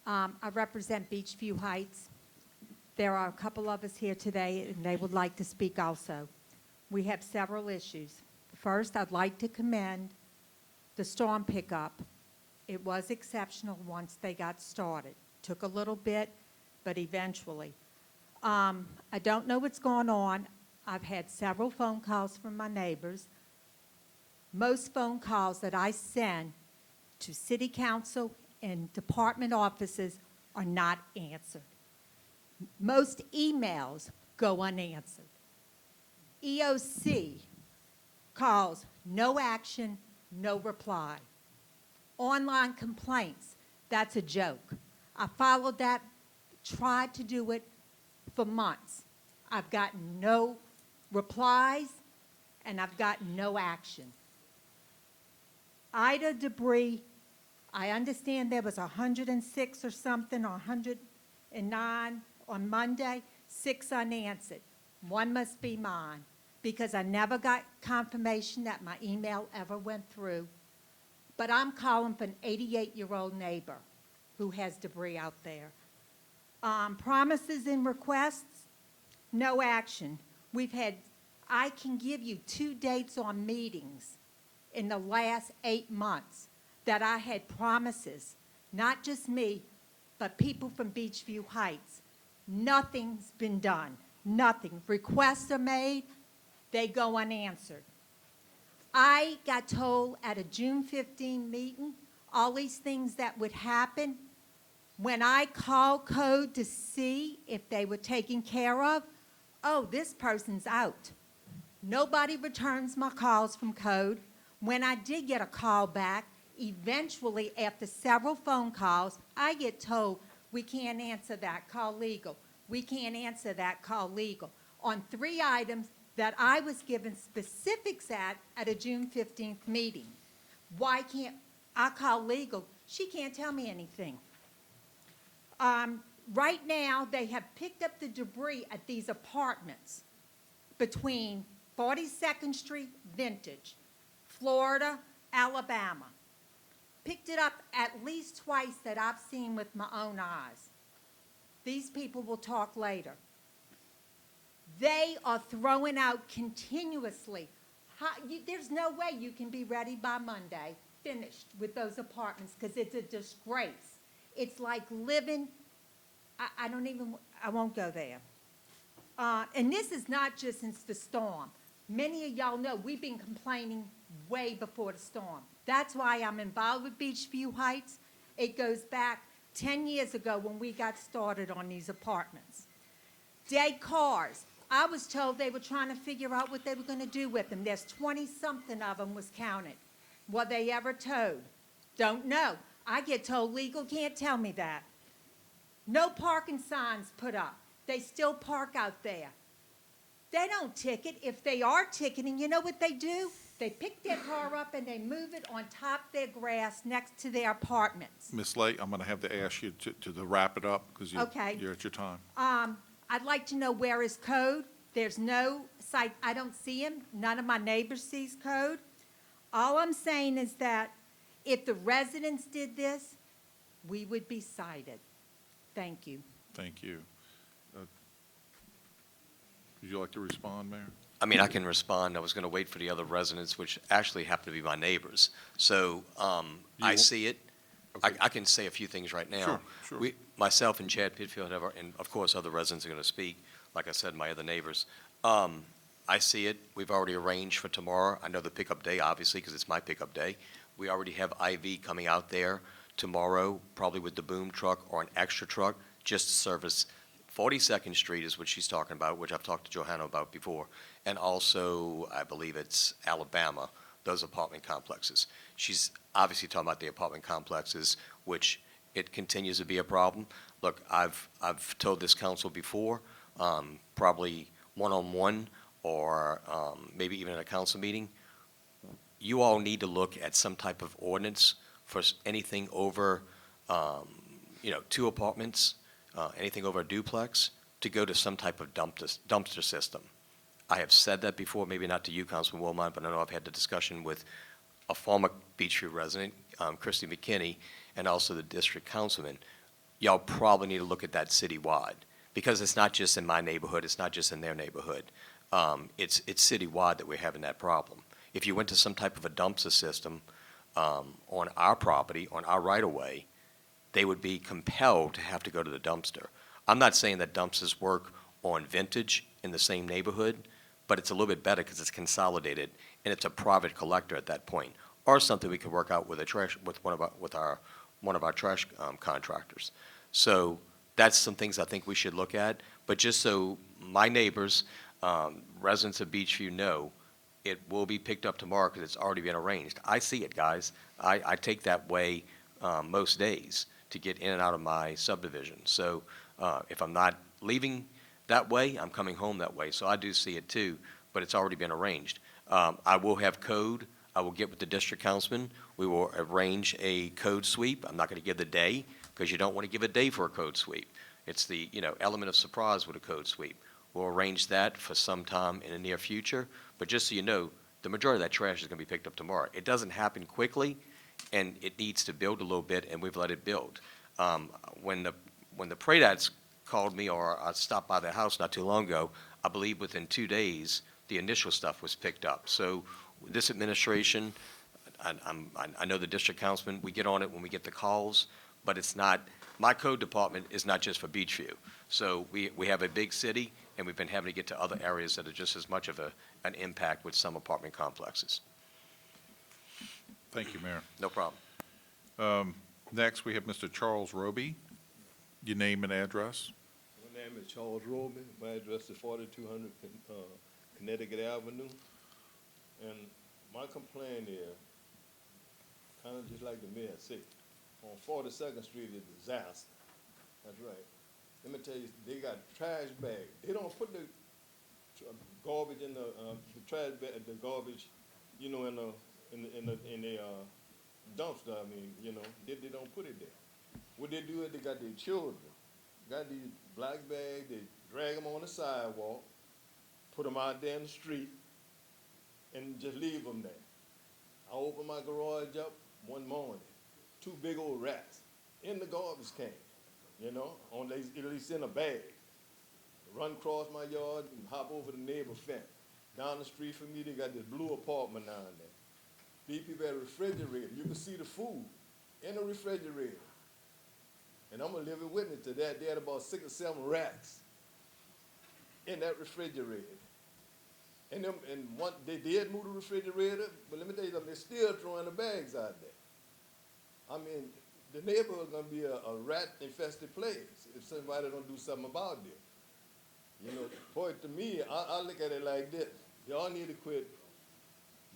I represent Beachview Heights. There are a couple of us here today, and they would like to speak also. We have several issues. First, I'd like to commend the storm pickup. It was exceptional once they got started. Took a little bit, but eventually. I don't know what's going on. I've had several phone calls from my neighbors. Most phone calls that I send to city council and department offices are not answered. Most emails go unanswered. EOC calls, no action, no reply. Online complaints, that's a joke. I followed that, tried to do it for months. I've gotten no replies, and I've gotten no action. Ida debris, I understand there was 106 or something, or 109 on Monday, 6 unanswered. One must be mine, because I never got confirmation that my email ever went through. But I'm calling for an 88-year-old neighbor who has debris out there. Promises and requests, no action. I can give you 2 dates on meetings in the last 8 months that I had promises, not just me, but people from Beachview Heights. Nothing's been done, nothing. Requests are made, they go unanswered. I got told at a June 15 meeting, all these things that would happen. When I called code to see if they were taken care of, oh, this person's out. Nobody returns my calls from code. When I did get a call back, eventually, after several phone calls, I get told, we can't answer that, call legal. We can't answer that, call legal. On 3 items that I was given specifics at a June 15th meeting. Why can't I call legal? She can't tell me anything. Right now, they have picked up the debris at these apartments between 42nd Street, Vintage, Florida, Alabama. Picked it up at least twice that I've seen with my own eyes. These people will talk later. They are throwing out continuously. There's no way you can be ready by Monday, finished with those apartments, because it's a disgrace. It's like living, I won't go there. And this is not just since the storm. Many of y'all know we've been complaining way before the storm. That's why I'm involved with Beachview Heights. It goes back 10 years ago when we got started on these apartments. Dead cars. I was told they were trying to figure out what they were going to do with them. There's 20-something of them was counted. Were they ever towed? Don't know. I get told legal can't tell me that. No parking signs put up. They still park out there. They don't ticket. If they are ticketing, you know what they do? They pick their car up and they move it on top of their grass next to their apartments. Ms. Lay, I'm going to have to ask you to wrap it up because Okay. you're at your time. I'd like to know where is code. There's no site. I don't see him. None of my neighbors sees code. All I'm saying is that if the residents did this, we would be cited. Thank you. Thank you. Would you like to respond, Mayor? I mean, I can respond. I was going to wait for the other residents, which actually happen to be my neighbors. So I see it. Okay. I can say a few things right now. Sure. Myself and Chad Pitfield have, and of course, other residents are going to speak. Like I said, my other neighbors. I see it. We've already arranged for tomorrow. I know the pickup day, obviously, because it's my pickup day. We already have IV coming out there tomorrow, probably with the boom truck or an extra truck, just to service 42nd Street is what she's talking about, which I've talked to Johanna about before, and also, I believe it's Alabama, those apartment complexes. She's obviously talking about the apartment complexes, which it continues to be a problem. Look, I've told this council before, probably one-on-one or maybe even at a council meeting, you all need to look at some type of ordinance for anything over, 2 apartments, anything over a duplex, to go to some type of dumpster system. I have said that before, maybe not to you, Councilman Wilmot, but I know I've had the discussion with a former Beachview resident, Christy McKinney, and also the district councilman. y'all probably need to look at that citywide, because it's not just in my neighborhood, it's not just in their neighborhood. It's citywide that we're having that problem. If you went to some type of a dumpster system on our property, on our right-of-way, they would be compelled to have to go to the dumpster. I'm not saying that dumpsters work on Vintage in the same neighborhood, but it's a little bit better because it's consolidated and it's a private collector at that point, or something we could work out with one of our trash contractors. So that's some things I think we should look at. But just so my neighbors, residents of Beachview know, it will be picked up tomorrow because it's already been arranged. I see it, guys. I take that way most days to get in and out of my subdivision. So if I'm not leaving that way, I'm coming home that way. So I do see it too, but it's already been arranged. I will have code. I will get with the district councilman. We will arrange a code sweep. I'm not going to give the day because you don't want to give a day for a code sweep. It's the, element of surprise with a code sweep. We'll arrange that for some time in the near future. But just so you know, the majority of that trash is going to be picked up tomorrow. It doesn't happen quickly, and it needs to build a little bit, and we've let it build. When the Pradats called me, or I stopped by their house not too long ago, I believe within 2 days, the initial stuff was picked up. So this administration, I know the district councilman, we get on it when we get the calls, but it's not, my code department is not just for Beachview. So we have a big city, and we've been having to get to other areas that are just as much of an impact with some apartment complexes. Thank you, Mayor. No problem. Next, we have Mr. Charles Roby. Your name and address? My name is Charles Roby. My address is 4200 Connecticut Avenue. And my complaint is, kind of just like the mayor said, on 42nd Street is a disaster. That's right. Let me tell you, they got trash bags. They don't put the garbage in the trash bag, the garbage, in the dumpster. I mean, they don't put it there. What they do is they got their children, got these black bags, they drag them on the sidewalk, put them out there in the street, and just leave them there. I opened my garage up one morning, 2 big old rats in the garbage can, at least in a bag. Run across my yard and hop over the neighbor fence. Down the street from me, they got this blue apartment down there. These people had a refrigerator. You can see the food in the refrigerator. And I'm a living witness to that. They had about 6 or 7 rats in that refrigerator. And they did move the refrigerator, but let me tell you something, they're still throwing the bags out there. I mean, the neighborhood is going to be a rat-infested place if somebody don't do something about it. Boy, to me, I look at it like this. Y'all need to quit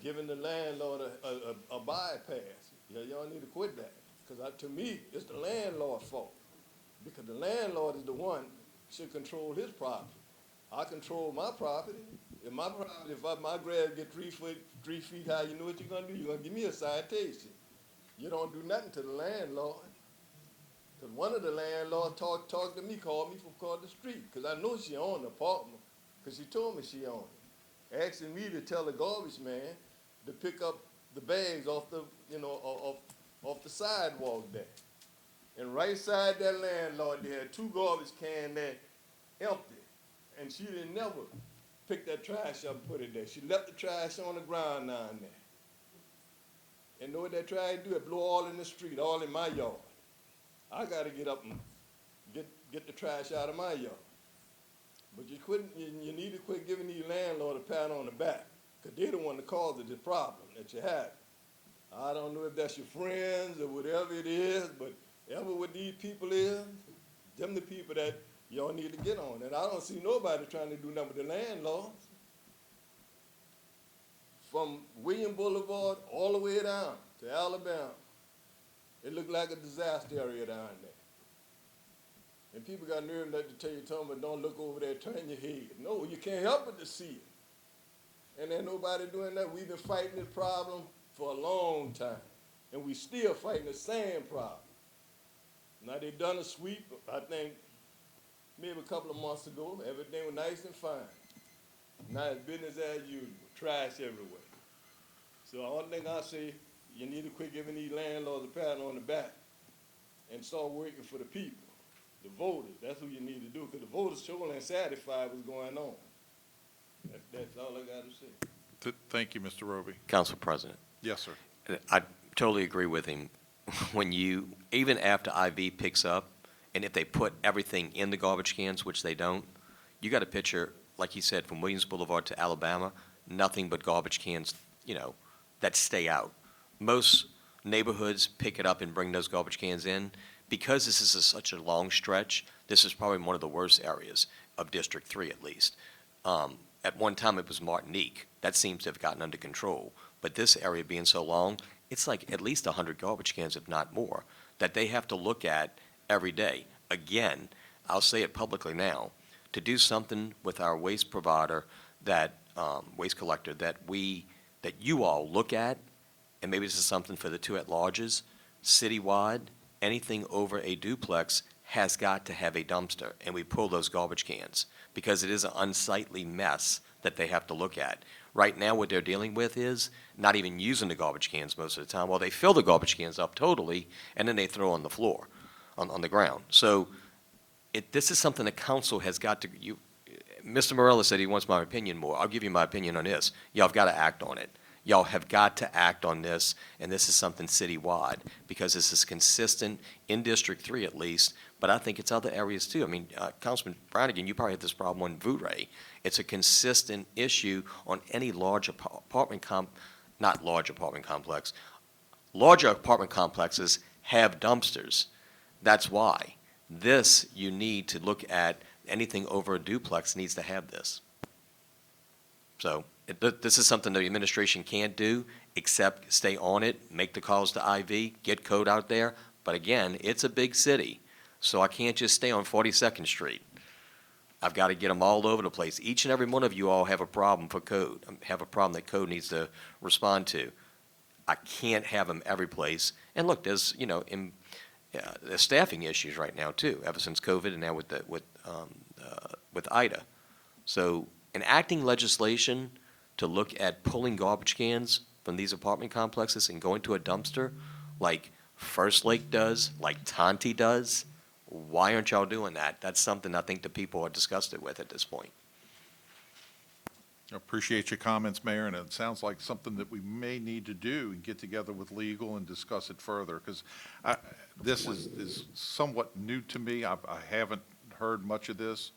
giving the landlord a bypass. Y'all need to quit that. Because to me, it's the landlord's fault. Because the landlord is the one should control his property. I control my property. If my grass get 3 feet high, you know what you're going to do? You're going to give me a citation. You don't do nothing to the landlord. Because one of the landlords talked to me, called me from across the street, because I know she owned the apartment, because she told me she owned it. Asking me to tell the garbage man to pick up the bags off the, off the sidewalk there. And right side that landlord, they had 2 garbage cans there empty. And she didn't never pick that trash up and put it there. She left the trash on the ground down there. And know what that trash do? It blow all in the street, all in my yard. I got to get up and get the trash out of my yard. But you need to quit giving these landlords a pat on the back, because they're the one that caused this problem that you have. I don't know if that's your friends or whatever it is, but ever what these people is, them the people that y'all need to get on. And I don't see nobody trying to do nothing with the landlords. From William Boulevard all the way down to Alabama, it looked like a disaster area down there. And people got nerve enough to tell you, but don't look over there, turn your head. No, you can't help but to see it. And there's nobody doing that. We've been fighting this problem for a long time. And we still fighting the same problem. Now they done a sweep, I think, maybe a couple of months ago. Everything was nice and fine. Now it's business as usual, trash everywhere. So the only thing I say, you need to quit giving these landlords a pat on the back and start working for the people. The voters, that's who you need to do, because the voters sure ain't satisfied what's going on. That's all I gotta say. Thank you, Mr. Roby. Council President, Yes, sir. I totally agree with him. When you, even after IV picks up, and if they put everything in the garbage cans, which they don't, you got a picture, like he said, from Williams Boulevard to Alabama, nothing but garbage cans, that stay out. Most neighborhoods pick it up and bring those garbage cans in. Because this is such a long stretch, this is probably one of the worst areas of District 3 at least. At one time, it was Martinique. That seems to have gotten under control. But this area being so long, it's like at least 100 garbage cans, if not more, that they have to look at every day. Again, I'll say it publicly now, to do something with our waste provider, that waste collector, that you all look at, and maybe this is something for the two at-larges, citywide, anything over a duplex has got to have a dumpster, and we pull those garbage cans, because it is an unsightly mess that they have to look at. Right now, what they're dealing with is not even using the garbage cans most of the time. Well, they fill the garbage cans up totally, and then they throw on the floor, on the ground. So this is something the council has got to, Mr. Morella said he wants my opinion more. I'll give you my opinion on this. Y'all have got to act on it. Y'all have got to act on this, and this is something citywide, because this is consistent in District 3 at least, but I think it's other areas too. I mean, Councilman Brannigan, you probably had this problem on Vouray. It's a consistent issue on any large not large apartment complex. Larger apartment complexes have dumpsters. That's why. This, you need to look at, anything over a duplex needs to have this. So this is something the administration can't do except stay on it, make the calls to IV, get code out there. But again, it's a big city, so I can't just stay on 42nd Street. I've got to get them all over the place. Each and every one of you all have a problem for code, have a problem that code needs to respond to. I can't have them every place. And look, there's, there's staffing issues right now too, ever since COVID and now with Ida. So enacting legislation to look at pulling garbage cans from these apartment complexes and going to a dumpster like First Lake does, like Tonti does, why aren't y'all doing that? That's something I think the people are disgusted with at this point. I appreciate your comments, Mayor, and it sounds like something that we may need to do and get together with legal and discuss it further, because this is somewhat new to me. I haven't heard much of this,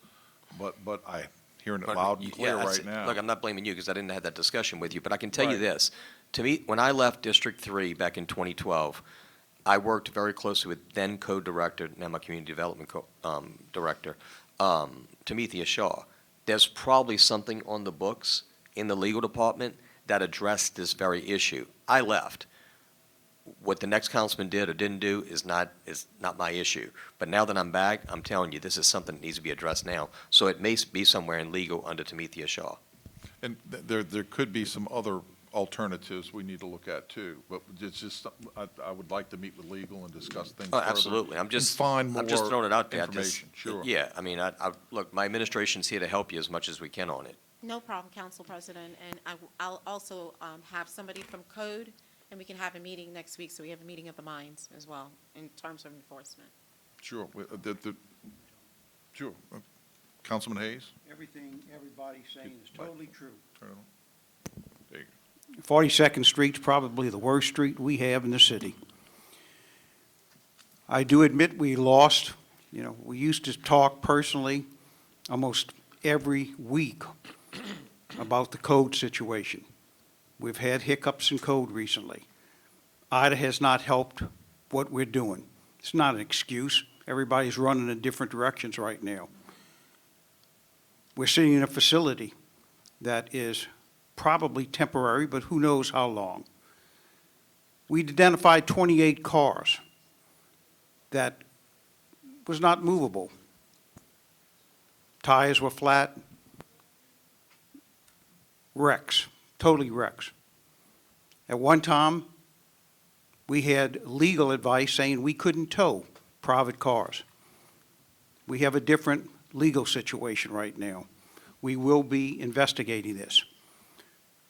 but I'm hearing it loud and clear right now. Look, I'm not blaming you because I didn't have that discussion with you, but I can tell you Right. this. To me, when I left District 3 back in 2012, I worked very closely with then code director, now my community development director, Tamithia Shaw. There's probably something on the books in the legal department that addressed this very issue. I left. What the next councilman did or didn't do is not my issue. But now that I'm back, I'm telling you, this is something that needs to be addressed now. So it may be somewhere in legal under Tamithia Shaw. And there could be some other alternatives we need to look at too, but it's just, I would like to meet with legal and discuss things Oh, further. absolutely. I'm just and find more throwing it out there. information, sure. Yeah, I mean, look, my administration's here to help you as much as we can on it. No problem, Council President, and I'll also have somebody from Code, and we can have a meeting next week, so we have a meeting of the minds as well, in terms of enforcement. Sure. Sure. Councilman Hayes? Everything everybody's saying is totally true. Turn it on. There you go. 42nd Street's probably the worst street we have in the city. I do admit we lost, we used to talk personally almost every week about the code situation. We've had hiccups in code recently. Ida has not helped what we're doing. It's not an excuse. Everybody's running in different directions right now. We're sitting in a facility that is probably temporary, but who knows how long. We identified 28 cars that was not movable. Tires were flat. Wrecks, totally wrecks. At one time, we had legal advice saying we couldn't tow private cars. We have a different legal situation right now. We will be investigating this.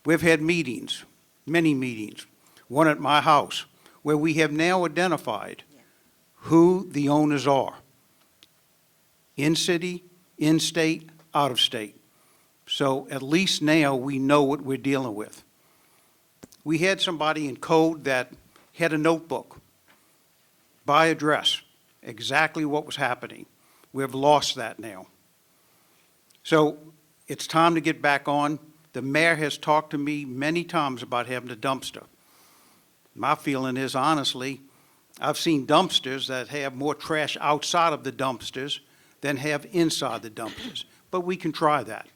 We've had meetings, many meetings, one at my house, where we have now identified who the owners are. in-city, in-state, out-of-state. So at least now we know what we're dealing with. We had somebody in code that had a notebook by address, exactly what was happening. We've lost that now. So it's time to get back on. The mayor has talked to me many times about having a dumpster. My feeling is, honestly, I've seen dumpsters that have more trash outside of the dumpsters than have inside the dumpsters. But we can try that.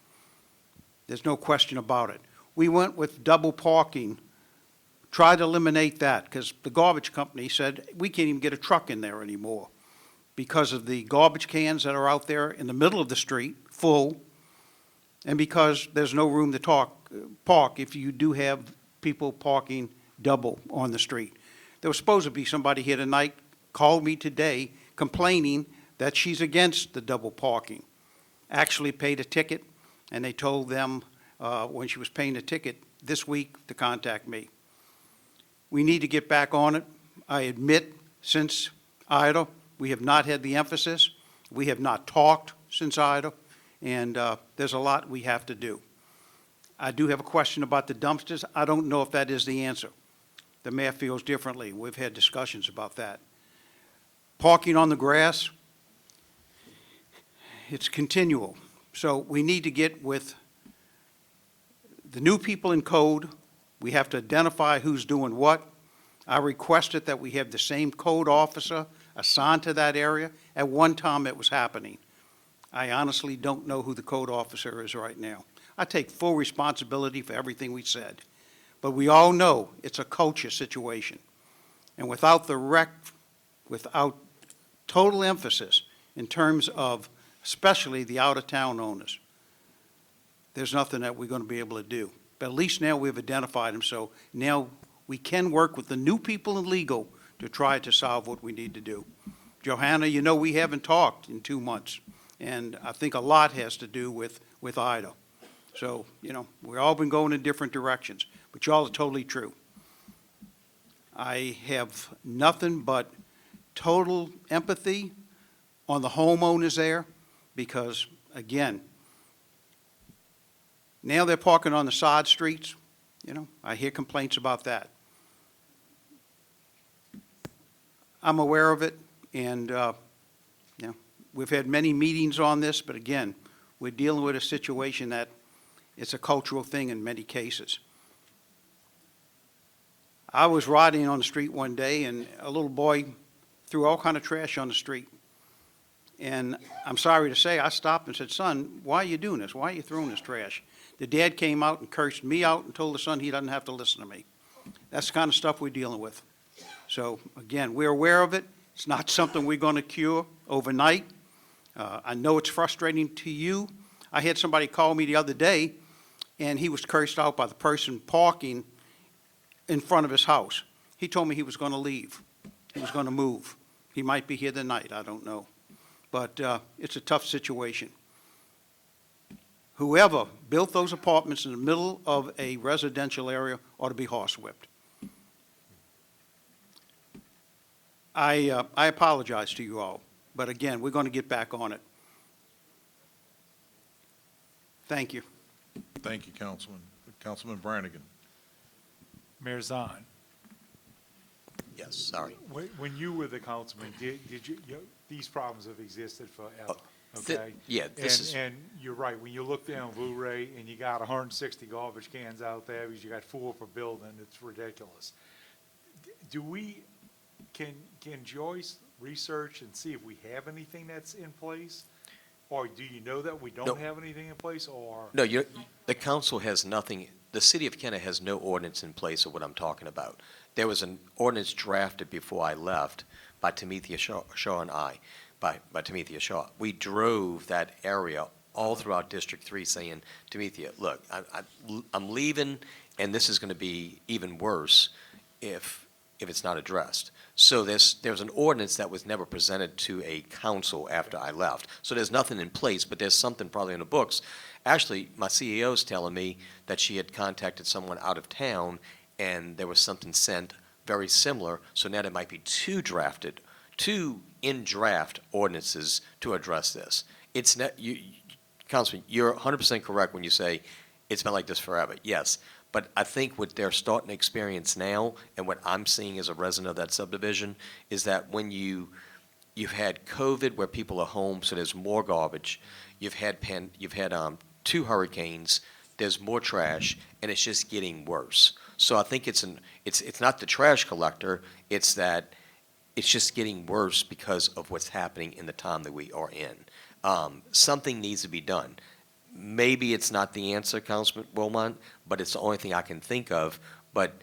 There's no question about it. We went with double parking, tried to eliminate that, because the garbage company said, we can't even get a truck in there anymore because of the garbage cans that are out there in the middle of the street, full, and because there's no room to park if you do have people parking double on the street. There was supposed to be somebody here tonight, called me today, complaining that she's against the double parking. Actually paid a ticket, and they told them when she was paying the ticket this week to contact me. We need to get back on it. I admit, since Ida, we have not had the emphasis. We have not talked since Ida, and there's a lot we have to do. I do have a question about the dumpsters. I don't know if that is the answer. The mayor feels differently. We've had discussions about that. Parking on the grass, it's continual. So we need to get with the new people in code. We have to identify who's doing what. I requested that we have the same code officer assigned to that area. At one time, it was happening. I honestly don't know who the code officer is right now. I take full responsibility for everything we said. But we all know it's a culture situation. And without without total emphasis in terms of especially the out-of-town owners, there's nothing that we're going to be able to do. But at least now we've identified them, so now we can work with the new people in legal to try to solve what we need to do. Johanna, you know we haven't talked in 2 months, and I think a lot has to do with Ida. So, you know, we've all been going in different directions, but y'all are totally true. I have nothing but total empathy on the homeowners there because, again, now they're parking on the side streets. You know, I hear complaints about that. I'm aware of it, and, you know, we've had many meetings on this, but again, we're dealing with a situation that it's a cultural thing in many cases. I was riding on the street one day, and a little boy threw all kind of trash on the street. And I'm sorry to say, I stopped and said, son, why are you doing this? Why are you throwing this trash? The dad came out and cursed me out and told the son he doesn't have to listen to me. That's the kind of stuff we're dealing with. So, again, we're aware of it. It's not something we're going to cure overnight. I know it's frustrating to you. I had somebody call me the other day, and he was cursed out by the person parking in front of his house. He told me he was going to leave. He was going to move. He might be here tonight, I don't know. But it's a tough situation. Whoever built those apartments in the middle of a residential area ought to be horsewhipped. I apologize to you all, but again, we're going to get back on it. Thank you. Thank you, Councilman. Councilman Brannigan. Mayor Zahn, Yes, sorry. when you were the councilman, did you, these problems have existed forever, Th- okay? yeah, this is- And you're right, when you look down Blu-ray and you got 160 garbage cans out there because you got 4 per building, it's ridiculous. Can Joyce research and see if we have anything that's in place? Or do you know that we No. don't have anything in place, or? No, the council has nothing, the city of Kenner has no ordinance in place of what I'm talking about. There was an ordinance drafted before I left by Tamithia Shaw and I, by Tamithia Shaw. We drove that area all throughout District 3 saying, Tamithia, look, I'm leaving, and this is going to be even worse if it's not addressed. So there's an ordinance that was never presented to a council after I left. So there's nothing in place, but there's something probably in the books. Actually, my CEO's telling me that she had contacted someone out of town, and there was something sent very similar. So now there might be 2 drafted, 2 in draft ordinances to address this. It's not, Councilman, you're 100% correct when you say it's been like this forever. Yes. But I think what they're starting to experience now, and what I'm seeing as a resident of that subdivision, is that when you've had COVID where people are home, so there's more garbage. You've had 2 hurricanes. There's more trash, and it's just getting worse. So I think it's not the trash collector. It's that it's just getting worse because of what's happening in the time that we are in. Something needs to be done. Maybe it's not the answer, Councilman Wilmot, but it's the only thing I can think of. But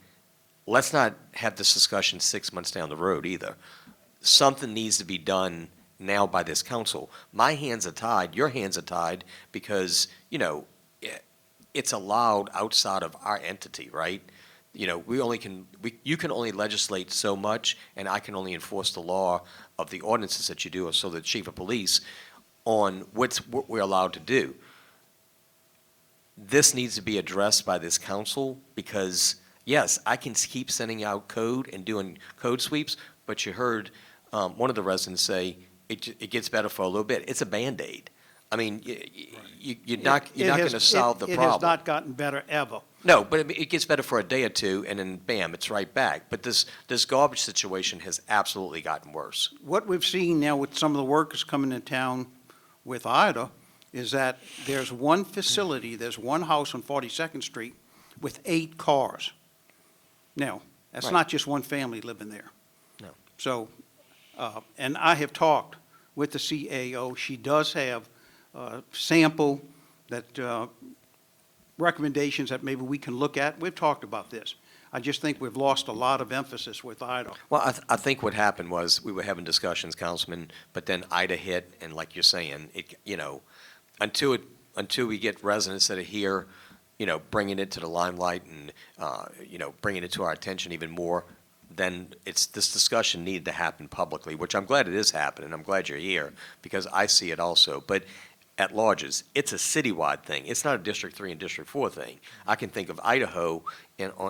let's not have this discussion 6 months down the road either. Something needs to be done now by this council. My hands are tied, your hands are tied, because, it's allowed outside of our entity, right? You can only legislate so much, and I can only enforce the law of the ordinances that you do, or so the chief of police, on what we're allowed to do. This needs to be addressed by this council, because, yes, I can keep sending out code and doing code sweeps, but you heard one of the residents say it gets better for a little bit. It's a Band-Aid. I mean, you're not going to solve the problem. It has not gotten better ever. No, but it gets better for a day or two, and then bam, it's right back. But this garbage situation has absolutely gotten worse. What we've seen now with some of the workers coming in town with Ida is that there's one facility, there's one house on 42nd Street with 8 cars. Now, that's Right. not just one family living there. No. So, and I have talked with the CAO. She does have sample that recommendations that maybe we can look at. We've talked about this. I just think we've lost a lot of emphasis with Ida. Well, I think what happened was we were having discussions, Councilman, but then Ida hit, and like you're saying, until we get residents that are here, bringing it to the limelight and, bringing it to our attention even more, then this discussion needed to happen publicly, which I'm glad it is happening. I'm glad you're here, because I see it also. But at larges, it's a citywide thing. It's not a District 3 and District 4 thing. I can think of Idaho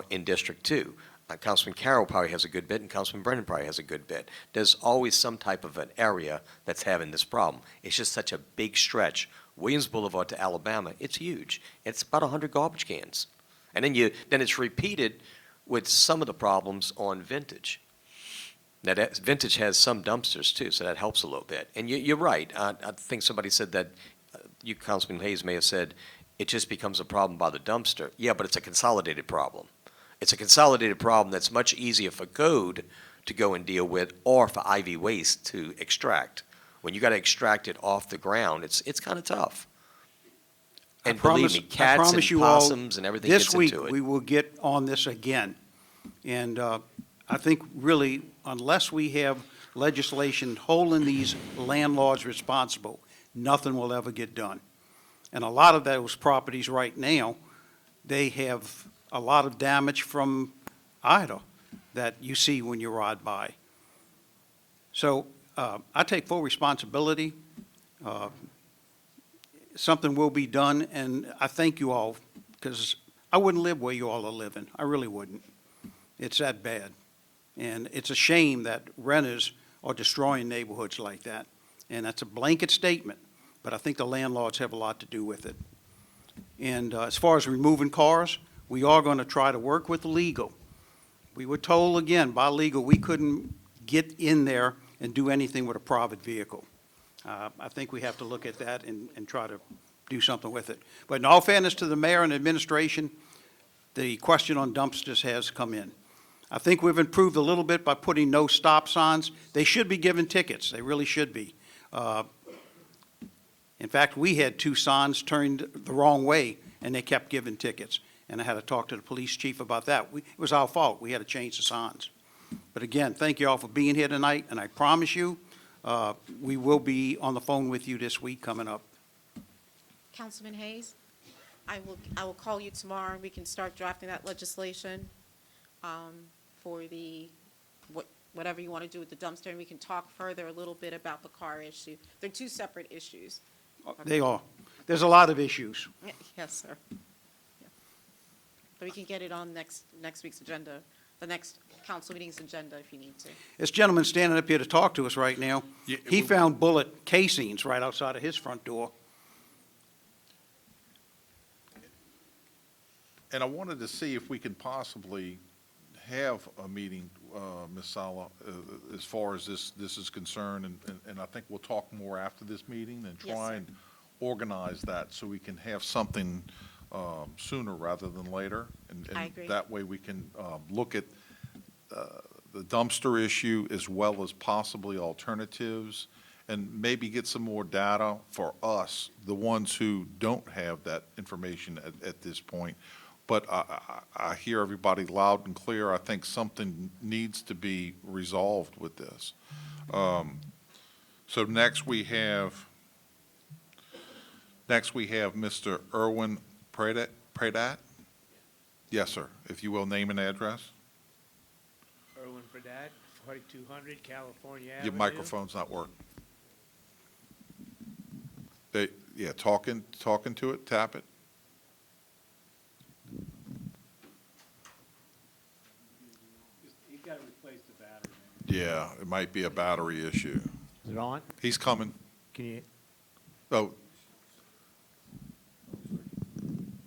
in District 2. Councilman Carroll probably has a good bit, and Councilman Brennan probably has a good bit. There's always some type of an area that's having this problem. It's just such a big stretch. Williams Boulevard to Alabama, it's huge. It's about 100 garbage cans. And then it's repeated with some of the problems on Vintage. Now, Vintage has some dumpsters too, so that helps a little bit. And you're right. I think somebody said that, you, Councilman Hayes, may have said, it just becomes a problem by the dumpster. Yeah, but it's a consolidated problem. It's a consolidated problem that's much easier for code to go and deal with, or for IV waste to extract. When you got to extract it off the ground, it's kind of tough. And believe me, cats and possums and everything gets into it. This week, we will get on this again. And I think really, unless we have legislation holding these landlords responsible, nothing will ever get done. And a lot of those properties right now, they have a lot of damage from Ida that you see when you ride by. So I take full responsibility. Something will be done, and I thank you all, because I wouldn't live where you all are living. I really wouldn't. It's that bad. And it's a shame that renters are destroying neighborhoods like that. And that's a blanket statement, but I think the landlords have a lot to do with it. And as far as removing cars, we are going to try to work with legal. We were told, again, by legal, we couldn't get in there and do anything with a private vehicle. I think we have to look at that and try to do something with it. But in all fairness to the mayor and administration, the question on dumpsters has come in. I think we've improved a little bit by putting no stop signs. They should be given tickets. They really should be. In fact, we had 2 signs turned the wrong way, and they kept giving tickets. And I had to talk to the police chief about that. It was our fault. We had to change the signs. But again, thank you all for being here tonight, and I promise you, we will be on the phone with you this week coming up. Councilman Hayes, I will call you tomorrow, and we can start drafting that legislation for whatever you want to do with the dumpster, and we can talk further a little bit about the car issue. They're 2 separate issues. They are. There's a lot of issues. Yes, sir. Yeah. So we can get it on next week's agenda, the next council meeting's agenda if you need to. This gentleman standing up here to talk to us right now, Yeah, he found bullet casings right outside of his front door. And I wanted to see if we can possibly have a meeting, Ms. Sala, as far as this is concerned, and I think we'll talk more after this meeting and Yes, try sir. and organize that so we can have something sooner rather than later. I And agree. that way we can look at the dumpster issue as well as possibly alternatives, and maybe get some more data for us, the ones who don't have that information at this point. But I hear everybody loud and clear. I think something needs to be resolved with this. So next we have Mr. Erwin Pradat. Yes, sir. If you will, name and address. Erwin Pradat, 4200 California Avenue. Your microphone's not working. Yeah, talking to it, tap it. You gotta replace the battery. Yeah, it might be a battery issue. Is it on? He's coming. Can you, Oh.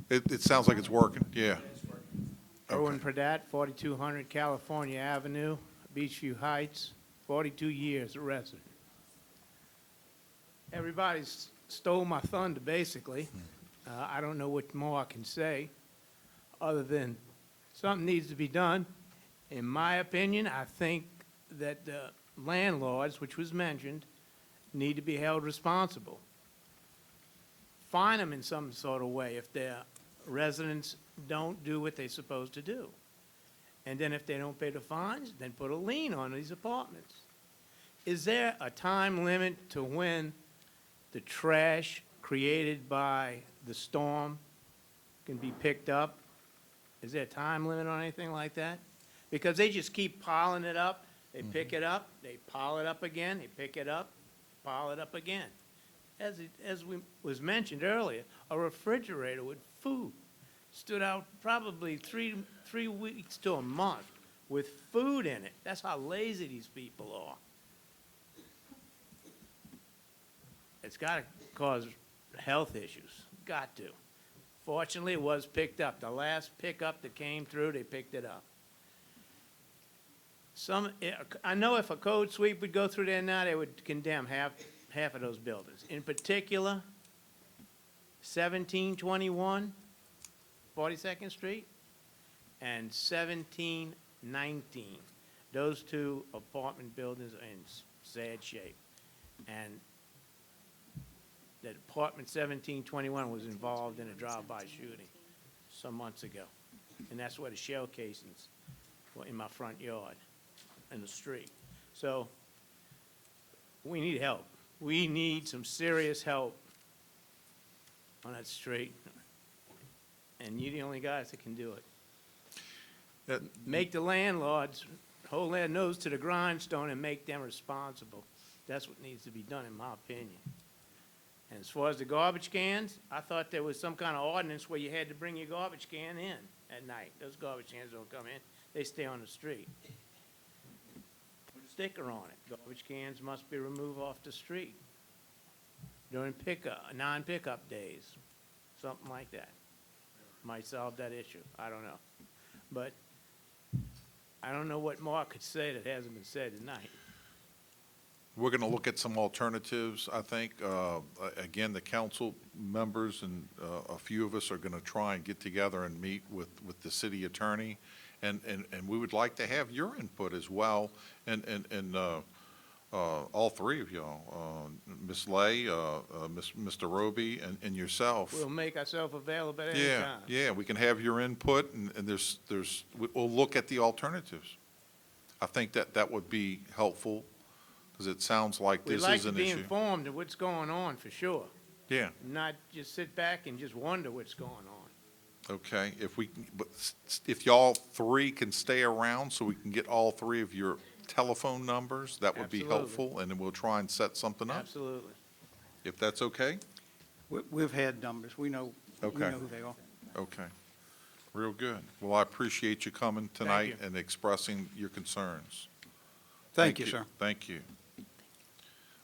It sounds like it's working, yeah. Erwin Pradat, 4200 California Avenue, Beachview Heights, 42 years a resident. Everybody's stole my thunder, basically. I don't know what more I can say, other than something needs to be done. In my opinion, I think that the landlords, which was mentioned, need to be held responsible. Fine them in some sort of way if their residents don't do what they're supposed to do. And then if they don't pay the fines, then put a lien on these apartments. Is there a time limit to when the trash created by the storm can be picked up? Is there a time limit on anything like that? Because they just keep piling it up, they pick it up, they pile it up again, they pick it up, pile it up again. As was mentioned earlier, a refrigerator with food stood out probably three weeks to a month with food in it. That's how lazy these people are. It's got to cause health issues, got to. Fortunately, it was picked up. The last pickup that came through, they picked it up. I know if a code sweep would go through there now, they would condemn half of those buildings. In particular, 1721 42nd Street and 1719. Those two apartment buildings are in sad shape. And that apartment 1721 was involved in a drive-by shooting some months ago. And that's where the shell casings were, in my front yard, in the street. So we need help. We need some serious help on that street. And you're the only guys that can do it. Make the landlords hold their nose to the grindstone and make them responsible. That's what needs to be done, in my opinion. And as far as the garbage cans, I thought there was some kind of ordinance where you had to bring your garbage can in at night. Those garbage cans don't come in, they stay on the street. Put a sticker on it. Garbage cans must be removed off the street during non-pickup days, something like that. Might solve that issue, I don't know. But I don't know what more I could say that hasn't been said tonight. We're going to look at some alternatives, I think. Again, the council members and a few of us are going to try and get together and meet with the city attorney. And we would like to have your input as well, and all three of y'all, Ms. Lay, Mr. Roby, and yourself. We'll make ourselves available at any time. Yeah, we can have your input, and we'll look at the alternatives. I think that would be helpful, because it sounds like We'd this like is to an be issue. informed of what's going on, for sure. Yeah, Not just sit back and just wonder what's going on. okay. If y'all three can stay around so we can get all three of your telephone numbers, that would be Absolutely. helpful, and then we'll try and set something up, Absolutely. if that's okay? We've had numbers, we know Okay. who they are. Okay. Real good. Well, I appreciate you coming tonight you. and expressing your concerns. Thank you, sir. Thank you.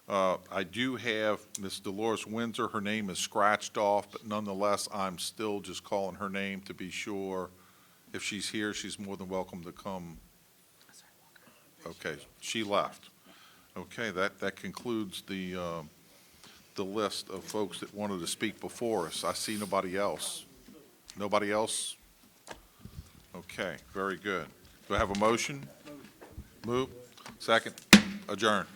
I do have Ms. Dolores Windsor. Her name is scratched off, but nonetheless, I'm still just calling her name to be sure. If she's here, she's more than welcome to come. Okay, she left. Okay, that concludes the list of folks that wanted to speak before us. I see nobody else. Nobody else? Okay, very good. Do I have a motion? Move. Second. Adjourn.